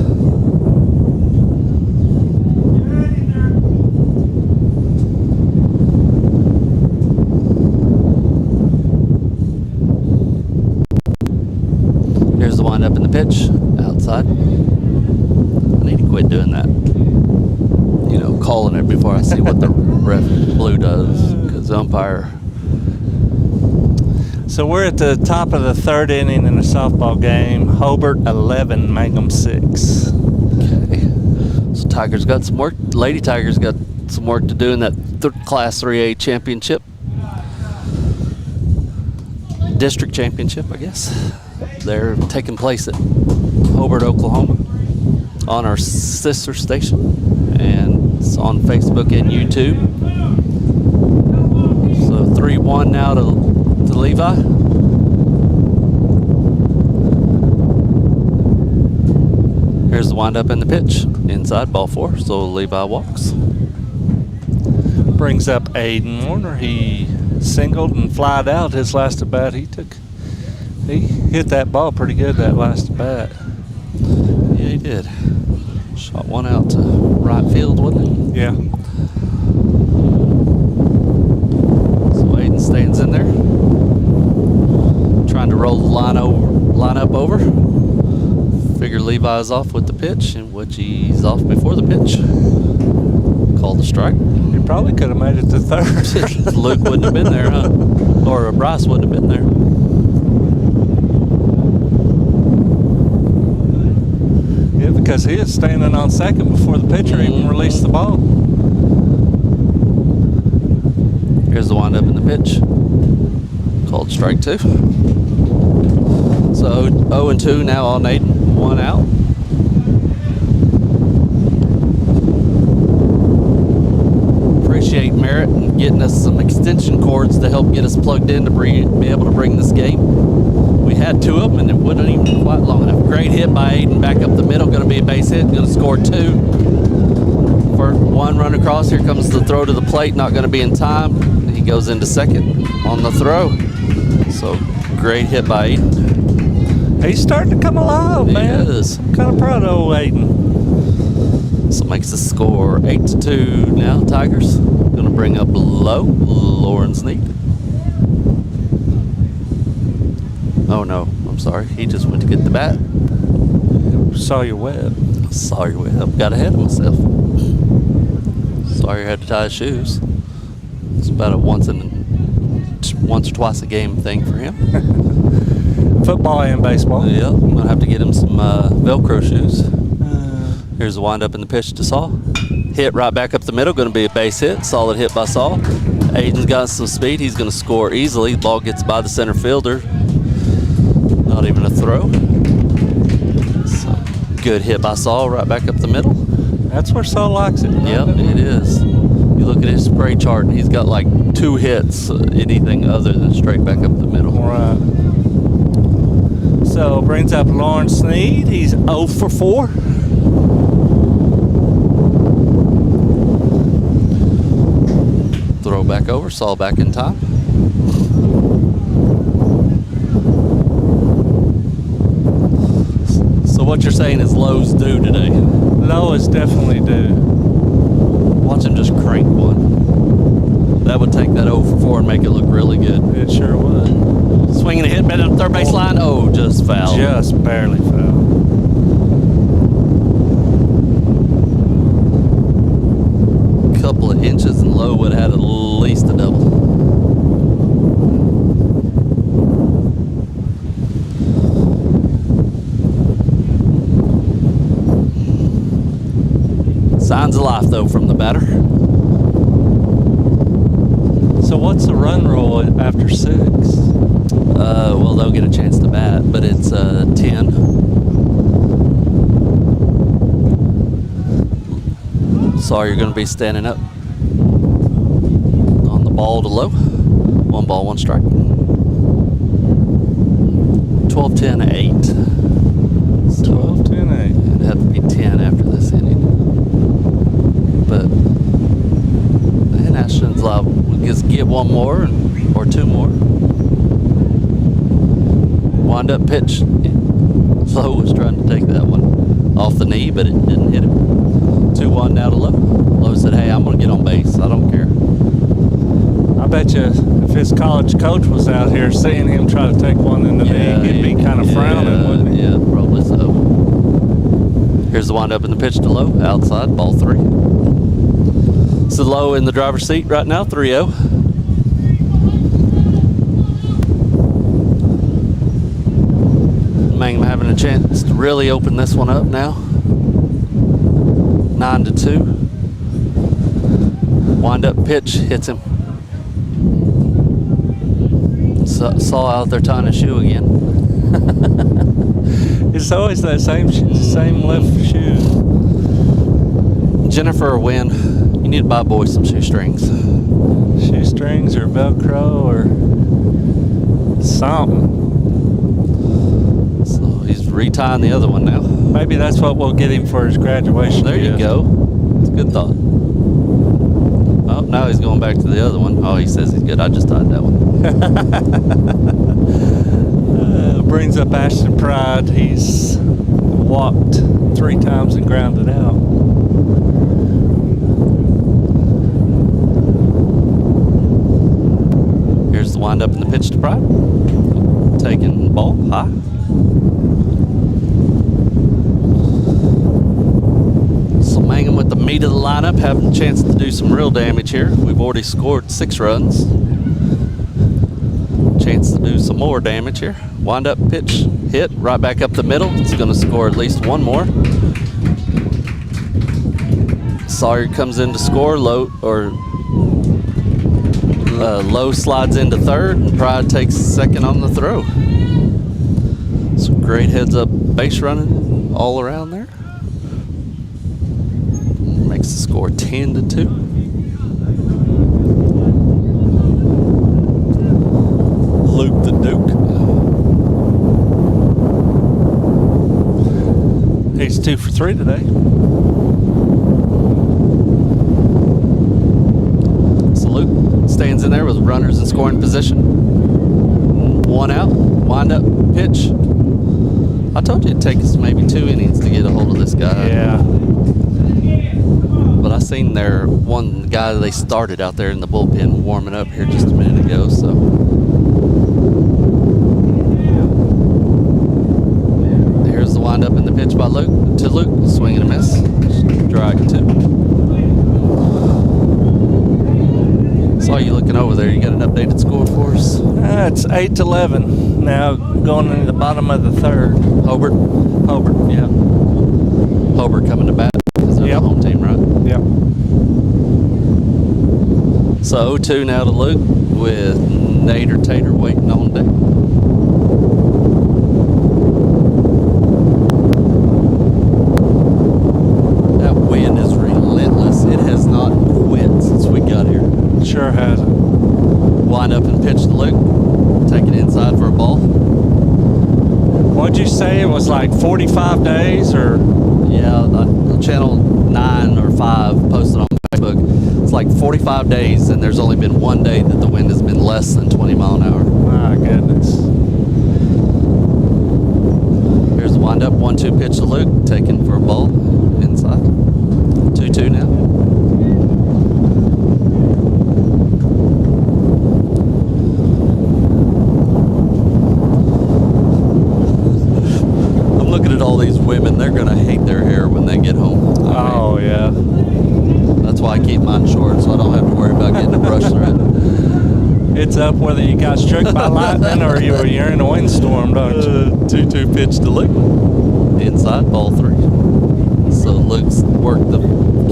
Here's the wind-up and the pitch, outside. I need to quit doing that. You know, calling it before I see what the ref blue does, because the umpire. So we're at the top of the 3rd inning in a softball game. Hobart 11, Mangum 6. Okay. So Tigers got some work. Lady Tigers got some work to do in that Class 3A championship. District championship, I guess. They're taking place at Hobart, Oklahoma, on our sister station, and it's on Facebook and YouTube. So 3-1 now to Levi. Here's the wind-up and the pitch. Inside, ball 4, so Levi walks. Brings up Aiden Warner. He singled and flied out his last at bat. He hit that ball pretty good that last at bat. Yeah, he did. Shot one out to right field, wasn't it? Yeah. So Aiden stands in there, trying to roll the line up over. Figure Levi's off with the pitch, and he's off before the pitch. Called the strike. He probably could have made it to 3rd. Luke wouldn't have been there, huh? Or Bryce wouldn't have been there. Yeah, because he is standing on 2nd before the pitcher even released the ball. Here's the wind-up and the pitch. Called strike 2. So 0-2 now on Aiden. 1 out. Appreciate Merritt and getting us some extension cords to help get us plugged in to be able to bring this game. We had 2 of them and it wasn't even quite long enough. Great hit by Aiden back up the middle. Going to be a base hit. Going to score 2. First 1 run across. Here comes the throw to the plate. Not going to be in time. He goes into 2nd on the throw. So great hit by Aiden. He's starting to come alive, man. He is. I'm kind of proud of old Aiden. So makes the score 8-2 now. Tigers going to bring up low. Lauren's Need. Oh no, I'm sorry. He just went to get the bat. Saw your web. Got ahead of myself. Sorry I had to tie his shoes. It's about a once or twice a game thing for him. Football and baseball. Yep, I'm going to have to get him some Velcro shoes. Here's the wind-up and the pitch to Saul. Hit right back up the middle. Going to be a base hit. Solid hit by Saul. Aiden's got some speed. He's going to score easily. The ball gets by the center fielder. Not even a throw. So, good hit by Saul right back up the middle. That's where Saul likes it. Yep, it is. You look at his spray chart, and he's got like 2 hits, anything other than straight back up the middle. Right. So brings up Lauren Sneed. He's 0 for 4. Throw back over, Saul back in time. So what you're saying is Lowe's due today? Lowe is definitely due. Watch him just crank one. That would take that 0 for 4 and make it look really good. It sure would. Swinging a hit, better than third base line. Oh, just foul. Just barely foul. Couple of inches and Lowe would have had at least a double. Signs of life, though, from the batter. So what's the run rule after 6? Well, they'll get a chance to bat, but it's 10. Sawyer going to be standing up on the ball to low. 1 ball, 1 strike. 12-10-8. 12-10-8. It'd have to be 10 after this inning. But the Ashton's liable to just get 1 more or 2 more. Wind up pitch. Low was trying to take that one off the knee, but it didn't hit him. 2-1 now to Low. Low said, hey, I'm going to get on base. I don't care. I bet you if his college coach was out here seeing him try to take one in the knee, he'd be kind of frowning, wouldn't he? Yeah, probably so. Here's the wind up in the pitch to Low. Outside, ball 3. So Low in the driver's seat right now, 3-0. Mangum having a chance to really open this one up now. 9-2. Wind up pitch hits him. Saw out there tying a shoe again. It's always that same left shoe. Jennifer or Wynn, you need to buy boys some shoestrings. Shoestrings or Velcro or something. So he's retying the other one now. Maybe that's what we'll get him for his graduation. There you go. It's a good thought. Oh, now he's going back to the other one. Oh, he says he's good. I just tied that one. Brings up Ashton Pride. He's walked 3 times and grounded out. Here's the wind up in the pitch to Pride. Taking the ball high. So Mangum with the meat of the lineup, having a chance to do some real damage here. We've already scored 6 runs. Chance to do some more damage here. Wind up pitch, hit right back up the middle. It's going to score at least 1 more. Sawyer comes in to score. Low slides into third, and Pride takes second on the throw. Some great heads up base running all around there. Makes the score 10-2. Luke the Duke. He's 2 for 3 today. So Luke stands in there with runners in scoring position. 1 out. Wind up pitch. I told you it'd take us maybe 2 innings to get a hold of this guy. Yeah. But I seen their one guy they started out there in the bullpen warming up here just a minute ago, so. Here's the wind up in the pitch by Luke to Luke. Swing and a miss. Strike 2. Saw you looking over there. You got an updated score for us? It's 8-11. Now going into the bottom of the 3rd. Hobart, yeah. Hobart coming to bat because they're the home team, right? Yep. So 0-2 now to Luke with Nader Tater waiting on deck. That wind is relentless. It has not quit since we got here. Sure hasn't. Wind up and pitch to Luke. Take it inside for a ball. What'd you say? It was like 45 days or? Yeah, channel 9 or 5 posted on Facebook. It's like 45 days, and there's only been 1 day that the wind has been less than 20 mile an hour. My goodness. Here's the wind up 1-2 pitch to Luke, taken for a ball inside. 2-2 now. Looking at all these women, they're going to hate their hair when they get home. Oh, yeah. That's why I keep mine short, so I don't have to worry about getting a brush through it. It's up whether you got struck by lightning or you're in a windstorm, don't you? 2-2 pitch to Luke. Inside, ball 3. So Luke's worked the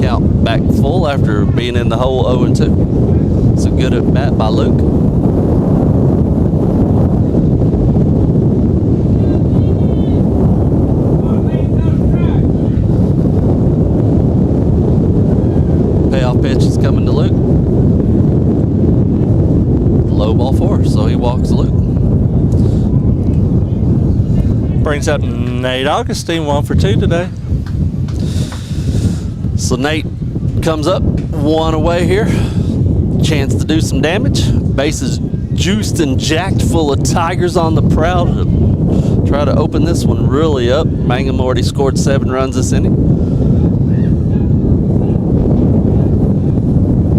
count back full after being in the hole 0-2. So good at bat by Luke. Leadoff pitch is coming to Luke. Low ball 4, so he walks Luke. Brings up Nate Augustine, 1 for 2 today. So Nate comes up, 1 away here. Chance to do some damage. Bases juiced and jacked full of Tigers on the prowl to try to open this one really up. Mangum already scored 7 runs this inning.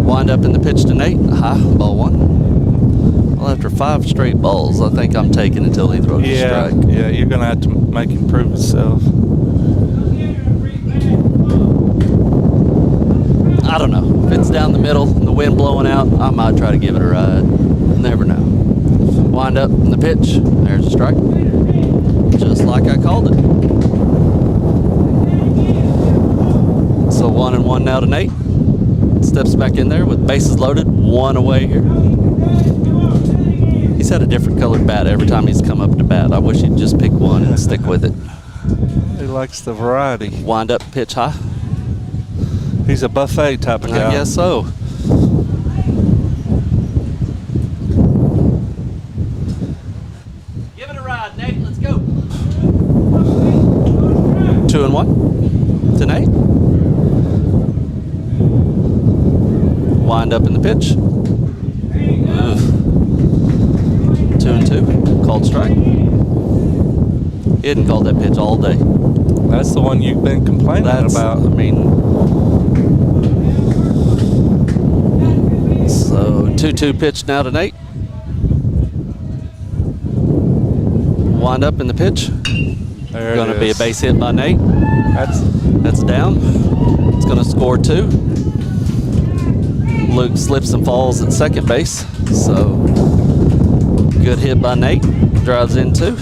Wind up in the pitch to Nate. High, ball 1. Well, after 5 straight balls, I think I'm taking until he throws a strike. Yeah, you're going to have to make him prove himself. I don't know. If it's down the middle and the wind blowing out, I might try to give it a ride. Never know. Wind up in the pitch. There's a strike. Just like I called it. So 1-1 now to Nate. Steps back in there with bases loaded. 1 away here. He's had a different colored bat every time he's come up to bat. I wish he'd just pick one and stick with it. He likes the variety. Wind up, pitch high. He's a buffet type of guy. I guess so. Give it a ride, Nate. Let's go. 2-1 to Nate. Wind up in the pitch. 2-2. Called strike. He hadn't called that pitch all day. That's the one you've been complaining about. I mean, so 2-2 pitch now to Nate. Wind up in the pitch. Going to be a base hit by Nate. That's down. It's going to score 2. Luke slips and falls at second base. So good hit by Nate. Drives in 2.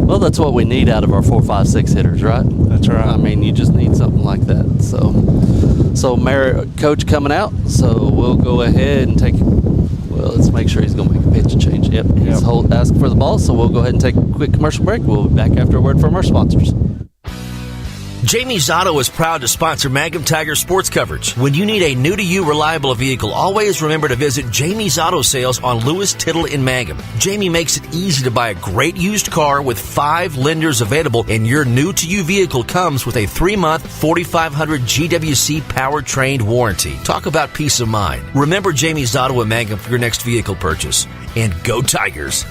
Well, that's what we need out of our 4, 5, 6 hitters, right? That's right. I mean, you just need something like that. So Merritt, coach coming out. So we'll go ahead and take. Well, let's make sure he's going to make a pitch change. Yep. He's asking for the ball. So we'll go ahead and take a quick commercial break. We'll be back after a word from our sponsors. Jcmh's Auto is proud to sponsor Mangum Tiger sports coverage. When you need a new-to-you reliable vehicle, always remember to visit Jcmh's Auto Sales on Lewis Tittle in Mangum. Jcmh makes it easy to buy a great used car with 5 lenders available, and your new-to-you vehicle comes with a 3-month 4,500 GWC power-trained warranty. Talk about peace of mind. Remember Jcmh's Auto in Mangum for your next vehicle purchase. And go Tigers!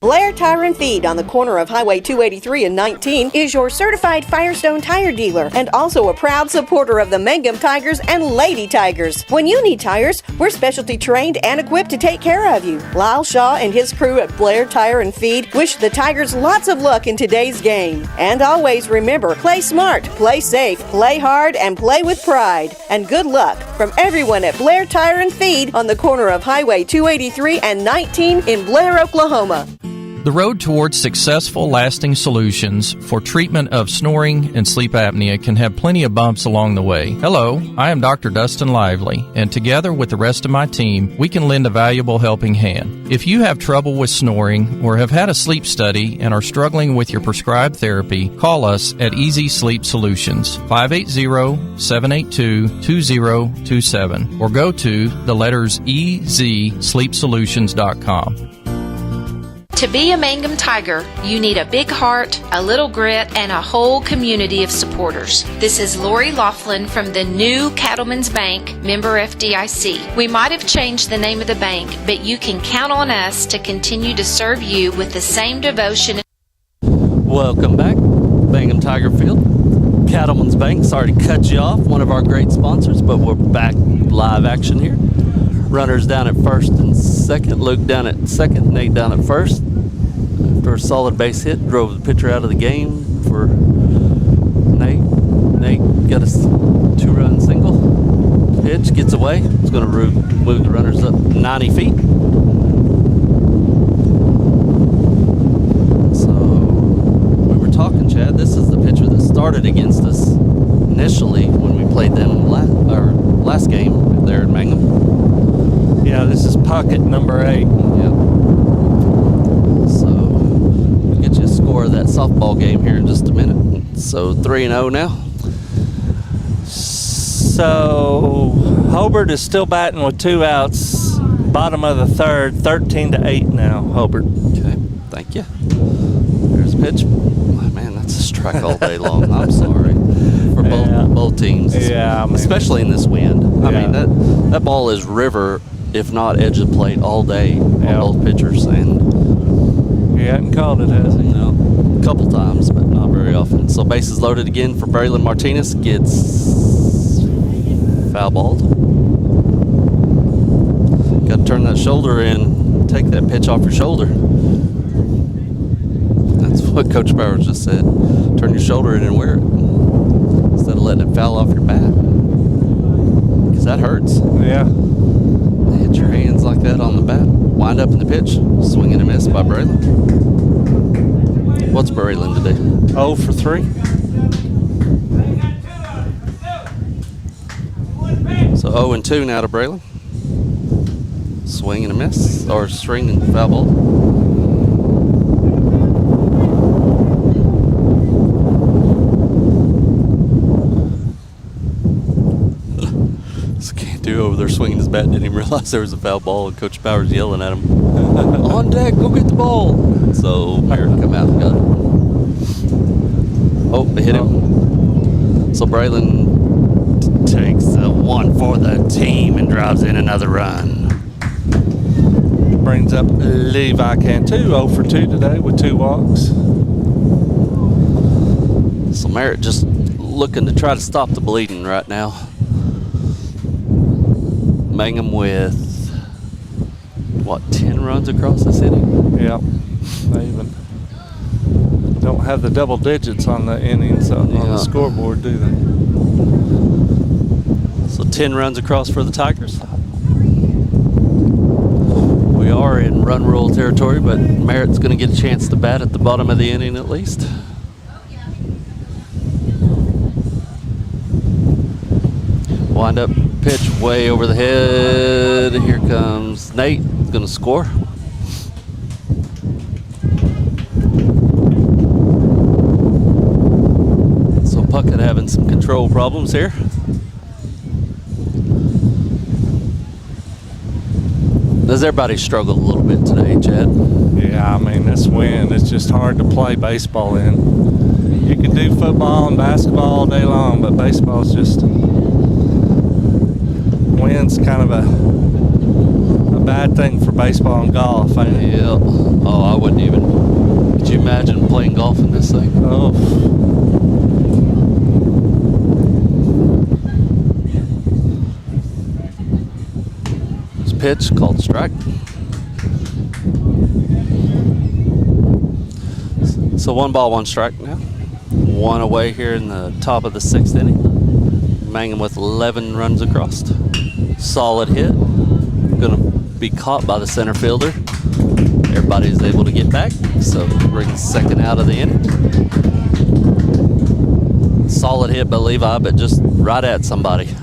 Blair Tire and Feed on the corner of Highway 283 and 19 is your certified Firestone tire dealer and also a proud supporter of the Mangum Tigers and Lady Tigers. When you need tires, we're specialty trained and equipped to take care of you. Lyle Shaw and his crew at Blair Tire and Feed wish the Tigers lots of luck in today's game. And always remember, play smart, play safe, play hard, and play with pride. And good luck from everyone at Blair Tire and Feed on the corner of Highway 283 and 19 in Blair, Oklahoma. The road towards successful, lasting solutions for treatment of snoring and sleep apnea can have plenty of bumps along the way. Hello, I am Dr. Dustin Lively, and together with the rest of my team, we can lend a valuable helping hand. If you have trouble with snoring or have had a sleep study and are struggling with your prescribed therapy, call us at Easy Sleep Solutions, 580-782-2027, or go to the letters EZSleepSolutions.com. To be a Mangum Tiger, you need a big heart, a little grit, and a whole community of supporters. This is Lori Laughlin from the new Cattlemen's Bank, member FDIC. We might have changed the name of the bank, but you can count on us to continue to serve you with the same devotion. Welcome back, Mangum Tiger Field, Cattlemen's Bank. Sorry to cut you off, one of our great sponsors, but we're back live action here. Runners down at first and second. Luke down at second. Nate down at first. After a solid base hit, drove the pitcher out of the game for Nate. Nate got a 2-run single. Pitch gets away. It's going to move the runners up 90 feet. So we were talking, Chad. This is the pitcher that started against us initially when we played them last game there in Mangum. Yeah, this is pocket number 8. Yep. So we'll get you a score more of that softball game here in just a minute. So 3-0 now. So Hobart is still batting with 2 outs. Bottom of the third, 13-8 now, Hobart. Okay, thank you. There's a pitch. Oh, man, that's a strike all day long. I'm sorry. For both teams. Yeah, I mean, especially in this wind. I mean, that ball is river, if not edge of the plate, all day on both pitchers. And he hadn't called it, has he? No, a couple times, but not very often. So bases loaded again for Braylon Martinez. Gets foul balled. Got to turn that shoulder in, take that pitch off your shoulder. That's what Coach Bowers just said. Turn your shoulder in and wear it instead of letting it foul off your bat. Because that hurts. Yeah. Hit your hands like that on the bat. Wind up in the pitch. Swing and a miss by Braylon. What's Braylon today? 0 for 3. So 0-2 now to Braylon. Swing and a miss, or string and foul ball. So can't do over there swinging his bat. Didn't even realize there was a foul ball, and Coach Bowers yelling at him, "On deck, go get the ball!" So Merritt come out and got it. Oh, they hit him. So Braylon takes the one for the team and drives in another run. Brings up Levi Cantu, 0 for 2 today with 2 walks. So Merritt just looking to try to stop the bleeding right now. Mangum with, 10 runs across this inning? Yep. They even don't have the double digits on the innings on the scoreboard, do they? So 10 runs across for the Tigers. We are in run rule territory, but Merritt's going to get a chance to bat at the bottom of the inning at least. Wind up pitch way over the head. Here comes Nate. He's going to score. So Puckett having some control problems here. Does everybody struggle a little bit today, Chad? Yeah, I mean, this wind, it's just hard to play baseball in. You can do football and basketball all day long, but baseball's just, wind's kind of a bad thing for baseball and golf, ain't it? Yeah. Oh, I wouldn't even. Could you imagine playing golf in this thing? Oh. Pitch called strike. So 1 ball, 1 strike now. 1 away here in the top of the 6th inning. Mangum with 11 runs across. Solid hit. Gonna be caught by the center fielder. Everybody's able to get back, so brings second out of the inning. Solid hit by Levi, but just right at somebody.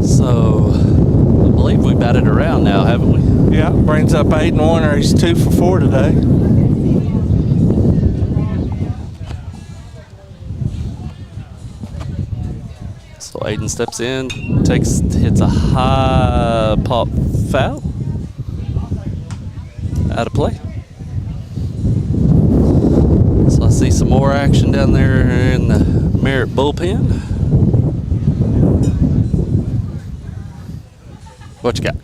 So I believe we batted around now, haven't we? Yeah, brings up Aiden Warner. He's 2 for 4 today. So Aiden steps in, hits a high pop foul. Out of play. So I see some more action down there in the Merritt bullpen. What you got?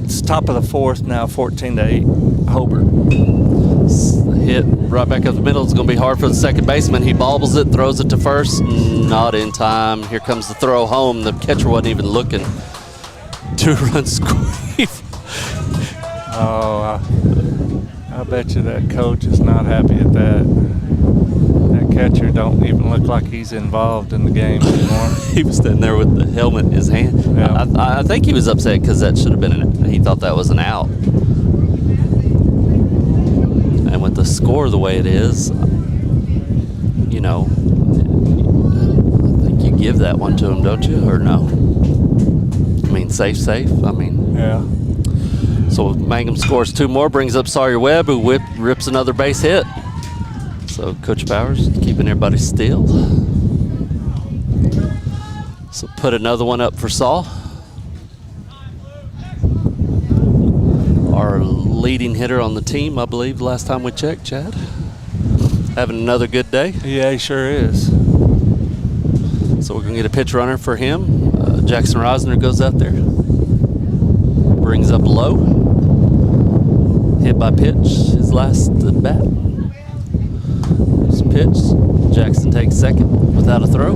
It's top of the 4th now, 14-8, Hobart. Hit right back up the middle. It's going to be hard for the second baseman. He bobbles it, throws it to first. Not in time. Here comes the throw home. The catcher wasn't even looking. 2-run squeak. Oh, I bet you that coach is not happy at that. That catcher don't even look like he's involved in the game anymore. He was standing there with the helmet in his hand. Yeah. I think he was upset because that should have been he thought that was an out. And with the score the way it is, you know, I think you give that one to him, don't you? Or no? I mean, safe. I mean, yeah. So Mangum scores 2 more, brings up Sawyer Webb, who rips another base hit. So Coach Powers keeping everybody still. So put another one up for Saul. Our leading hitter on the team, I believe, last time we checked, Chad. Having another good day. Yeah, he sure is. So we're going to get a pitch runner for him. Jackson Reisner goes out there. Brings up low. Hit by pitch, his last at bat. His pitch. Jackson takes second without a throw.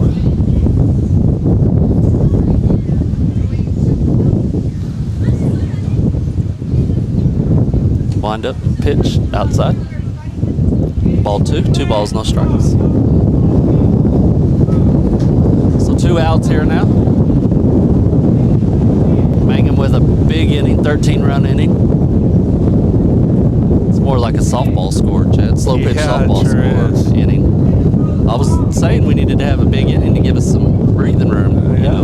Wind up, pitch, outside. Ball 2, 2 balls, no strikes. So 2 outs here now. Mangum with a big inning, 13-run inning. It's more like a softball score, Chad. Slow pitch softball score inning. I was saying we needed to have a big inning to give us some breathing room. Yeah.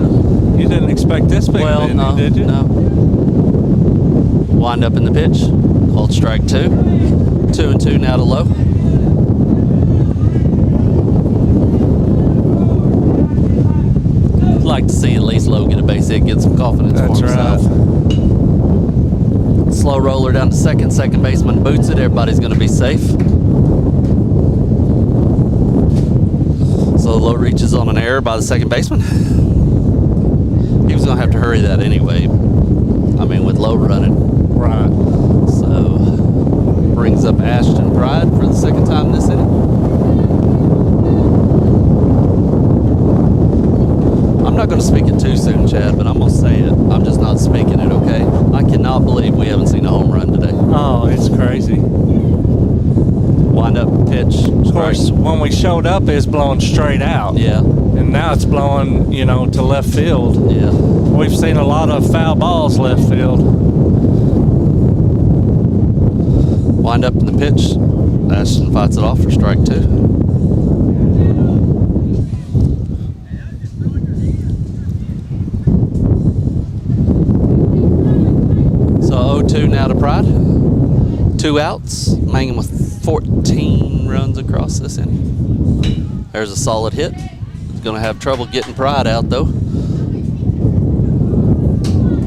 You didn't expect this big of an inning, did you? No. Wind up in the pitch. Called strike 2. 2-2 now to low. I'd like to see at least Lowe get a base hit, get some confidence for himself. Right. Slow roller down to second. Second baseman boots it. Everybody's going to be safe. So Lowe reaches on an error by the second baseman. He was going to have to hurry that anyway. I mean, with Lowe running. Right. So brings up Ashton Pride for the second time this inning. I'm not going to speak it too soon, Chad, but I'm going to say it. I'm just not speaking it, okay? I cannot believe we haven't seen a home run today. Oh, it's crazy. Wind up, pitch. Of course, when we showed up, it was blowing straight out. Yeah. And now it's blowing, to left field. Yeah. We've seen a lot of foul balls left field. Wind up in the pitch. Ashton fights it off for strike 2. So 0-2 now to Pride. 2 outs. Mangum with 14 runs across this inning. There's a solid hit. He's going to have trouble getting Pride out, though.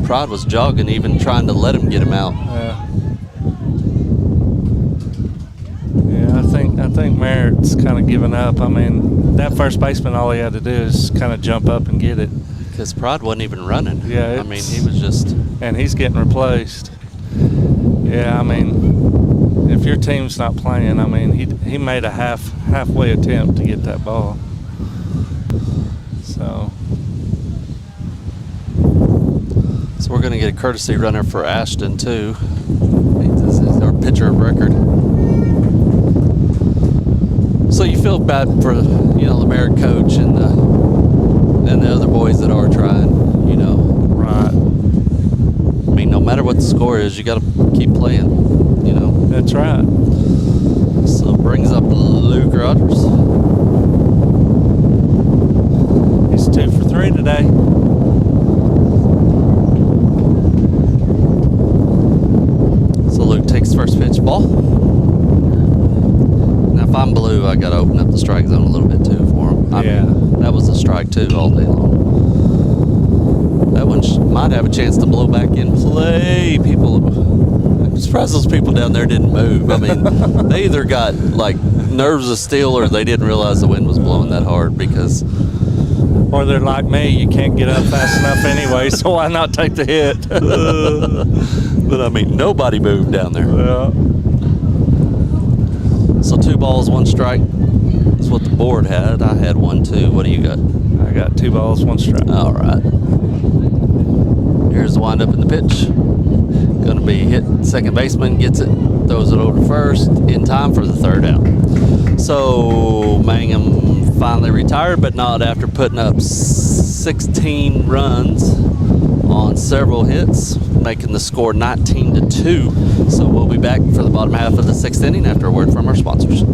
Pride was jogging, even trying to let him get him out. Yeah, I think Merritt's kind of given up. I mean, that first baseman, all he had to do is kind of jump up and get it. Because Pride wasn't even running. Yeah, I mean, he was just... And he's getting replaced. Yeah, I mean, if your team's not playing, I mean, he made a halfway attempt to get that ball. So we're going to get a courtesy runner for Ashton, too. This is our pitcher of record. So you feel bad for, the Merritt coach and the other boys that are trying, Right. I mean, no matter what the score is, you got to keep playing, That's right. So brings up Luke Rogers. He's 2 for 3 today. So Luke takes first pitch, ball. Now if I'm blue, I got to open up the strike zone a little bit too for him. That was a strike 2 all day long. That one might have a chance to blow back in play. I'm surprised those people down there didn't move. I mean, they either got nerves of steel or they didn't realize the wind was blowing that hard because... Or they're like me, you can't get up fast enough anyway, so why not take the hit? But I mean, nobody moved down there. Yeah. So 2 balls, 1 strike. That's what the board had. I had 1 too. What do you got? I got 2 balls, 1 strike. All right. Here's the windup in the pitch. Going to be hit. Second baseman gets it, throws it over to first in time for the 3rd out. So Mangum finally retired, but not after putting up 16 runs on several hits, making the score 19-2. So we'll be back for the bottom half of the 6th inning after a word from our sponsors.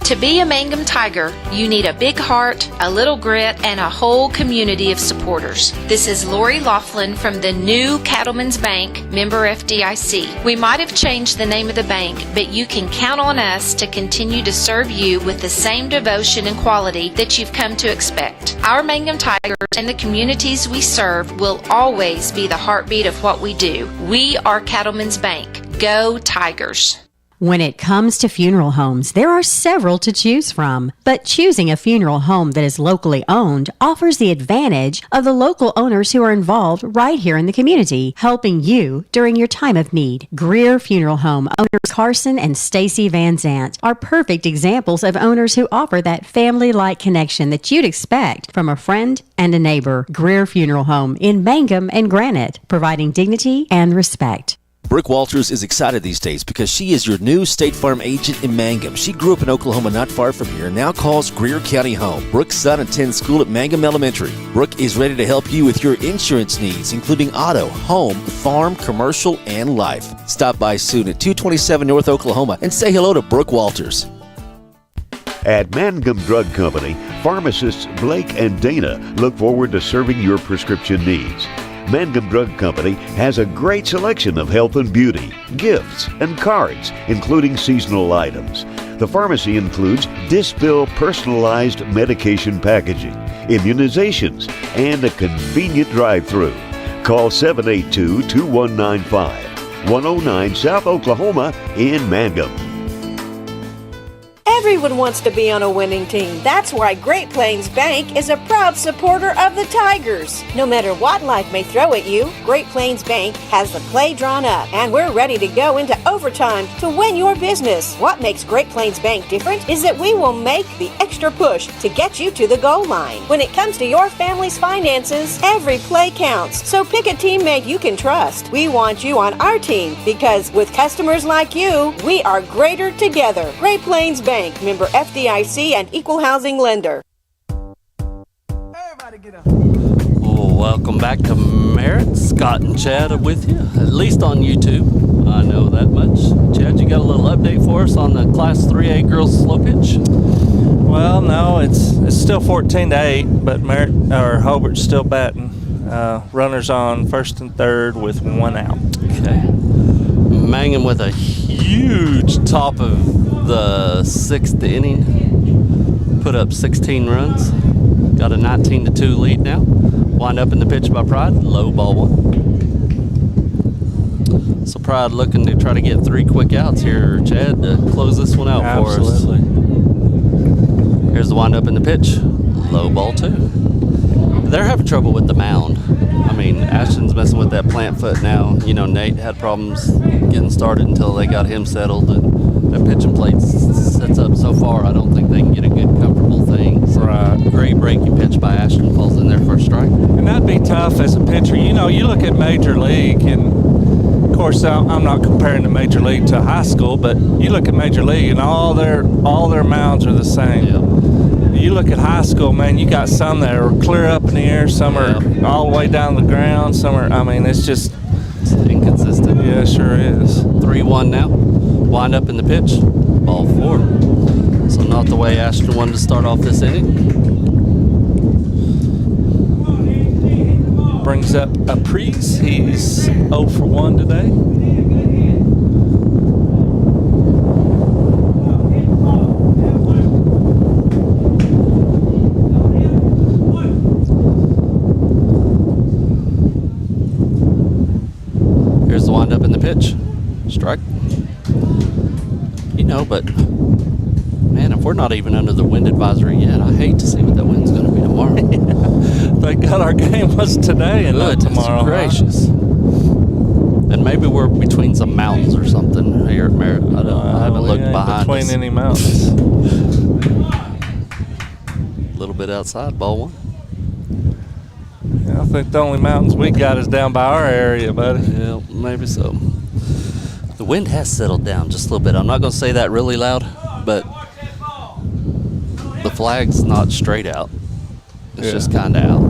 To be a Mangum Tiger, you need a big heart, a little grit, and a whole community of supporters. This is Lori Laughlin from the new Cattlemen's Bank, member FDIC. We might have changed the name of the bank, but you can count on us to continue to serve you with the same devotion and quality that you've come to expect. Our Mangum Tigers and the communities we serve will always be the heartbeat of what we do. We are Cattlemen's Bank. Go Tigers! When it comes to funeral homes, there are several to choose from, but choosing a funeral home that is locally owned offers the advantage of the local owners who are involved right here in the community, helping you during your time of need. Greer Funeral Home owners Carson and Stacy Van Zant are perfect examples of owners who offer that family-like connection that you'd expect from a friend and a neighbor. Greer Funeral Home in Mangum and Granite, providing dignity and respect. Brooke Walters is excited these days because she is your new State Farm agent in Mangum. She grew up in Oklahoma not far from here and now calls Greer County home. Brooke's son attends school at Mangum Elementary. Brooke is ready to help you with your insurance needs, including auto, home, farm, commercial, and life. Stop by soon at 227 North Oklahoma and say hello to Brooke Walters. At Mangum Drug Company, pharmacists Blake and Dana look forward to serving your prescription needs. Mangum Drug Company has a great selection of health and beauty, gifts, and cards, including seasonal items. The pharmacy includes Dispill personalized medication packaging, immunizations, and a convenient drive-through. Call 782-2195, 109 South Oklahoma in Mangum. Everyone wants to be on a winning team. That's why Great Plains Bank is a proud supporter of the Tigers. No matter what life may throw at you, Great Plains Bank has the play drawn up, and we're ready to go into overtime to win your business. What makes Great Plains Bank different is that we will make the extra push to get you to the goal line. When it comes to your family's finances, every play counts. So pick a teammate you can trust. We want you on our team because with customers like you, we are greater together. Great Plains Bank, member FDIC and equal housing lender. Welcome back to Merritt. Scott and Chad are with you, at least on YouTube. I know that much. Chad, you got a little update for us on the Class 3A girls slow pitch? Well, no, it's still 14-8, but Merritt or Hobart's still batting. Runners on first and third with one out. Okay. Mangum with a huge top of the sixth inning, put up 16 runs, got a 19-2 lead now. Wind up in the pitch by Pride, low ball one. So Pride looking to try to get 3 quick outs here, Chad, to close this one out for us. Absolutely. Here's the wind up in the pitch, low ball 2. They're having trouble with the mound. I mean, Ashton's messing with that plant foot now. You know, Nate had problems getting started until they got him settled. And that pitching plate sets up so far, I don't think they can get a good, comfortable thing. So right. Great breaking pitch by Ashton, falls in there for a strike. And that'd be tough as a pitcher. You know, you look at Major League, and of course, I'm not comparing the Major League to high school, but you look at Major League, and all their mounds are the same. Yeah. You look at high school, man, you got some that are clear up in the air, some are all the way down the ground, some are, I mean, it's just... It's inconsistent. Yeah, it sure is. 3-1 now. Wind up in the pitch. Ball 4. So not the way Ashton wanted to start off this inning. Brings up Apries. He's 0 for 1 today. Wind up in the pitch. Strike. You know, but man, if we're not even under the wind advisory yet, I hate to see what that wind's going to be tomorrow. Thank God our game was today and not tomorrow. Gracious. And maybe we're between some mountains or something here at Merritt. I haven't looked behind between us. Any mountains. A little bit outside, ball 1. I think the only mountains we got is down by our area, buddy. Yeah, maybe so. The wind has settled down just a little bit. I'm not going to say that really loud, but the flag's not straight out. It's just kind of out.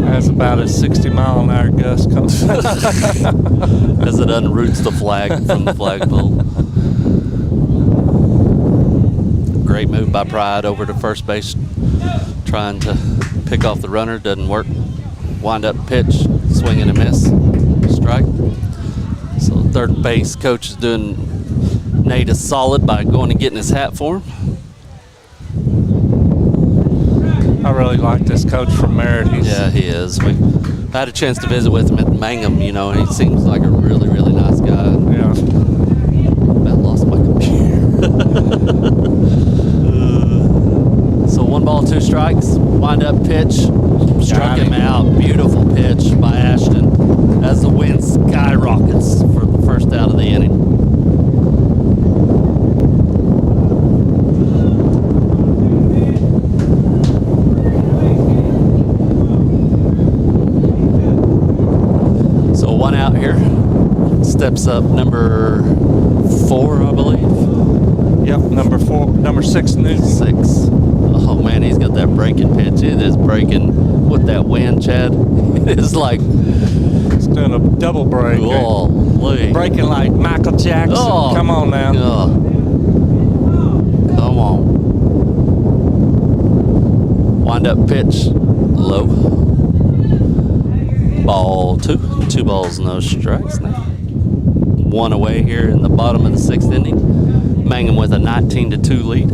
That's about a 60-mile-an-hour gust comes as it unroots the flag from the flagpole. Great move by Pride over to first base, trying to pick off the runner. Doesn't work. Wind up pitch, swing and a miss. Strike. So third base coach is doing Nate a solid by going and getting his hat for him. I really like this coach from Merritt. Yeah, he is. We had a chance to visit with him at Mangum, you know, and he seems like a really, really nice guy. Yeah. I lost my computer. So 1 ball, 2 strikes. Wind up pitch. Struck him out. Beautiful pitch by Ashton as the wind skyrockets for the first out of the inning. So 1 out here. Steps up number 4, I believe. Yep, number 6 Newton. 6. Oh man, he's got that breaking pitch. It is breaking with that wind, Chad. It is like it's doing a double break. Oh, breaking like Michael Jackson. Oh, come on now. Come on. Wind up pitch, low. Ball 2. 2 balls, no strikes now. 1 away here in the bottom of the 6th inning. Mangum with a 19-2 lead.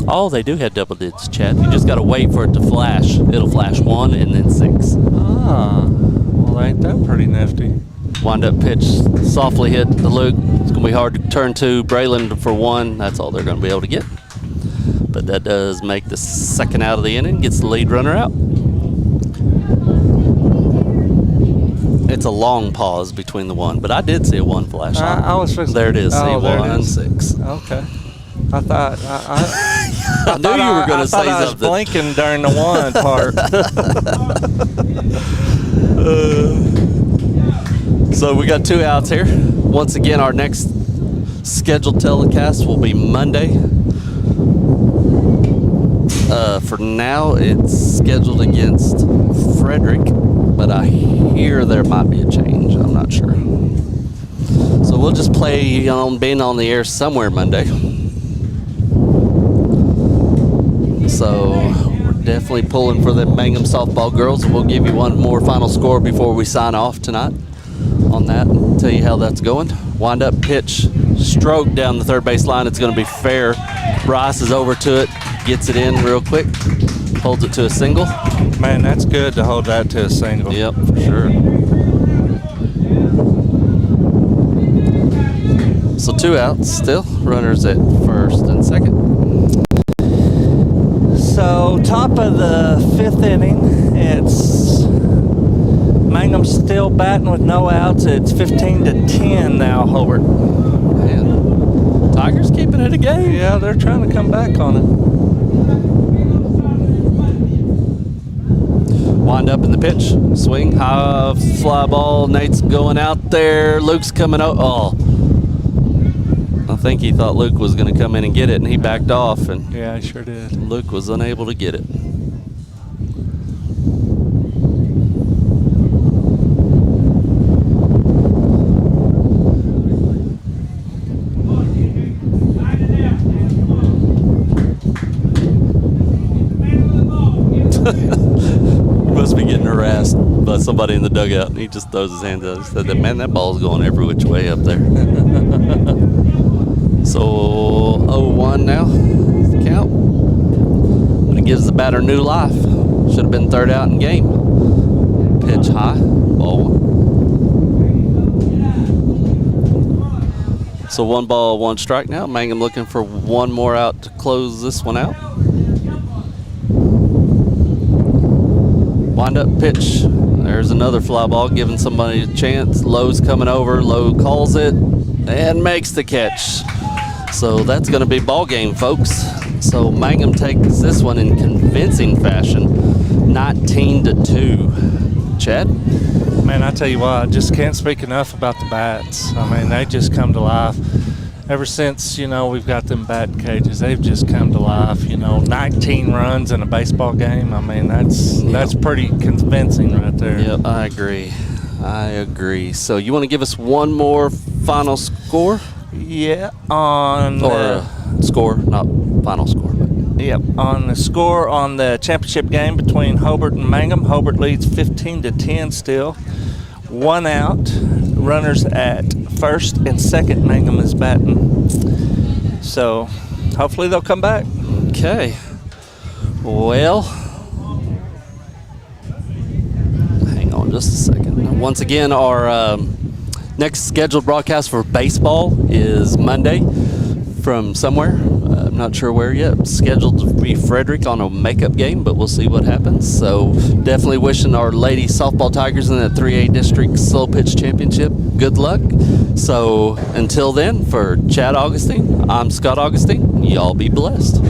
Oh, they do have double digits, Chad. You just got to wait for it to flash. It'll flash 1 and then 6. Ah, well, ain't that pretty nifty? Wind up pitch, softly hit to Luke. It's going to be hard to turn to. Braylon for 1. That's all they're going to be able to get. But that does make the 2nd out of the inning. Gets the lead runner out. It's a long pause between the 1, but I did see a 1 flash. I was supposed there it is. Oh, see, 1, 6. Okay. I thought I knew you were going to say something. I was blinking during the 1 part. So we got 2 outs here. Once again, our next scheduled telecast will be Monday. For now, it's scheduled against Frederick, but I hear there might be a change. I'm not sure. So we'll just play on being on the air somewhere Monday. So we're definitely pulling for the Mangum softball girls, and we'll give you one more final score before we sign off tonight on that. Tell you how that's going. Wind up pitch, stroke down the third base line. It's going to be fair. Bryce is over to it, gets it in real quick, holds it to a single. Man, that's good to hold that to a single. Yep, for sure. So 2 outs still. Runners at first and second. So top of the 5th inning, it's Mangum still batting with no outs. It's 15-10 now, Hobart. Man, Tigers keeping it a game. Yeah, they're trying to come back on it. Wind up in the pitch, swing, high fly ball. Nate's going out there. Luke's coming out. Oh, I think he thought Luke was going to come in and get it, and he backed off. And yeah, he sure did. Luke was unable to get it. Must be getting harassed by somebody in the dugout, and he just throws his hands up. He said, "Man, that ball's going every which way up there." So 0-1 now, the count. But it gives the batter new life. Should have been 3rd out in game. Pitch high, ball 1. So 1 ball, 1 strike now. Mangum looking for 1 more out to close this one out. Wind up pitch. There's another fly ball, giving somebody a chance. Lowe's coming over. Lowe calls it and makes the catch. So that's going to be ball game, folks. So Mangum takes this one in convincing fashion, 19-2. Chad? Man, I tell you what, I just can't speak enough about the bats. I mean, they just come to life. Ever since, we've got them batting cages, they've just come to life. 19 runs in a baseball game. I mean, that's pretty convincing right there. Yep, I agree. So you want to give us one more final score? Yeah, on score, not final score. But. Yep. On the score on the championship game between Hobart and Mangum, Hobart leads 15-10 still. 1 out. Runners at first and second. Mangum is batting. So hopefully they'll come back. Okay. Well, hang on just a second. Once again, our next scheduled broadcast for baseball is Monday from somewhere. I'm not sure where yet. Scheduled to be Frederick on a makeup game, but we'll see what happens. So definitely wishing our lady softball Tigers in that 3A District Slow Pitch Championship good luck. So until then, for Chad Augustine, I'm Scott Augustine. Y'all be blessed.